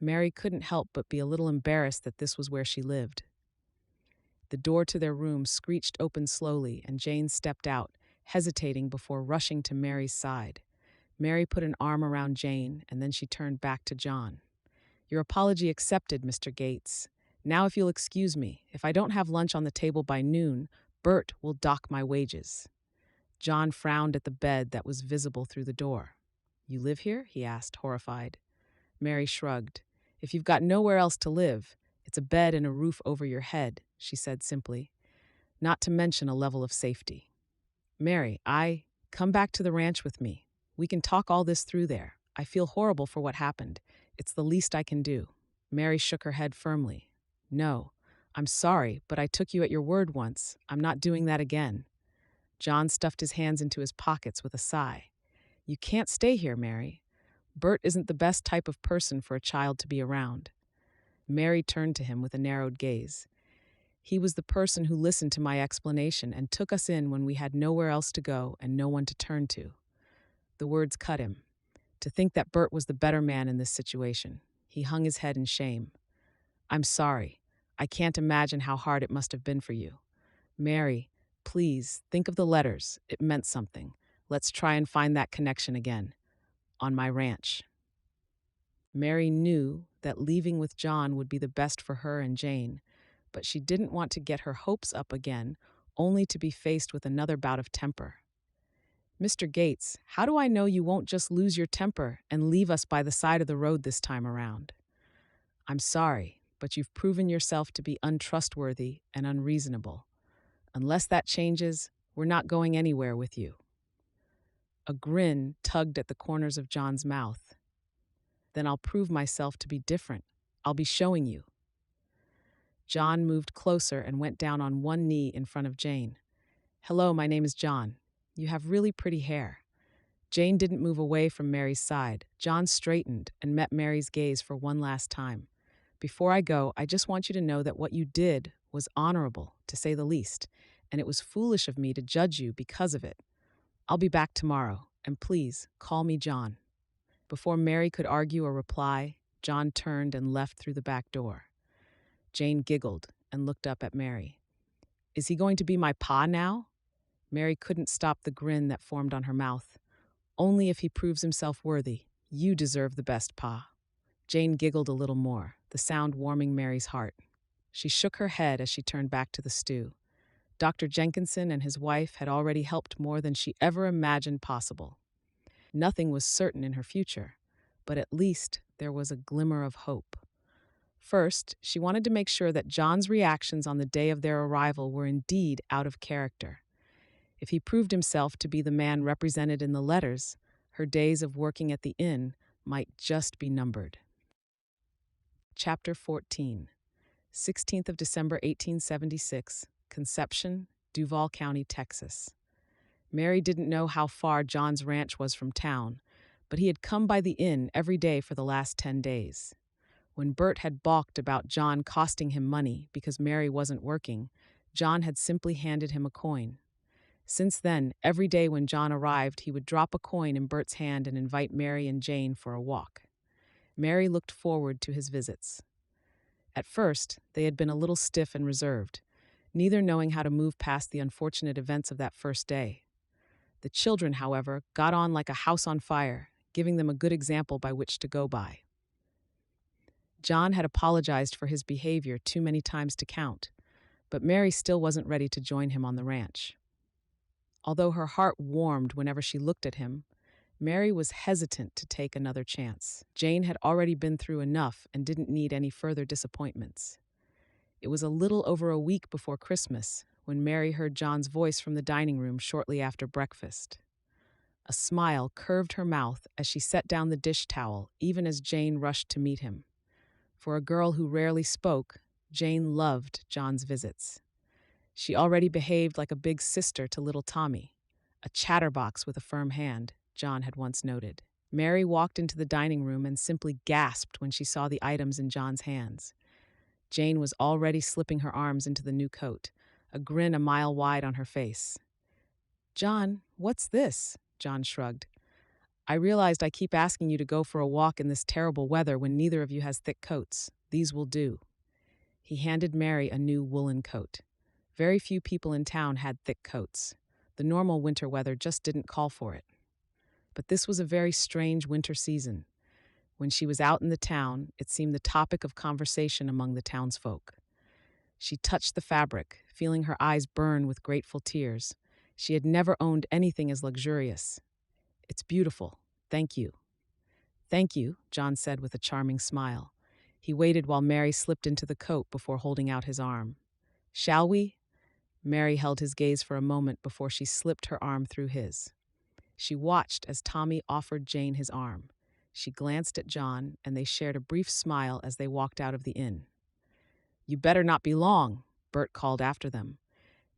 Mary couldn't help but be a little embarrassed that this was where she lived. The door to their room screeched open slowly, and Jane stepped out, hesitating before rushing to Mary's side. Mary put an arm around Jane, and then she turned back to John. "Your apology accepted, Mr. Gates. Now if you'll excuse me, if I don't have lunch on the table by noon, Bert will dock my wages." John frowned at the bed that was visible through the door. "You live here?" he asked, horrified. Mary shrugged. "If you've got nowhere else to live, it's a bed and a roof over your head," she said simply, "not to mention a level of safety." "Mary, come back to the ranch with me. We can talk all this through there. I feel horrible for what happened. It's the least I can do." Mary shook her head firmly. "No, I'm sorry, but I took you at your word once. I'm not doing that again." John stuffed his hands into his pockets with a sigh. "You can't stay here, Mary. Bert isn't the best type of person for a child to be around." Mary turned to him with a narrowed gaze. "He was the person who listened to my explanation and took us in when we had nowhere else to go and no one to turn to." The words cut him. To think that Bert was the better man in this situation. He hung his head in shame. "I'm sorry. I can't imagine how hard it must have been for you. Mary, please, think of the letters. It meant something. Let's try and find that connection again. On my ranch." Mary knew that leaving with John would be the best for her and Jane, but she didn't want to get her hopes up again, only to be faced with another bout of temper. "Mr. Gates, how do I know you won't just lose your temper and leave us by the side of the road this time around? I'm sorry, but you've proven yourself to be untrustworthy and unreasonable. Unless that changes, we're not going anywhere with you." A grin tugged at the corners of John's mouth. "Then I'll prove myself to be different. I'll be showing you." John moved closer and went down on one knee in front of Jane. "Hello, my name is John. You have really pretty hair." Jane didn't move away from Mary's side. John straightened and met Mary's gaze for one last time. "Before I go, I just want you to know that what you did was honorable, to say the least, and it was foolish of me to judge you because of it. I'll be back tomorrow, and please, call me John." Before Mary could argue or reply, John turned and left through the back door. Jane giggled and looked up at Mary. "Is he going to be my pa now?" Mary couldn't stop the grin that formed on her mouth. "Only if he proves himself worthy. You deserve the best, pa." Jane giggled a little more, the sound warming Mary's heart. She shook her head as she turned back to the stew. Dr. Jenkinson and his wife had already helped more than she ever imagined possible. Nothing was certain in her future, but at least there was a glimmer of hope. First, she wanted to make sure that John's reactions on the day of their arrival were indeed out of character. If he proved himself to be the man represented in the letters, her days of working at the inn might just be numbered. Chapter 14. 16th of December 1876, Conception, Duval County, Texas. Mary didn't know how far John's ranch was from town, but he had come by the inn every day for the last 10 days. When Bert had balked about John costing him money because Mary wasn't working, John had simply handed him a coin. Since then, every day when John arrived, he would drop a coin in Bert's hand and invite Mary and Jane for a walk. Mary looked forward to his visits. At first, they had been a little stiff and reserved, neither knowing how to move past the unfortunate events of that first day. The children, however, got on like a house on fire, giving them a good example by which to go by. John had apologized for his behavior too many times to count, but Mary still wasn't ready to join him on the ranch. Although her heart warmed whenever she looked at him, Mary was hesitant to take another chance. Jane had already been through enough and didn't need any further disappointments. It was a little over a week before Christmas when Mary heard John's voice from the dining room shortly after breakfast. A smile curved her mouth as she set down the dish towel, even as Jane rushed to meet him. For a girl who rarely spoke, Jane loved John's visits. She already behaved like a big sister to little Tommy, a chatterbox with a firm hand, John had once noted. Mary walked into the dining room and simply gasped when she saw the items in John's hands. Jane was already slipping her arms into the new coat, a grin a mile wide on her face. "John, what's this?" John shrugged. "I realized I keep asking you to go for a walk in this terrible weather when neither of you has thick coats. These will do." He handed Mary a new woolen coat. Very few people in town had thick coats. The normal winter weather just didn't call for it. But this was a very strange winter season. When she was out in the town, it seemed the topic of conversation among the townsfolk. She touched the fabric, feeling her eyes burn with grateful tears. She had never owned anything as luxurious. "It's beautiful. Thank you." "Thank you," John said with a charming smile. He waited while Mary slipped into the coat before holding out his arm. "Shall we?" Mary held his gaze for a moment before she slipped her arm through his. She watched as Tommy offered Jane his arm. She glanced at John, and they shared a brief smile as they walked out of the inn. "You better not be long," Bert called after them.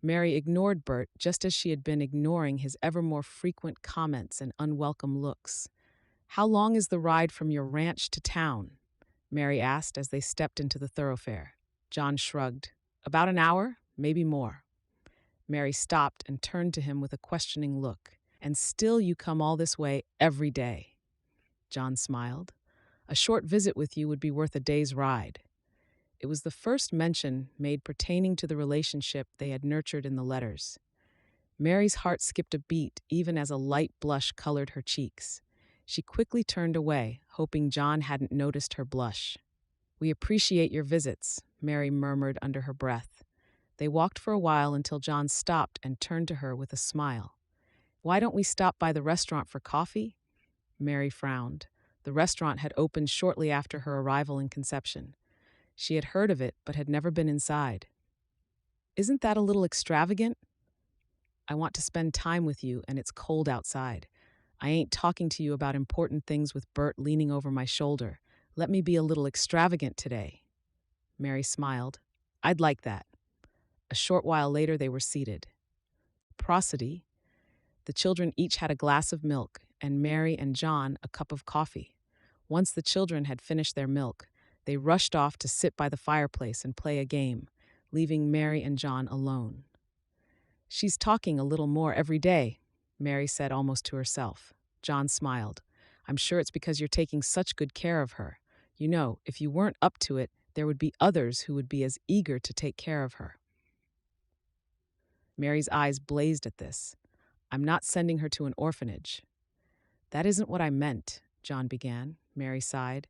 Mary ignored Bert just as she had been ignoring his ever more frequent comments and unwelcome looks. "How long is the ride from your ranch to town?" Mary asked as they stepped into the thoroughfare. John shrugged. "About an hour, maybe more." Mary stopped and turned to him with a questioning look. "And still you come all this way every day?" John smiled. "A short visit with you would be worth a day's ride." It was the first mention made pertaining to the relationship they had nurtured in the letters. Mary's heart skipped a beat even as a light blush colored her cheeks. She quickly turned away, hoping John hadn't noticed her blush. "We appreciate your visits," Mary murmured under her breath. They walked for a while until John stopped and turned to her with a smile. "Why don't we stop by the restaurant for coffee?" Mary frowned. The restaurant had opened shortly after her arrival in Conception. She had heard of it, but had never been inside. "Isn't that a little extravagant?" "I want to spend time with you, and it's cold outside. I ain't talking to you about important things with Bert leaning over my shoulder. Let me be a little extravagant today." Mary smiled. I'd like that. A short while later, they were seated. Prosody. The children each had a glass of milk, and Mary and John a cup of coffee. Once the children had finished their milk, they rushed off to sit by the fireplace and play a game, leaving Mary and John alone. She's talking a little more every day, Mary said almost to herself. John smiled. I'm sure it's because you're taking such good care of her. You know, if you weren't up to it, there would be others who would be as eager to take care of her. Mary's eyes blazed at this. I'm not sending her to an orphanage. That isn't what I meant, John began. Mary sighed.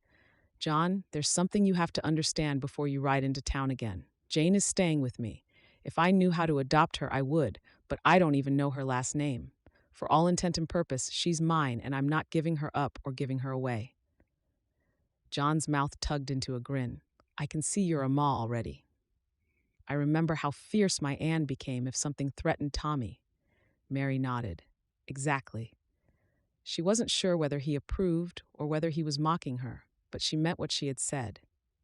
John, there's something you have to understand before you ride into town again. Jane is staying with me. If I knew how to adopt her, I would, but I don't even know her last name. For all intent and purpose, she's mine, and I'm not giving her up or giving her away. John's mouth tugged into a grin. I can see you're a ma already. I remember how fierce my Anne became if something threatened Tommy. Mary nodded. Exactly. She wasn't sure whether he approved or whether he was mocking her, but she meant what she had said.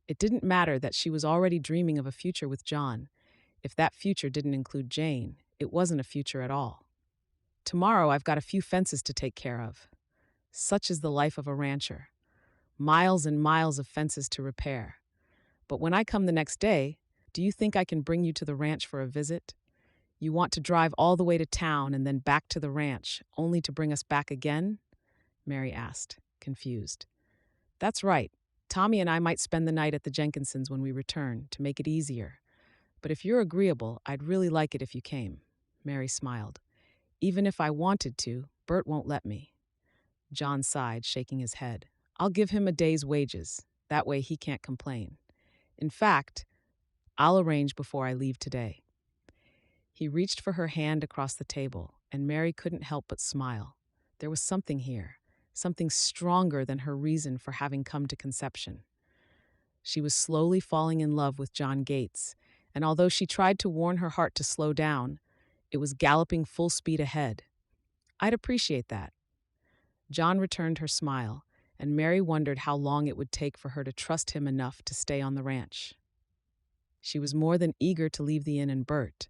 It didn't matter that she was already dreaming of a future with John. If that future didn't include Jane, it wasn't a future at all. Tomorrow I've got a few fences to take care of. Such is the life of a rancher. Miles and miles of fences to repair. But when I come the next day, do you think I can bring you to the ranch for a visit? You want to drive all the way to town and then back to the ranch, only to bring us back again? Mary asked, confused. That's right. Tommy and I might spend the night at the Jenkinsons when we return, to make it easier. But if you're agreeable, I'd really like it if you came. Mary smiled. Even if I wanted to, Bert won't let me. John sighed, shaking his head. I'll give him a day's wages. That way he can't complain. In fact, I'll arrange before I leave today. He reached for her hand across the table, and Mary couldn't help but smile. There was something here, something stronger than her reason for having come to conception. She was slowly falling in love with John Gates, and although she tried to warn her heart to slow down, it was galloping full speed ahead. I'd appreciate that. John returned her smile, and Mary wondered how long it would take for her to trust him enough to stay on the ranch. She was more than eager to leave the inn and Bert,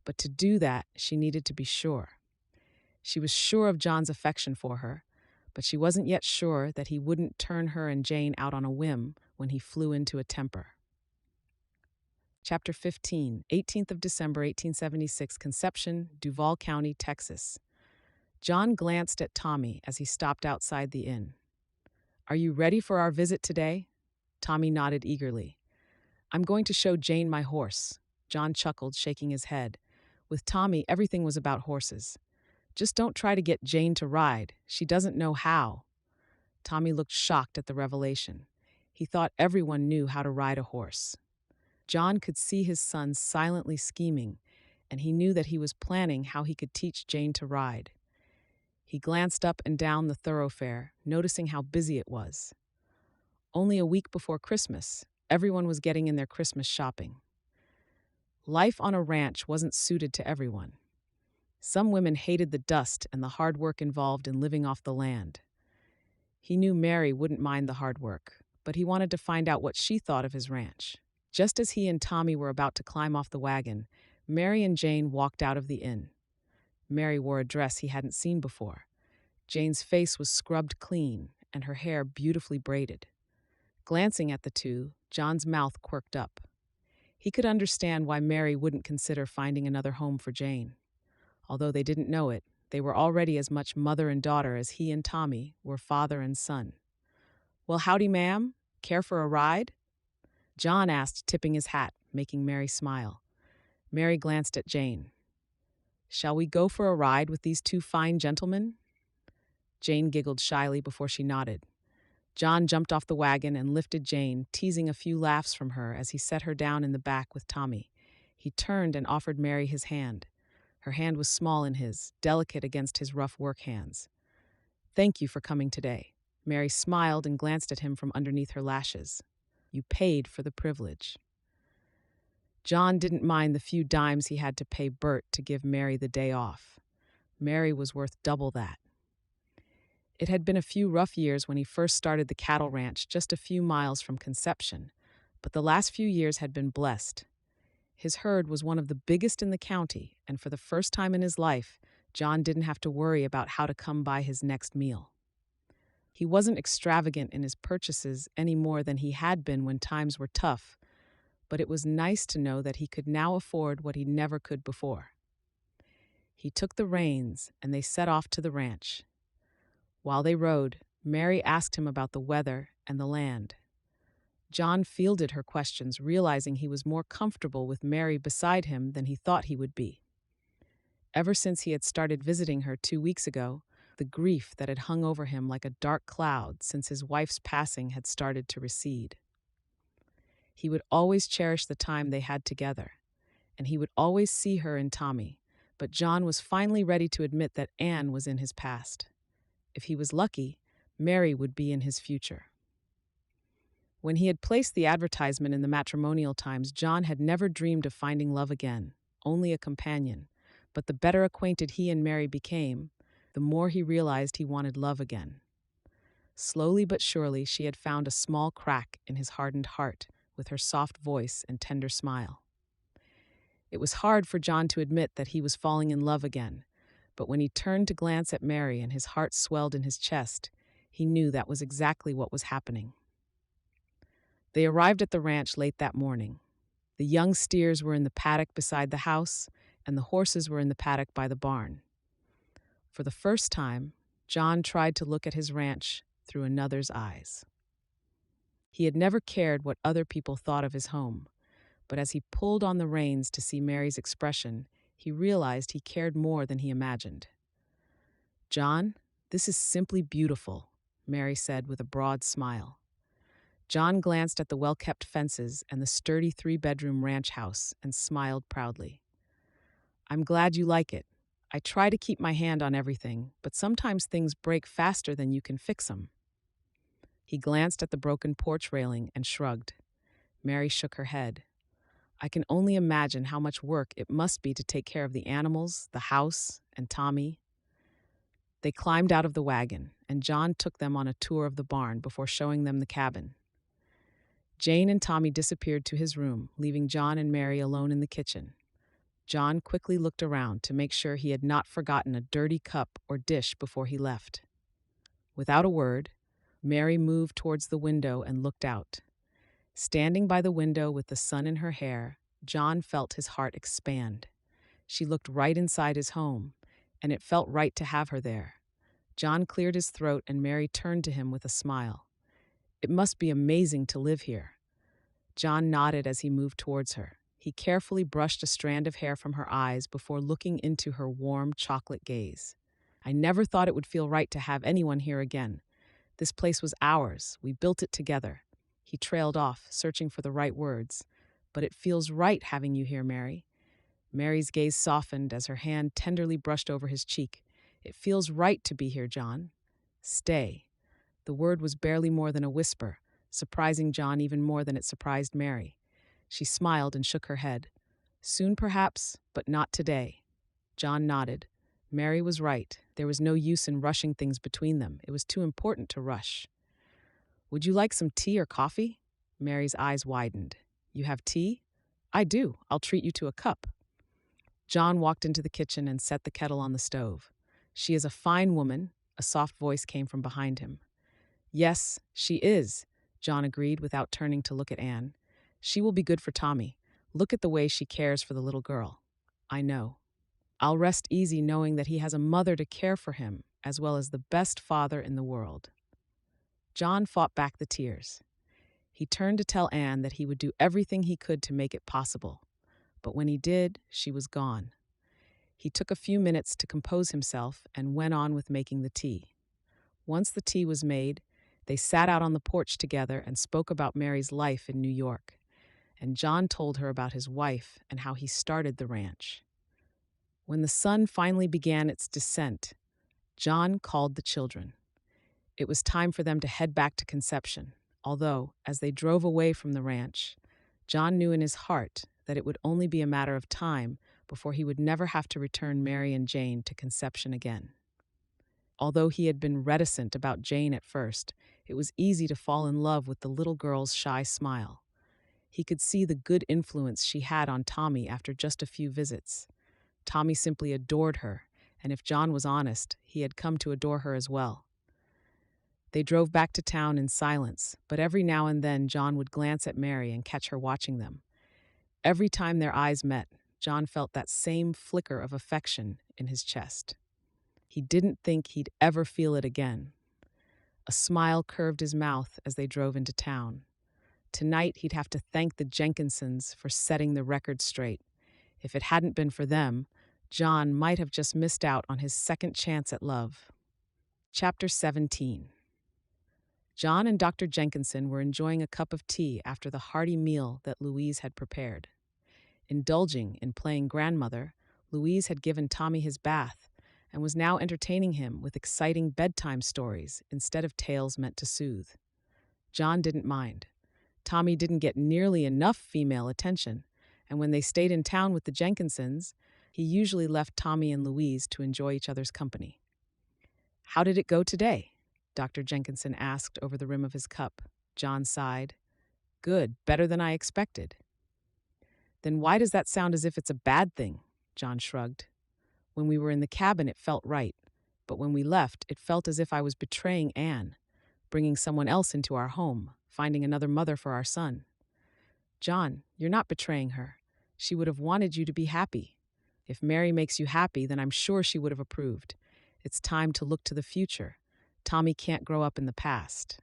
but to do that, she needed to be sure. She was sure of John's affection for her, but she wasn't yet sure that he wouldn't turn her and Jane out on a whim when he flew into a temper. Chapter 15, 18th of December, 1876, Conception, Duval County, Texas. John glanced at Tommy as he stopped outside the inn. Are you ready for our visit today? Tommy nodded eagerly. I'm going to show Jane my horse. John chuckled, shaking his head. With Tommy, everything was about horses. Just don't try to get Jane to ride. She doesn't know how. Tommy looked shocked at the revelation. He thought everyone knew how to ride a horse. John could see his son silently scheming, and he knew that he was planning how he could teach Jane to ride. He glanced up and down the thoroughfare, noticing how busy it was. Only a week before Christmas, everyone was getting in their Christmas shopping. Life on a ranch wasn't suited to everyone. Some women hated the dust and the hard work involved in living off the land. He knew Mary wouldn't mind the hard work, but he wanted to find out what she thought of his ranch. Just as he and Tommy were about to climb off the wagon, Mary and Jane walked out of the inn. Mary wore a dress he hadn't seen before. Jane's face was scrubbed clean and her hair beautifully braided. Glancing at the two, John's mouth quirked up. He could understand why Mary wouldn't consider finding another home for Jane. Although they didn't know it, they were already as much mother and daughter as he and Tommy were father and son. Well, howdy, ma'am. Care for a ride? John asked, tipping his hat, making Mary smile. Mary glanced at Jane. Shall we go for a ride with these two fine gentlemen? Jane giggled shyly before she nodded. John jumped off the wagon and lifted Jane, teasing a few laughs from her as he set her down in the back with Tommy. He turned and offered Mary his hand. Her hand was small in his, delicate against his rough work hands. Thank you for coming today. Mary smiled and glanced at him from underneath her lashes. You paid for the privilege. John didn't mind the few dimes he had to pay Bert to give Mary the day off. Mary was worth double that. It had been a few rough years when he first started the cattle ranch just a few miles from Conception, but the last few years had been blessed. His herd was one of the biggest in the county, and for the first time in his life, John didn't have to worry about how to come by his next meal. He wasn't extravagant in his purchases any more than he had been when times were tough, but it was nice to know that he could now afford what he never could before. He took the reins, and they set off to the ranch. While they rode, Mary asked him about the weather and the land. John fielded her questions, realizing he was more comfortable with Mary beside him than he thought he would be. Ever since he had started visiting her 2 weeks ago, the grief that had hung over him like a dark cloud since his wife's passing had started to recede. He would always cherish the time they had together, and he would always see her in Tommy, but John was finally ready to admit that Anne was in his past. If he was lucky, Mary would be in his future. When he had placed the advertisement in the Matrimonial Times, John had never dreamed of finding love again, only a companion. But the better acquainted he and Mary became, the more he realized he wanted love again. Slowly but surely, she had found a small crack in his hardened heart with her soft voice and tender smile. It was hard for John to admit that he was falling in love again, but when he turned to glance at Mary and his heart swelled in his chest, he knew that was exactly what was happening. They arrived at the ranch late that morning. The young steers were in the paddock beside the house, and the horses were in the paddock by the barn. For the first time, John tried to look at his ranch through another's eyes. He had never cared what other people thought of his home, but as he pulled on the reins to see Mary's expression, he realized he cared more than he imagined. "John, this is simply beautiful," Mary said with a broad smile. John glanced at the well-kept fences and the sturdy 3-bedroom ranch house and smiled proudly. "I'm glad you like it. I try to keep my hand on everything, but sometimes things break faster than you can fix them." He glanced at the broken porch railing and shrugged. Mary shook her head. "I can only imagine how much work it must be to take care of the animals, the house, and Tommy." They climbed out of the wagon, and John took them on a tour of the barn before showing them the cabin. Jane and Tommy disappeared to his room, leaving John and Mary alone in the kitchen. John quickly looked around to make sure he had not forgotten a dirty cup or dish before he left. Without a word, Mary moved towards the window and looked out. Standing by the window with the sun in her hair, John felt his heart expand. She looked right inside his home, and it felt right to have her there. John cleared his throat, and Mary turned to him with a smile. "It must be amazing to live here." John nodded as he moved towards her. He carefully brushed a strand of hair from her eyes before looking into her warm chocolate gaze. "I never thought it would feel right to have anyone here again. This place was ours. We built it together." He trailed off, searching for the right words. "But it feels right having you here, Mary." Mary's gaze softened as her hand tenderly brushed over his cheek. "It feels right to be here, John. Stay." The word was barely more than a whisper, surprising John even more than it surprised Mary. She smiled and shook her head. "Soon perhaps, but not today." John nodded. Mary was right. There was no use in rushing things between them. It was too important to rush. "Would you like some tea or coffee?" Mary's eyes widened. "You have tea?" "I do. I'll treat you to a cup." John walked into the kitchen and set the kettle on the stove. "She is a fine woman," a soft voice came from behind him. "Yes, she is," John agreed without turning to look at Anne. "She will be good for Tommy. Look at the way she cares for the little girl." "I know." "I'll rest easy knowing that he has a mother to care for him, as well as the best father in the world." John fought back the tears. He turned to tell Anne that he would do everything he could to make it possible. But when he did, she was gone. He took a few minutes to compose himself and went on with making the tea. Once the tea was made, they sat out on the porch together and spoke about Mary's life in New York. And John told her about his wife and how he started the ranch. When the sun finally began its descent, John called the children. It was time for them to head back to Conception, although, as they drove away from the ranch, John knew in his heart that it would only be a matter of time before he would never have to return Mary and Jane to Conception again. Although he had been reticent about Jane at first, it was easy to fall in love with the little girl's shy smile. He could see the good influence she had on Tommy after just a few visits. Tommy simply adored her, and if John was honest, he had come to adore her as well. They drove back to town in silence, but every now and then John would glance at Mary and catch her watching them. Every time their eyes met, John felt that same flicker of affection in his chest. He didn't think he'd ever feel it again. A smile curved his mouth as they drove into town. Tonight he'd have to thank the Jenkinsons for setting the record straight. If it hadn't been for them, John might have just missed out on his second chance at love. Chapter 17. John and Dr. Jenkinson were enjoying a cup of tea after the hearty meal that Louise had prepared. Indulging in playing grandmother, Louise had given Tommy his bath and was now entertaining him with exciting bedtime stories instead of tales meant to soothe. John didn't mind. Tommy didn't get nearly enough female attention, and when they stayed in town with the Jenkinsons, he usually left Tommy and Louise to enjoy each other's company. "How did it go today?" Dr. Jenkinson asked over the rim of his cup. John sighed. "Good, better than I expected." "Then why does that sound as if it's a bad thing?" John shrugged. "When we were in the cabin, it felt right, but when we left, it felt as if I was betraying Anne, bringing someone else into our home, finding another mother for our son." "John, you're not betraying her. She would have wanted you to be happy. If Mary makes you happy, then I'm sure she would have approved. It's time to look to the future. Tommy can't grow up in the past."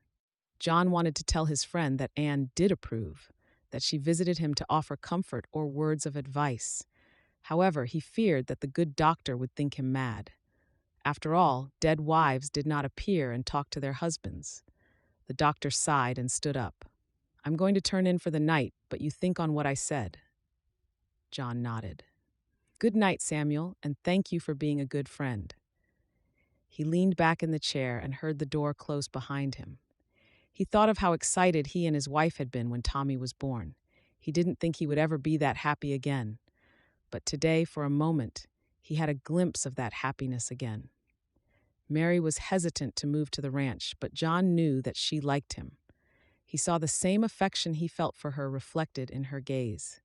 John wanted to tell his friend that Anne did approve, that she visited him to offer comfort or words of advice. However, he feared that the good doctor would think him mad. After all, dead wives did not appear and talk to their husbands. The doctor sighed and stood up. "I'm going to turn in for the night, but you think on what I said." John nodded. "Good night, Samuel, and thank you for being a good friend." He leaned back in the chair and heard the door close behind him. He thought of how excited he and his wife had been when Tommy was born. He didn't think he would ever be that happy again. But today, for a moment, he had a glimpse of that happiness again. Mary was hesitant to move to the ranch, but John knew that she liked him. He saw the same affection he felt for her reflected in her gaze.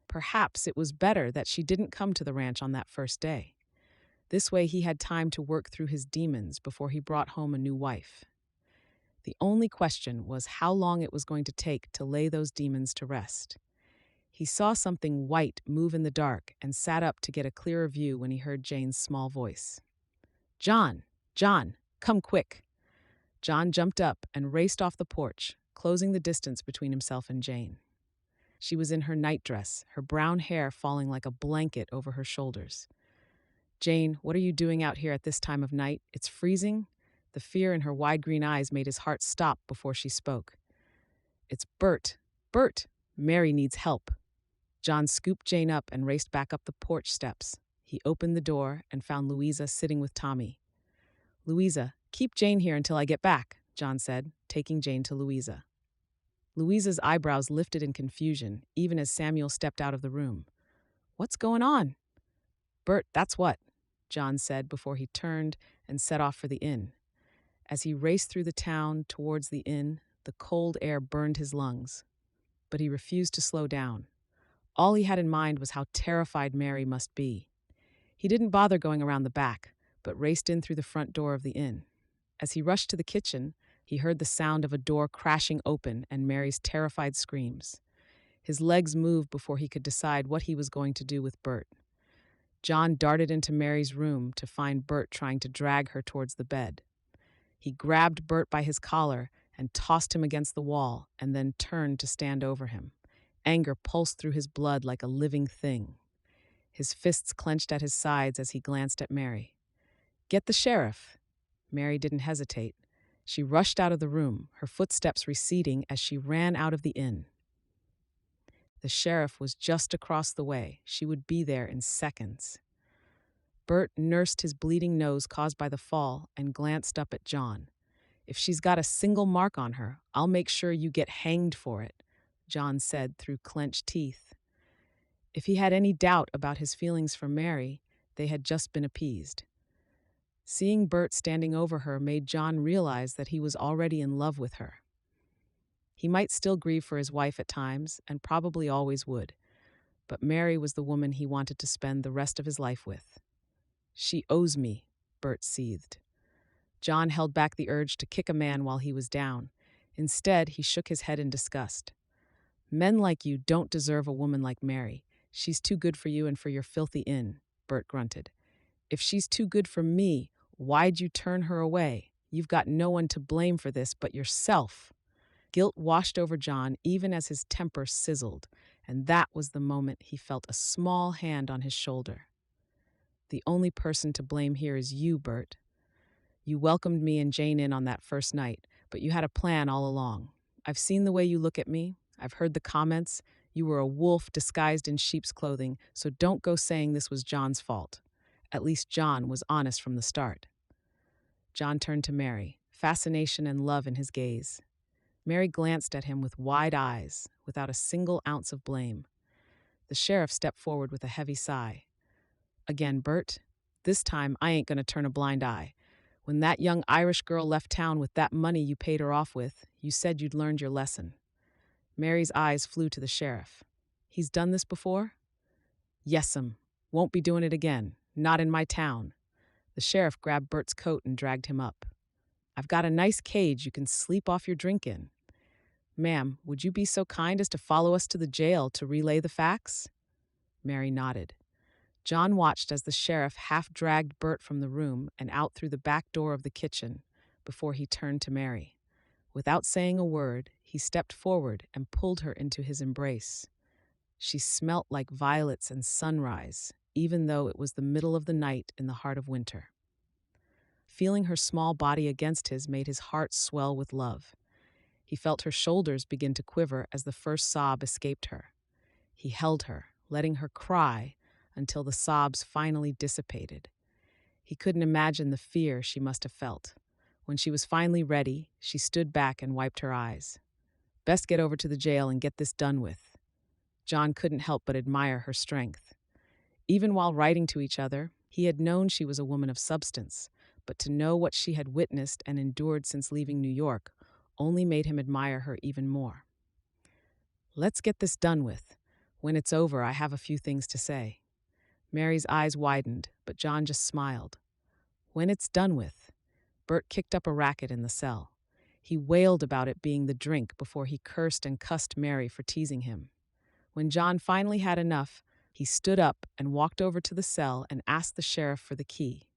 Perhaps it was better that she didn't come to the ranch on that first day. This way he had time to work through his demons before he brought home a new wife. The only question was how long it was going to take to lay those demons to rest. He saw something white move in the dark and sat up to get a clearer view when he heard Jane's small voice. "John! John! Come quick!" John jumped up and raced off the porch, closing the distance between himself and Jane. She was in her nightdress, her brown hair falling like a blanket over her shoulders. "Jane, what are you doing out here at this time of night? It's freezing." The fear in her wide green eyes made his heart stop before she spoke. "It's Bert. Bert! Mary needs help." John scooped Jane up and raced back up the porch steps. He opened the door and found Louisa sitting with Tommy. "Louisa, keep Jane here until I get back," John said, taking Jane to Louisa. Louisa's eyebrows lifted in confusion, even as Samuel stepped out of the room. "What's going on?" "Bert, that's what," John said before he turned and set off for the inn. As he raced through the town towards the inn, the cold air burned his lungs. But he refused to slow down. All he had in mind was how terrified Mary must be. He didn't bother going around the back, but raced in through the front door of the inn. As he rushed to the kitchen, he heard the sound of a door crashing open and Mary's terrified screams. His legs moved before he could decide what he was going to do with Bert. John darted into Mary's room to find Bert trying to drag her towards the bed. He grabbed Bert by his collar and tossed him against the wall and then turned to stand over him. Anger pulsed through his blood like a living thing. His fists clenched at his sides as he glanced at Mary. "Get the sheriff." Mary didn't hesitate. She rushed out of the room, her footsteps receding as she ran out of the inn. The sheriff was just across the way. She would be there in seconds. Bert nursed his bleeding nose caused by the fall and glanced up at John. "If she's got a single mark on her, I'll make sure you get hanged for it," John said through clenched teeth. If he had any doubt about his feelings for Mary, they had just been appeased. Seeing Bert standing over her made John realize that he was already in love with her. He might still grieve for his wife at times, and probably always would, but Mary was the woman he wanted to spend the rest of his life with. She owes me, Bert seethed. John held back the urge to kick a man while he was down. Instead, he shook his head in disgust. Men like you don't deserve a woman like Mary. She's too good for you and for your filthy inn, Bert grunted. If she's too good for me, why'd you turn her away? You've got no one to blame for this but yourself. Guilt washed over John even as his temper sizzled, and that was the moment he felt a small hand on his shoulder. The only person to blame here is you, Bert. You welcomed me and Jane in on that first night, but you had a plan all along. I've seen the way you look at me. I've heard the comments. You were a wolf disguised in sheep's clothing, so don't go saying this was John's fault. At least John was honest from the start. John turned to Mary, fascination and love in his gaze. Mary glanced at him with wide eyes, without a single ounce of blame. The sheriff stepped forward with a heavy sigh. Again, Bert, this time I ain't going to turn a blind eye. When that young Irish girl left town with that money you paid her off with, you said you'd learned your lesson. Mary's eyes flew to the sheriff. He's done this before? Yes'm. Won't be doing it again. Not in my town. The sheriff grabbed Bert's coat and dragged him up. I've got a nice cage you can sleep off your drink in. Ma'am, would you be so kind as to follow us to the jail to relay the facts? Mary nodded. John watched as the sheriff half-dragged Bert from the room and out through the back door of the kitchen before he turned to Mary. Without saying a word, he stepped forward and pulled her into his embrace. She smelt like violets and sunrise, even though it was the middle of the night in the heart of winter. Feeling her small body against his made his heart swell with love. He felt her shoulders begin to quiver as the first sob escaped her. He held her, letting her cry until the sobs finally dissipated. He couldn't imagine the fear she must have felt. When she was finally ready, she stood back and wiped her eyes. Best get over to the jail and get this done with. John couldn't help but admire her strength. Even while writing to each other, he had known she was a woman of substance, but to know what she had witnessed and endured since leaving New York only made him admire her even more. Let's get this done with. When it's over, I have a few things to say. Mary's eyes widened, but John just smiled. When it's done with. Bert kicked up a racket in the cell. He wailed about it being the drink before he cursed and cussed Mary for teasing him. When John finally had enough, he stood up and walked over to the cell and asked the sheriff for the key.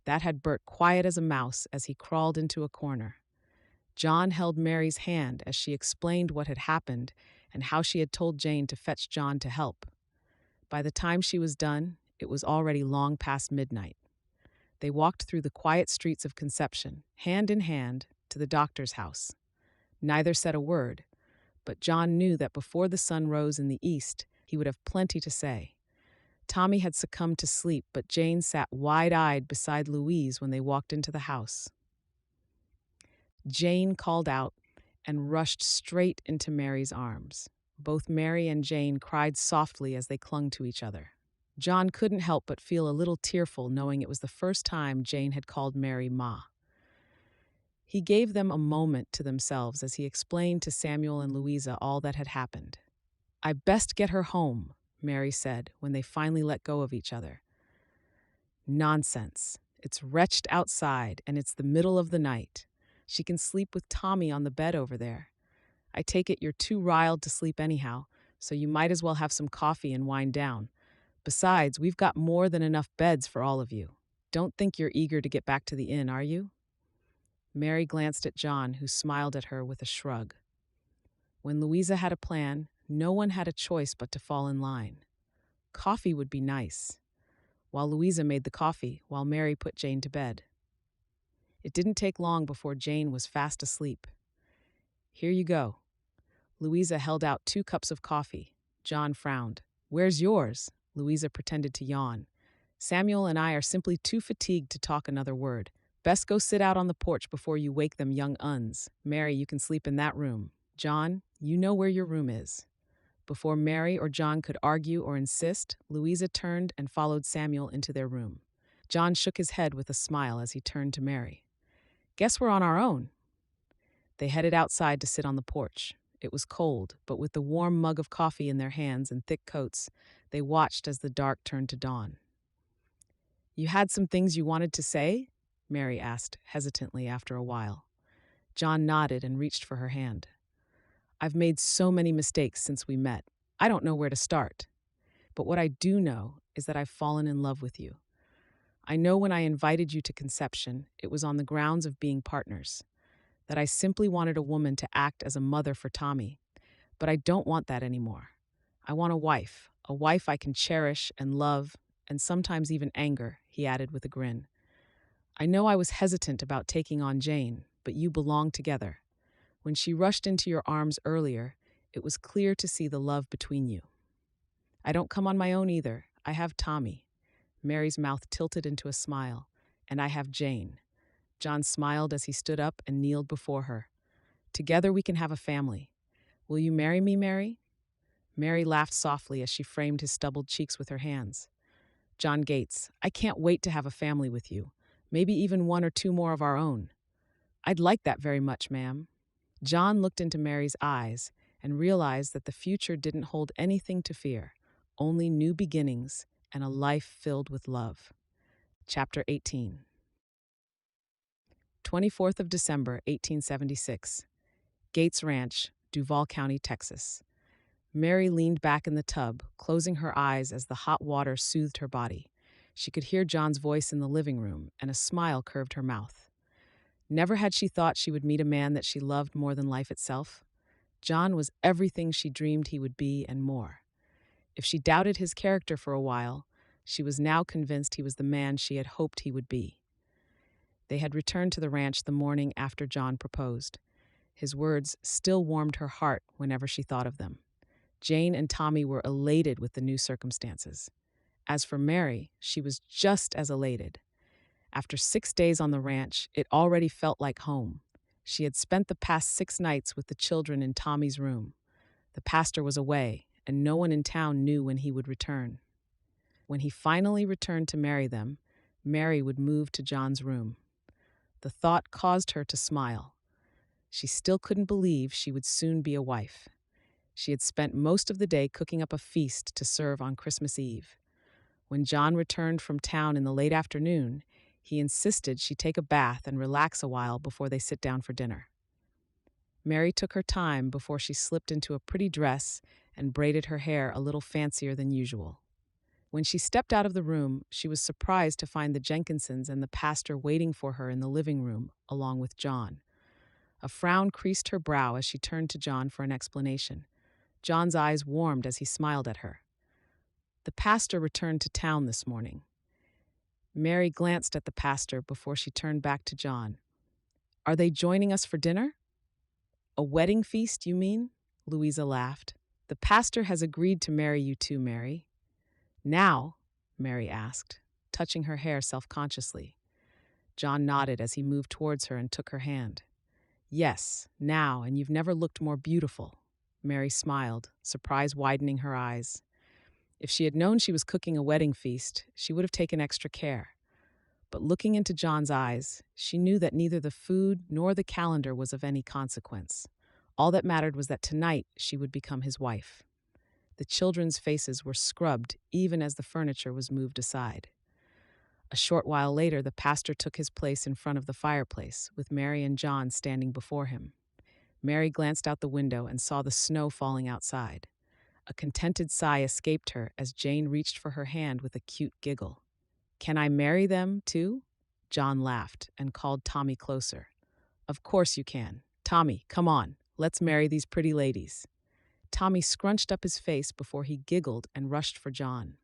That had Bert quiet as a mouse as he crawled into a corner. John held Mary's hand as she explained what had happened and how she had told Jane to fetch John to help. By the time she was done, it was already long past midnight. They walked through the quiet streets of Conception, hand in hand, to the doctor's house. Neither said a word, but John knew that before the sun rose in the east, he would have plenty to say. Tommy had succumbed to sleep, but Jane sat wide-eyed beside Louise when they walked into the house. Jane called out and rushed straight into Mary's arms. Both Mary and Jane cried softly as they clung to each other. John couldn't help but feel a little tearful knowing it was the first time Jane had called Mary Ma. He gave them a moment to themselves as he explained to Samuel and Louisa all that had happened. I best get her home, Mary said when they finally let go of each other. Nonsense. It's wretched outside and it's the middle of the night. She can sleep with Tommy on the bed over there. I take it you're too riled to sleep anyhow, so you might as well have some coffee and wind down. Besides, we've got more than enough beds for all of you. Don't think you're eager to get back to the inn, are you? Mary glanced at John, who smiled at her with a shrug. When Louisa had a plan, no one had a choice but to fall in line. Coffee would be nice. While Louisa made the coffee, while Mary put Jane to bed. It didn't take long before Jane was fast asleep. Here you go. Louisa held out 2 cups of coffee. John frowned. Where's yours? Louisa pretended to yawn. Samuel and I are simply too fatigued to talk another word. Best go sit out on the porch before you wake them young uns. Mary, you can sleep in that room. John, you know where your room is. Before Mary or John could argue or insist, Louisa turned and followed Samuel into their room. John shook his head with a smile as he turned to Mary. Guess we're on our own. They headed outside to sit on the porch. It was cold, but with the warm mug of coffee in their hands and thick coats, they watched as the dark turned to dawn. "You had some things you wanted to say?" Mary asked hesitantly after a while. John nodded and reached for her hand. "I've made so many mistakes since we met. I don't know where to start. But what I do know is that I've fallen in love with you. I know when I invited you to conception, it was on the grounds of being partners, that I simply wanted a woman to act as a mother for Tommy. But I don't want that anymore. I want a wife I can cherish and love, and sometimes even anger," he added with a grin. "I know I was hesitant about taking on Jane, but you belong together. When she rushed into your arms earlier, it was clear to see the love between you. I don't come on my own either. I have Tommy." Mary's mouth tilted into a smile. "And I have Jane." John smiled as he stood up and kneeled before her. "Together we can have a family. Will you marry me, Mary?" Mary laughed softly as she framed his stubbled cheeks with her hands. "John Gates, I can't wait to have a family with you. Maybe even one or two more of our own." "I'd like that very much, ma'am." John looked into Mary's eyes and realized that the future didn't hold anything to fear, only new beginnings and a life filled with love. Chapter 18. 24th of December, 1876. Gates Ranch, Duval County, Texas. Mary leaned back in the tub, closing her eyes as the hot water soothed her body. She could hear John's voice in the living room, and a smile curved her mouth. Never had she thought she would meet a man that she loved more than life itself. John was everything she dreamed he would be and more. If she doubted his character for a while, she was now convinced he was the man she had hoped he would be. They had returned to the ranch the morning after John proposed. His words still warmed her heart whenever she thought of them. Jane and Tommy were elated with the new circumstances. As for Mary, she was just as elated. After 6 days on the ranch, it already felt like home. She had spent the past 6 nights with the children in Tommy's room. The pastor was away, and no one in town knew when he would return. When he finally returned to marry them, Mary would move to John's room. The thought caused her to smile. She still couldn't believe she would soon be a wife. She had spent most of the day cooking up a feast to serve on Christmas Eve. When John returned from town in the late afternoon, he insisted she take a bath and relax a while before they sit down for dinner. Mary took her time before she slipped into a pretty dress and braided her hair a little fancier than usual. When she stepped out of the room, she was surprised to find the Jenkinsons and the pastor waiting for her in the living room, along with John. A frown creased her brow as she turned to John for an explanation. John's eyes warmed as he smiled at her. "The pastor returned to town this morning." Mary glanced at the pastor before she turned back to John. "Are they joining us for dinner?" "A wedding feast, you mean?" Louisa laughed. "The pastor has agreed to marry you too, Mary." "Now?" Mary asked, touching her hair self-consciously. John nodded as he moved towards her and took her hand. "Yes, now, and you've never looked more beautiful." Mary smiled, surprise widening her eyes. If she had known she was cooking a wedding feast, she would have taken extra care. But looking into John's eyes, she knew that neither the food nor the calendar was of any consequence. All that mattered was that tonight she would become his wife. The children's faces were scrubbed even as the furniture was moved aside. A short while later, the pastor took his place in front of the fireplace, with Mary and John standing before him. Mary glanced out the window and saw the snow falling outside. A contented sigh escaped her as Jane reached for her hand with a cute giggle. "Can I marry them, too?" John laughed and called Tommy closer. "Of course you can. Tommy, come on. Let's marry these pretty ladies." Tommy scrunched up his face before he giggled and rushed for John.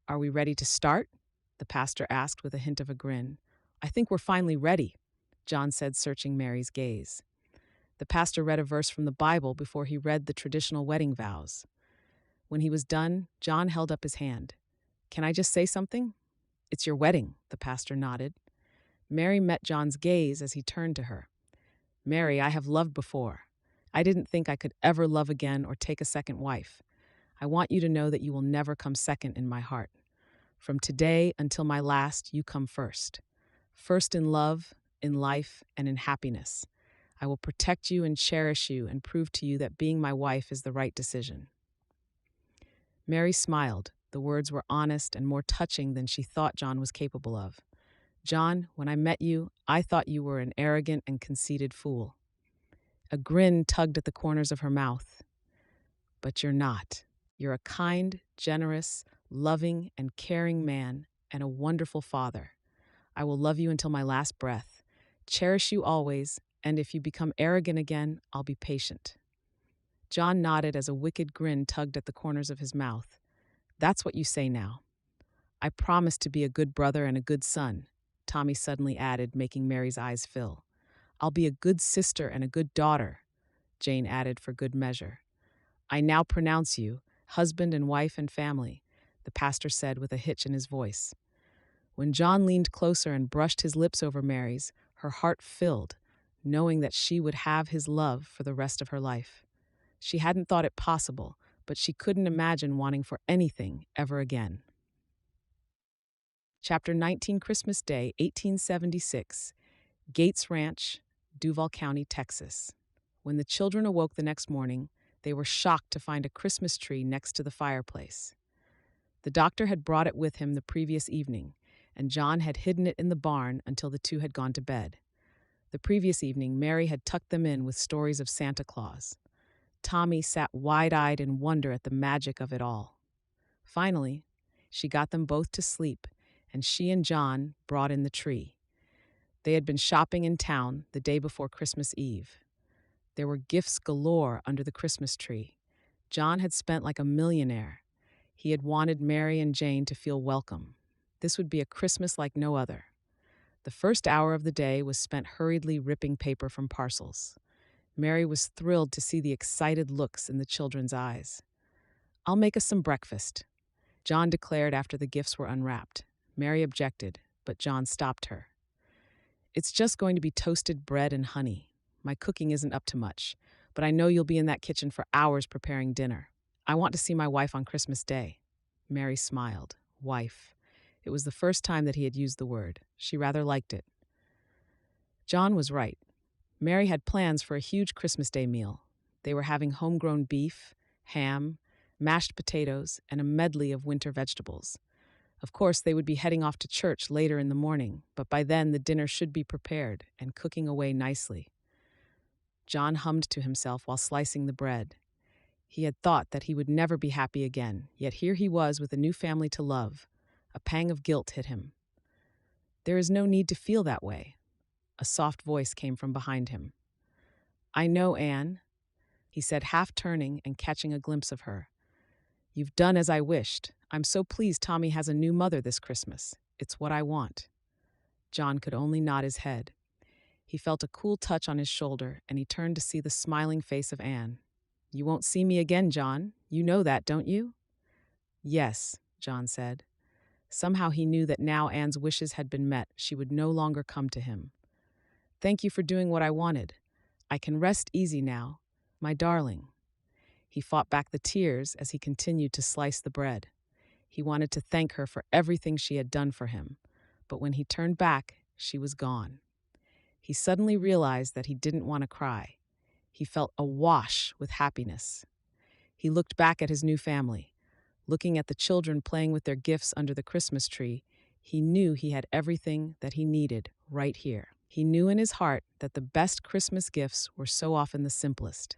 "Are we ready to start?" the pastor asked with a hint of a grin. "I think we're finally ready," John said, searching Mary's gaze. The pastor read a verse from the Bible before he read the traditional wedding vows. When he was done, John held up his hand. "Can I just say something?" "It's your wedding," the pastor nodded. Mary met John's gaze as he turned to her. "Mary, I have loved before. I didn't think I could ever love again or take a second wife. I want you to know that you will never come second in my heart. From today until my last, you come first. First in love, in life, and in happiness. I will protect you and cherish you and prove to you that being my wife is the right decision." Mary smiled. The words were honest and more touching than she thought John was capable of. "John, when I met you, I thought you were an arrogant and conceited fool." A grin tugged at the corners of her mouth. "But you're not. You're a kind, generous, loving, and caring man, and a wonderful father. I will love you until my last breath, cherish you always, and if you become arrogant again, I'll be patient." John nodded as a wicked grin tugged at the corners of his mouth. "That's what you say now." "I promise to be a good brother and a good son," Tommy suddenly added, making Mary's eyes fill. "I'll be a good sister and a good daughter," Jane added for good measure. "I now pronounce you husband and wife and family," the pastor said with a hitch in his voice. When John leaned closer and brushed his lips over Mary's, her heart filled, knowing that she would have his love for the rest of her life. She hadn't thought it possible, but she couldn't imagine wanting for anything ever again. Chapter 19, Christmas Day, 1876, Gates Ranch, Duval County, Texas. When the children awoke the next morning, they were shocked to find a Christmas tree next to the fireplace. The doctor had brought it with him the previous evening, and John had hidden it in the barn until the two had gone to bed. The previous evening, Mary had tucked them in with stories of Santa Claus. Tommy sat wide-eyed in wonder at the magic of it all. Finally, she got them both to sleep, and she and John brought in the tree. They had been shopping in town the day before Christmas Eve. There were gifts galore under the Christmas tree. John had spent like a millionaire. He had wanted Mary and Jane to feel welcome. This would be a Christmas like no other. The first hour of the day was spent hurriedly ripping paper from parcels. Mary was thrilled to see the excited looks in the children's eyes. "I'll make us some breakfast," John declared after the gifts were unwrapped. Mary objected, but John stopped her. "It's just going to be toasted bread and honey. My cooking isn't up to much, but I know you'll be in that kitchen for hours preparing dinner. I want to see my wife on Christmas Day." Mary smiled. Wife. It was the first time that he had used the word. She rather liked it. John was right. Mary had plans for a huge Christmas Day meal. They were having homegrown beef, ham, mashed potatoes, and a medley of winter vegetables. Of course, they would be heading off to church later in the morning, but by then the dinner should be prepared and cooking away nicely. John hummed to himself while slicing the bread. He had thought that he would never be happy again, yet here he was with a new family to love. A pang of guilt hit him. "There is no need to feel that way." A soft voice came from behind him. "I know, Anne," he said, half turning and catching a glimpse of her. "You've done as I wished. I'm so pleased Tommy has a new mother this Christmas. It's what I want." John could only nod his head. He felt a cool touch on his shoulder, and he turned to see the smiling face of Anne. "You won't see me again, John. You know that, don't you?" "Yes," John said. Somehow he knew that now Anne's wishes had been met, she would no longer come to him. "Thank you for doing what I wanted. I can rest easy now. My darling." He fought back the tears as he continued to slice the bread. He wanted to thank her for everything she had done for him, but when he turned back, she was gone. He suddenly realized that he didn't want to cry. He felt awash with happiness. He looked back at his new family. Looking at the children playing with their gifts under the Christmas tree, he knew he had everything that he needed right here. He knew in his heart that the best Christmas gifts were so often the simplest.